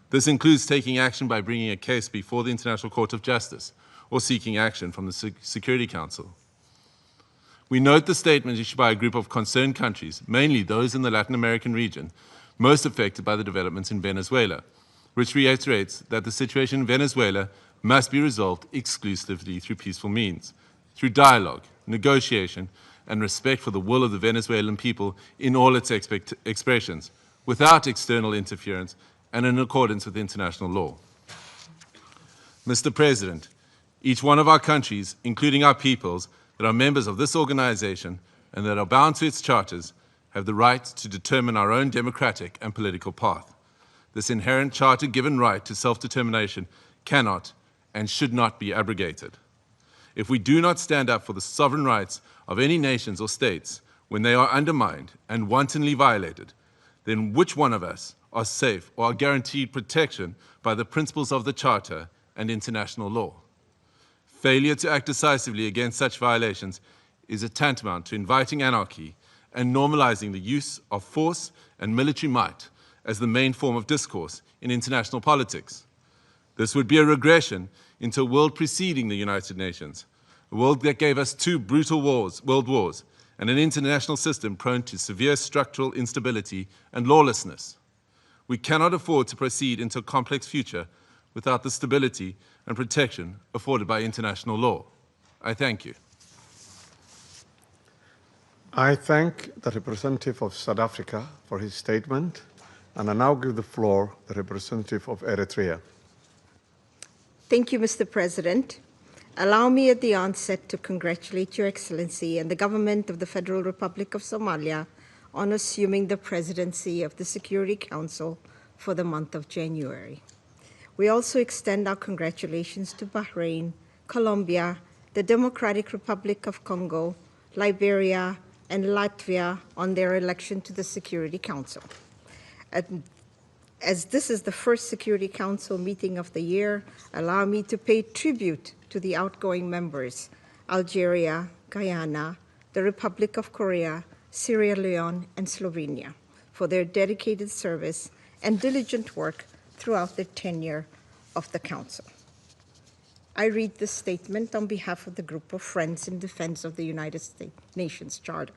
This includes taking action by bringing a case before the International Court of Justice or seeking action from the Security Council. We note the statement issued by a group of concerned countries, mainly those in the Latin American region, most affected by the developments in Venezuela, which reiterates that the situation in Venezuela must be resolved exclusively through peaceful means, through dialogue, negotiation, and respect for the will of the Venezuelan people in all its expressions, without external interference and in accordance with international law. Mr. President, each one of our countries, including our peoples, that are members of this organization and that are bound to its charters, have the right to determine our own democratic and political path. This inherent charter-given right to self-determination cannot and should not be abrogated. If we do not stand up for the sovereign rights of any nations or states when they are undermined and wantonly violated, then which one of us are safe or are guaranteed protection by the principles of the Charter and international law? Failure to act decisively against such violations is a tantamount to inviting anarchy and normalizing the use of force and military might as the main form of discourse in international politics. This would be a regression into a world preceding the United Nations, a world that gave us two brutal world wars, and an international system prone to severe structural instability and lawlessness. We cannot afford to proceed into a complex future without the stability and protection afforded by international law. I thank you. I thank the representative of South Africa for his statement, and I now give the floor to the representative of Eritrea. Thank you, Mr. President. Allow me at the onset to congratulate Your Excellency and the government of the Federal Republic of Somalia on assuming the presidency of the Security Council for the month of January. We also extend our congratulations to Bahrain, Colombia, the Democratic Republic of Congo, Liberia, and Latvia on their election to the Security Council. As this is the first Security Council meeting of the year, allow me to pay tribute to the outgoing members, Algeria, Guyana, the Republic of Korea, Sierra Leone, and Slovenia, for their dedicated service and diligent work throughout their tenure of the Council. I read this statement on behalf of the Group of Friends in Defense of the United Nations Charter.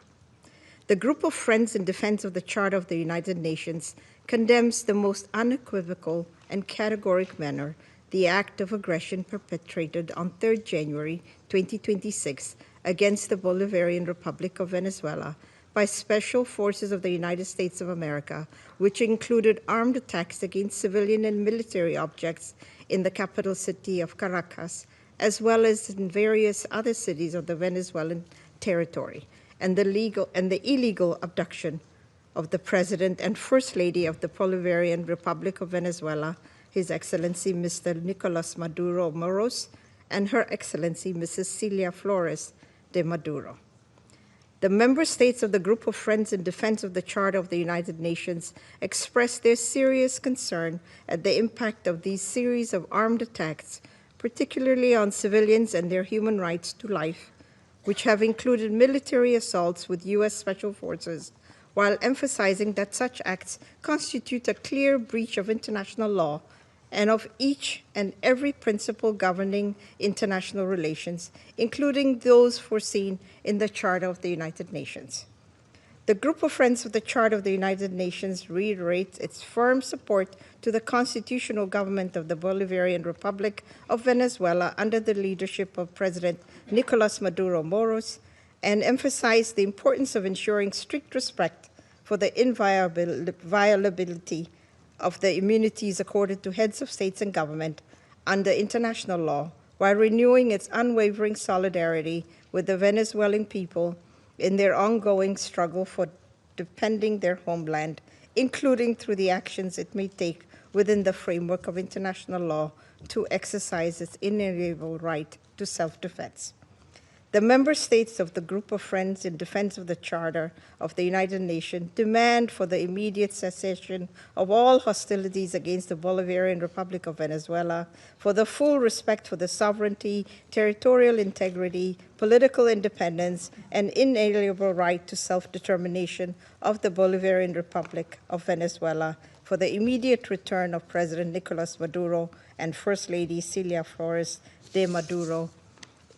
The Group of Friends in Defense of the Charter of the United Nations condemns the most unequivocal and categoric manner the act of aggression perpetrated on 3rd January 2026 against the Bolivarian Republic of Venezuela by special forces of the United States of America, which included armed attacks against civilian and military objects in the capital city of Caracas, as well as in various other cities of the Venezuelan territory, and the illegal abduction of the President and First Lady of the Bolivarian Republic of Venezuela, His Excellency Mr. Nicolás Maduro Moros, and Her Excellency Mrs. Celia Flores de Maduro. The member states of the Group of Friends in Defense of the Charter of the United Nations expressed their serious concern at the impact of these series of armed attacks, particularly on civilians and their human rights to life, which have included military assaults with U.S. Special Forces, while emphasizing that such acts constitute a clear breach of international law and of each and every principle governing international relations, including those foreseen in the Charter of the United Nations. The Group of Friends of the Charter of the United Nations reiterates its firm support to the constitutional government of the Bolivarian Republic of Venezuela under the leadership of President Nicolás Maduro Moros, and emphasizes the importance of ensuring strict respect for the inviolability of the immunities accorded to heads of states and government under international law, while renewing its unwavering solidarity with the Venezuelan people in their ongoing struggle for defending their homeland, including through the actions it may take within the framework of international law to exercise its inalienable right to self-defense. The member states of the Group of Friends in Defense of the Charter of the United Nations demand for the immediate cessation of all hostilities against the Bolivarian Republic of Venezuela, for the full respect for the sovereignty, territorial integrity, political independence, and inalienable right to self-determination of the Bolivarian Republic of Venezuela, for the immediate return of President Nicolás Maduro and First Lady Celia Flores de Maduro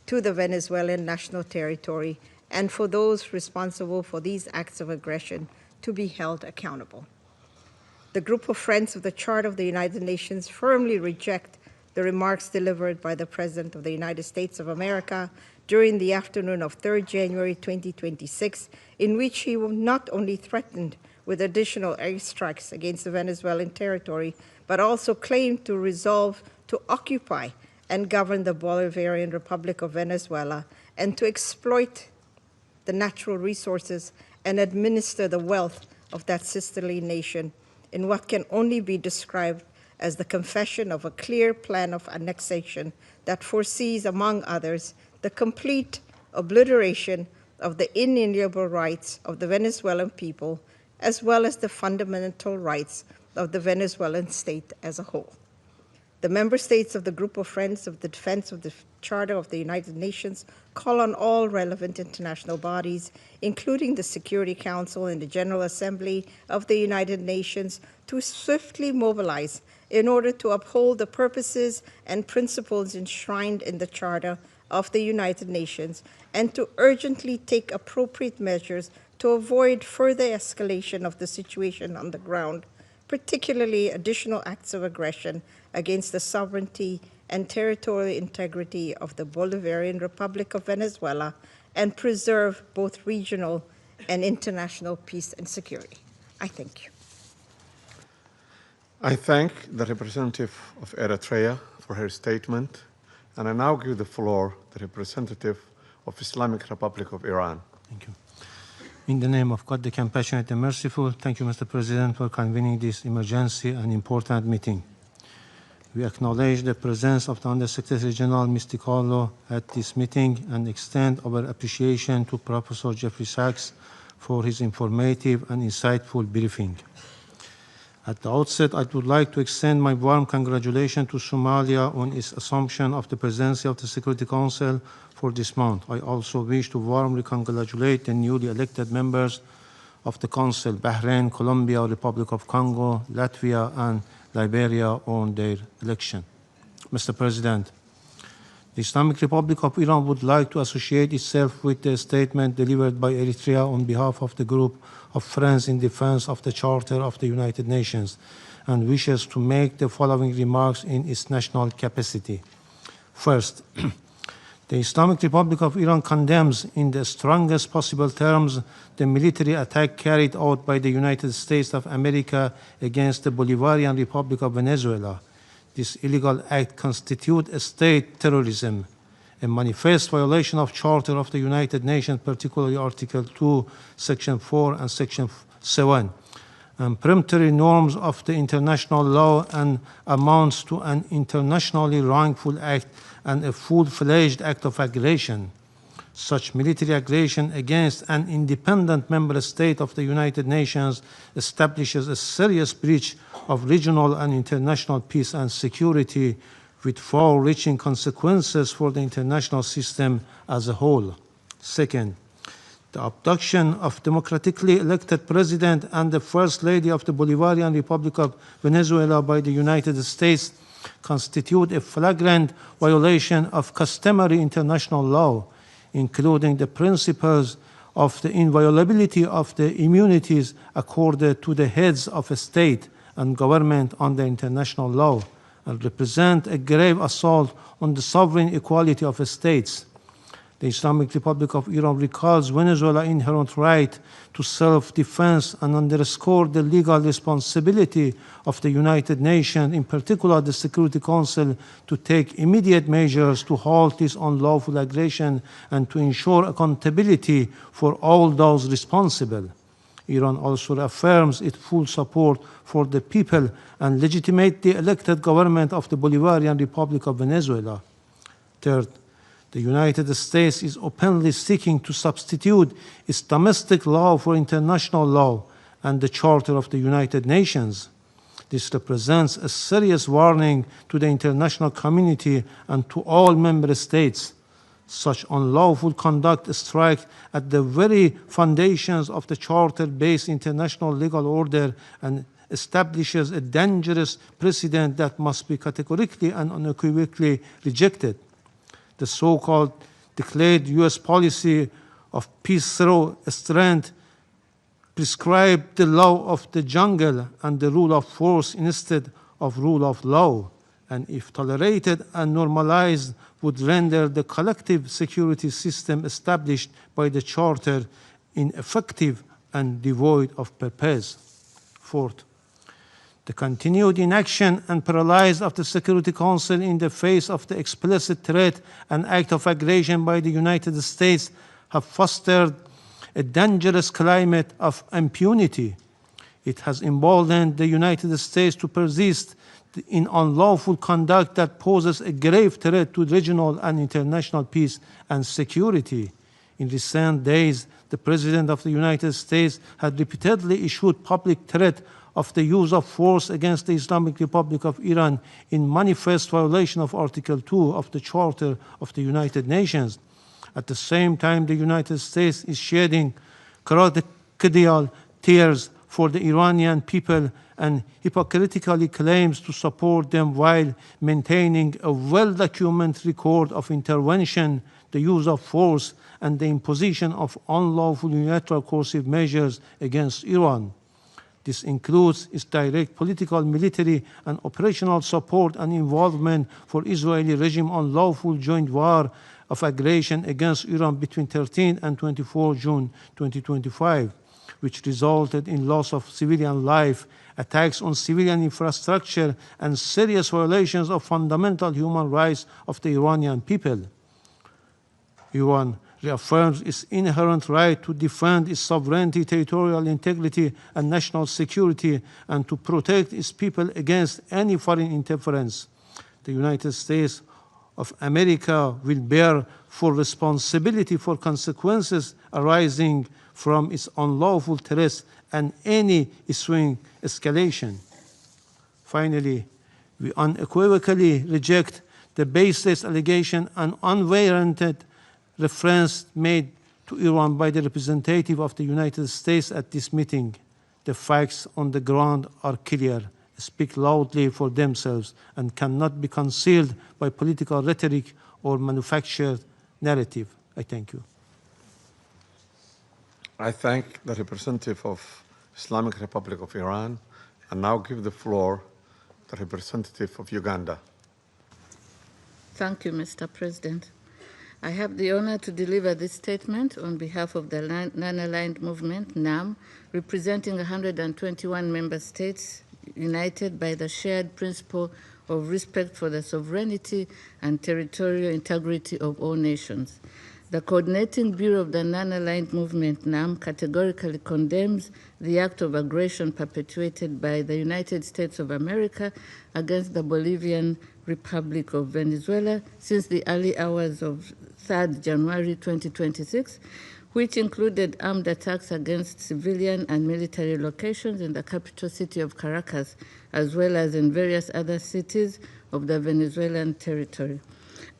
to the Venezuelan national territory, and for those responsible for these acts of aggression to be held accountable. The Group of Friends of the Charter of the United Nations firmly reject the remarks delivered by the President of the United States of America during the afternoon of 3rd January 2026, in which he not only threatened with additional airstrikes against the Venezuelan territory, but also claimed to resolve to occupy and govern the Bolivarian Republic of Venezuela, and to exploit the natural resources and administer the wealth of that sisterly nation in what can only be described as the confession of a clear plan of annexation that foresees, among others, the complete obliteration of the inalienable rights of the Venezuelan people, as well as the fundamental rights of the Venezuelan state as a whole. The member states of the Group of Friends of the Defense of the Charter of the United Nations call on all relevant international bodies, including the Security Council and the General Assembly of the United Nations, to swiftly mobilize in order to uphold the purposes and principles enshrined in the Charter of the United Nations, and to urgently take appropriate measures to avoid further escalation of the situation on the ground, particularly additional acts of aggression against the sovereignty and territorial integrity of the Bolivarian Republic of Venezuela, and preserve both regional and international peace and security. I thank you. I thank the representative of Eritrea for her statement, and I now give the floor to the representative of Islamic Republic of Iran. Thank you. In the name of God, the compassionate and merciful, thank you, Mr. President, for convening this emergency and important meeting. We acknowledge the presence of the Undersecretary General, Mr. Carlo, at this meeting and extend our appreciation to Professor Jeffrey Sachs for his informative and insightful briefing. At the outset, I would like to extend my warm congratulations to Somalia on its assumption of the presidency of the Security Council for this month. I also wish to warmly congratulate the newly elected members of the Council, Bahrain, Colombia, Republic of Congo, Latvia, and Liberia on their election. Mr. President, the Islamic Republic of Iran would like to associate itself with the statement delivered by Eritrea on behalf of the group of Friends in Defense of the Charter of the United Nations and wishes to make the following remarks in its national capacity. First, the Islamic Republic of Iran condemns in the strongest possible terms the military attack carried out by the United States of America against the Bolivarian Republic of Venezuela. This illegal act constitutes a state terrorism, a manifest violation of Charter of the United Nations, particularly Article 2, Section 4 and Section 7, and peremptory norms of the international law and amounts to an internationally wrongful act and a full-fledged act of aggression. Such military aggression against an independent member state of the United Nations establishes a serious breach of regional and international peace and security with far-reaching consequences for the international system as a whole. Second, the abduction of democratically elected president and the First Lady of the Bolivarian Republic of Venezuela by the United States constitute a flagrant violation of customary international law, including the principles of the inviolability of the immunities accorded to the heads of a state and government under international law, and represent a grave assault on the sovereign equality of states. The Islamic Republic of Iran recalls Venezuela's inherent right to self-defense and underscores the legal responsibility of the United Nations, in particular the Security Council, to take immediate measures to halt this unlawful aggression and to ensure accountability for all those responsible. Iran also affirms its full support for the people and legitimately elected government of the Bolivarian Republic of Venezuela. Third, the United States is openly seeking to substitute its domestic law for international law and the Charter of the United Nations. This represents a serious warning to the international community and to all member states. Such unlawful conduct strikes at the very foundations of the Charter-based international legal order and establishes a dangerous precedent that must be categorically and unequivocally rejected. The so-called declared U.S. policy of peace through strength prescribes the law of the jungle and the rule of force instead of rule of law, and if tolerated and normalized, would render the collective security system established by the Charter ineffective and devoid of purpose. Fourth, the continued inaction and paralysis of the Security Council in the face of the explicit threat and act of aggression by the United States have fostered a dangerous climate of impunity. It has emboldened the United States to persist in unlawful conduct that poses a grave threat to regional and international peace and security. In recent days, the President of the United States had repeatedly issued public threat of the use of force against the Islamic Republic of Iran in manifest violation of Article 2 of the Charter of the United Nations. At the same time, the United States is shedding crocodile tears for the Iranian people and hypocritically claims to support them while maintaining a well-documented record of intervention, the use of force, and the imposition of unlawful unilateral coercive measures against Iran. This includes its direct political, military, and operational support and involvement for Israeli regime unlawful joint war of aggression against Iran between 13 and 24 June 2025, which resulted in loss of civilian life, attacks on civilian infrastructure, and serious violations of fundamental human rights of the Iranian people. Iran reaffirms its inherent right to defend its sovereignty, territorial integrity, and national security, and to protect its people against any foreign interference. the United States of America will bear full responsibility for consequences arising from its unlawful threats and any ensuing escalation. Finally, we unequivocally reject the baseless allegation and unwarranted reference made to Iran by the representative of the United States at this meeting. The facts on the ground are clear, speak loudly for themselves, and cannot be concealed by political rhetoric or manufactured narrative. I thank you. I thank the representative of Islamic Republic of Iran and now give the floor to the representative of Uganda. Thank you, Mr. President. I have the honor to deliver this statement on behalf of the Non-Aligned Movement, NAM, representing 121 member states united by the shared principle of respect for the sovereignty and territorial integrity of all nations. The Coordinating Bureau of the Non-Aligned Movement, NAM, categorically condemns the act of aggression perpetuated by the United States of America against the Bolivian Republic of Venezuela since the early hours of 3rd January 2026, which included armed attacks against civilian and military locations in the capital city of Caracas, as well as in various other cities of the Venezuelan territory.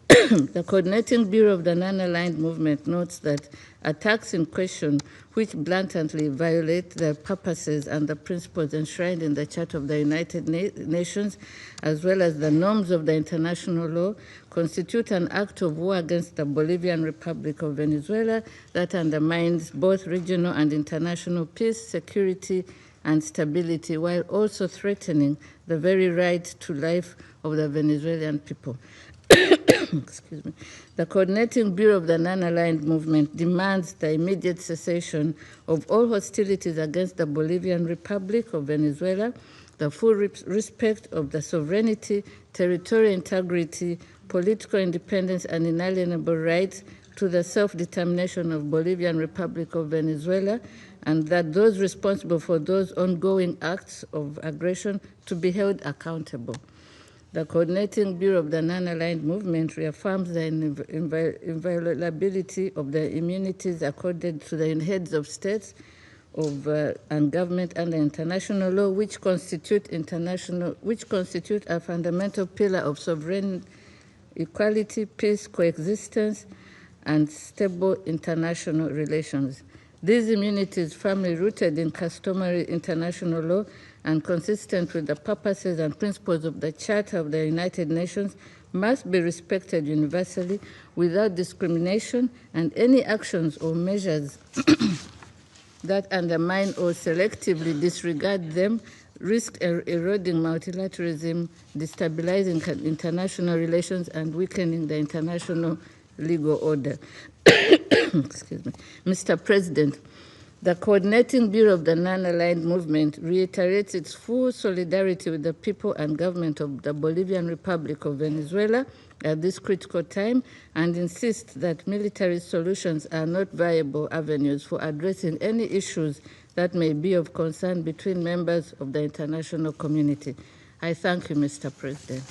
The Coordinating Bureau of the Non-Aligned Movement notes that attacks in question, which blatantly violate the purposes and the principles enshrined in the Charter of the United Nations, as well as the norms of the international law, constitute an act of war against the Bolivian Republic of Venezuela that undermines both regional and international peace, security, and stability, while also threatening the very right to life of the Venezuelan people. Excuse me. The Coordinating Bureau of the Non-Aligned Movement demands the immediate cessation of all hostilities against the Bolivian Republic of Venezuela, the full respect of the sovereignty, territorial integrity, political independence, and inalienable rights to the self-determination of Bolivian Republic of Venezuela, and that those responsible for those ongoing acts of aggression to be held accountable. The Coordinating Bureau of the Non-Aligned Movement reaffirms the inviolability of the immunities accorded to the heads of states and government under international law, which constitute a fundamental pillar of sovereign equality, peace, coexistence, and stable international relations. These immunities, firmly rooted in customary international law and consistent with the purposes and principles of the Charter of the United Nations, must be respected universally without discrimination, and any actions or measures that undermine or selectively disregard them risk eroding multilateralism, destabilizing international relations, and weakening the international legal order. Excuse me. Mr. President, the Coordinating Bureau of the Non-Aligned Movement reiterates its full solidarity with the people and government of the Bolivian Republic of Venezuela at this critical time, and insists that military solutions are not viable avenues for addressing any issues that may be of concern between members of the international community. I thank you, Mr. President.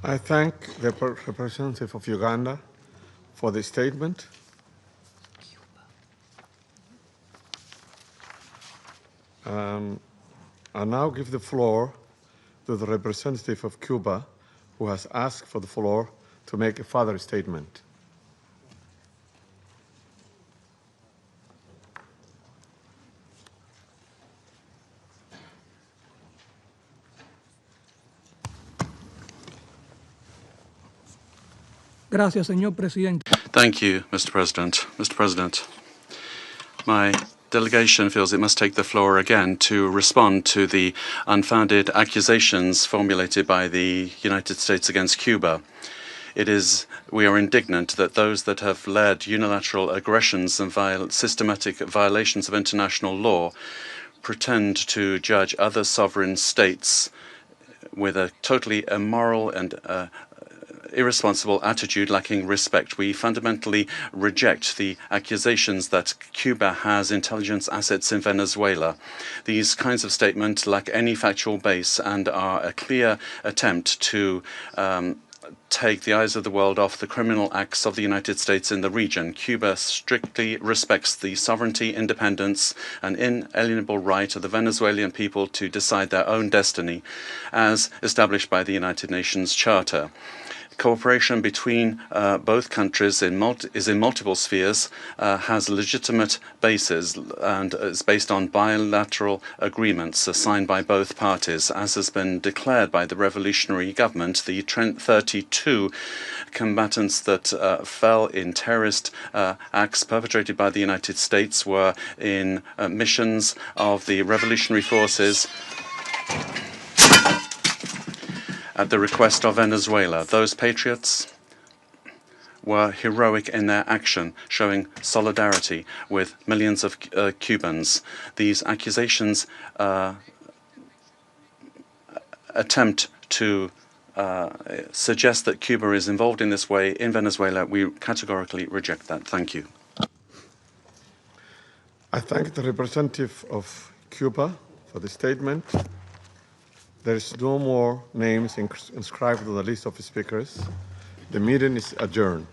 I thank the representative of Uganda for the statement. I now give the floor to the representative of Cuba, who has asked for the floor to make a further statement. Gracias, señor presidente. Thank you, Mr. President. Mr. President, my delegation feels it must take the floor again to respond to the unfounded accusations formulated by the United States against Cuba. We are indignant that those that have led unilateral aggressions and systematic violations of international law pretend to judge other sovereign states with a totally immoral and irresponsible attitude lacking respect. We fundamentally reject the accusations that Cuba has intelligence assets in Venezuela. These kinds of statements lack any factual base and are a clear attempt to take the eyes of the world off the criminal acts of the United States in the region. Cuba strictly respects the sovereignty, independence, and inalienable right of the Venezuelan people to decide their own destiny, as established by the United Nations Charter. Cooperation between both countries is in multiple spheres, has legitimate bases, and is based on bilateral agreements signed by both parties. As has been declared by the revolutionary government, the 32 combatants that fell in terrorist acts perpetrated by the United States were in missions of the revolutionary forces at the request of Venezuela. Those patriots were heroic in their action, showing solidarity with millions of Cubans. These accusations attempt to suggest that Cuba is involved in this way in Venezuela. We categorically reject that. Thank you. I thank the representative of Cuba for the statement. There is no more names inscribed on the list of speakers. The meeting is adjourned.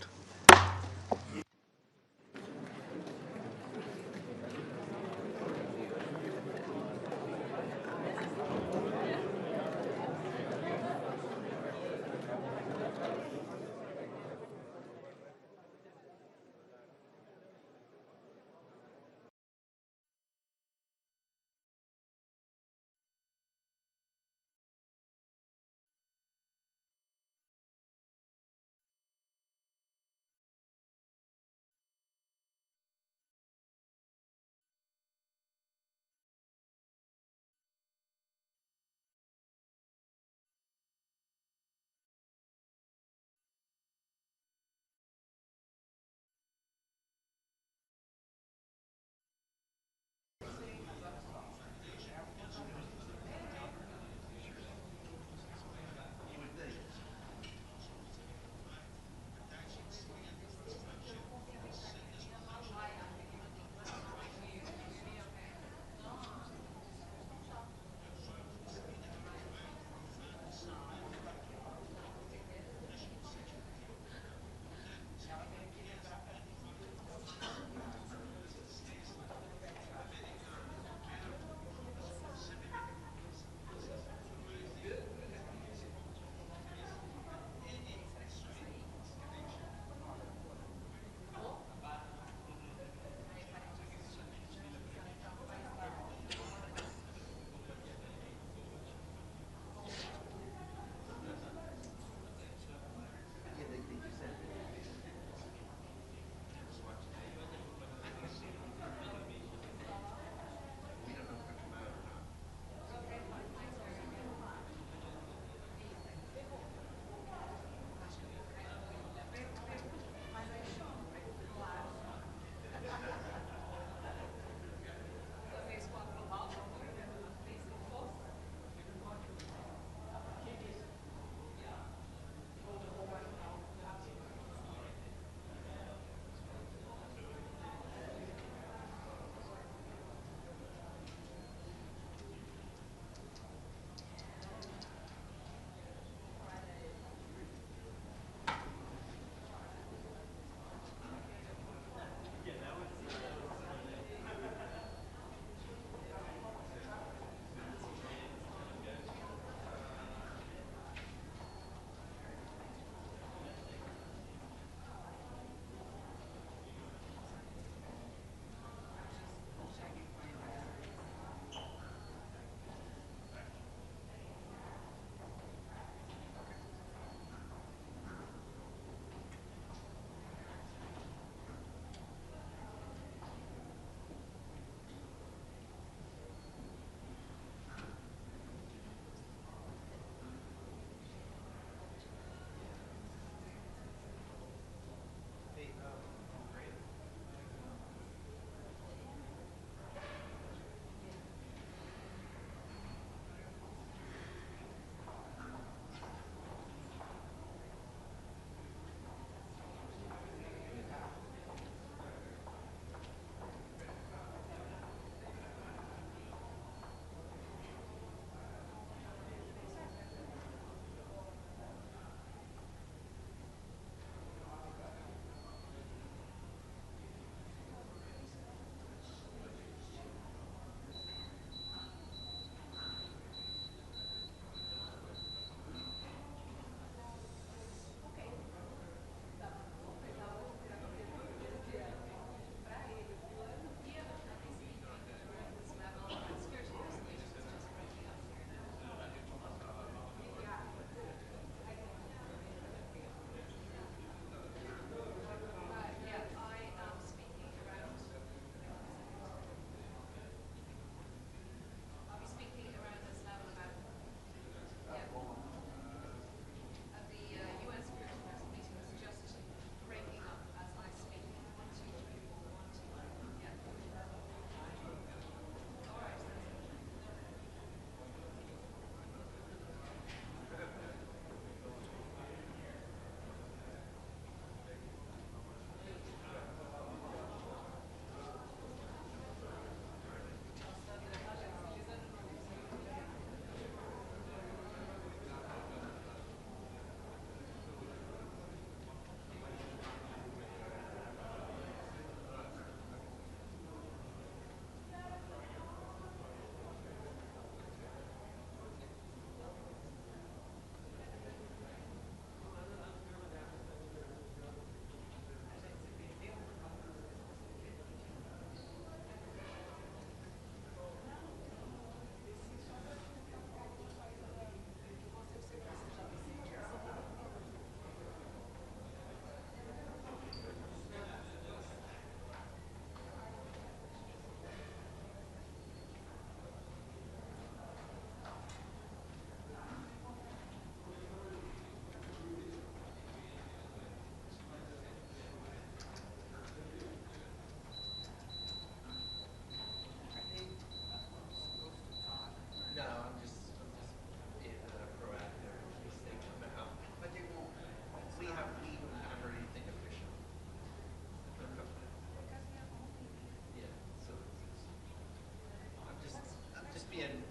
European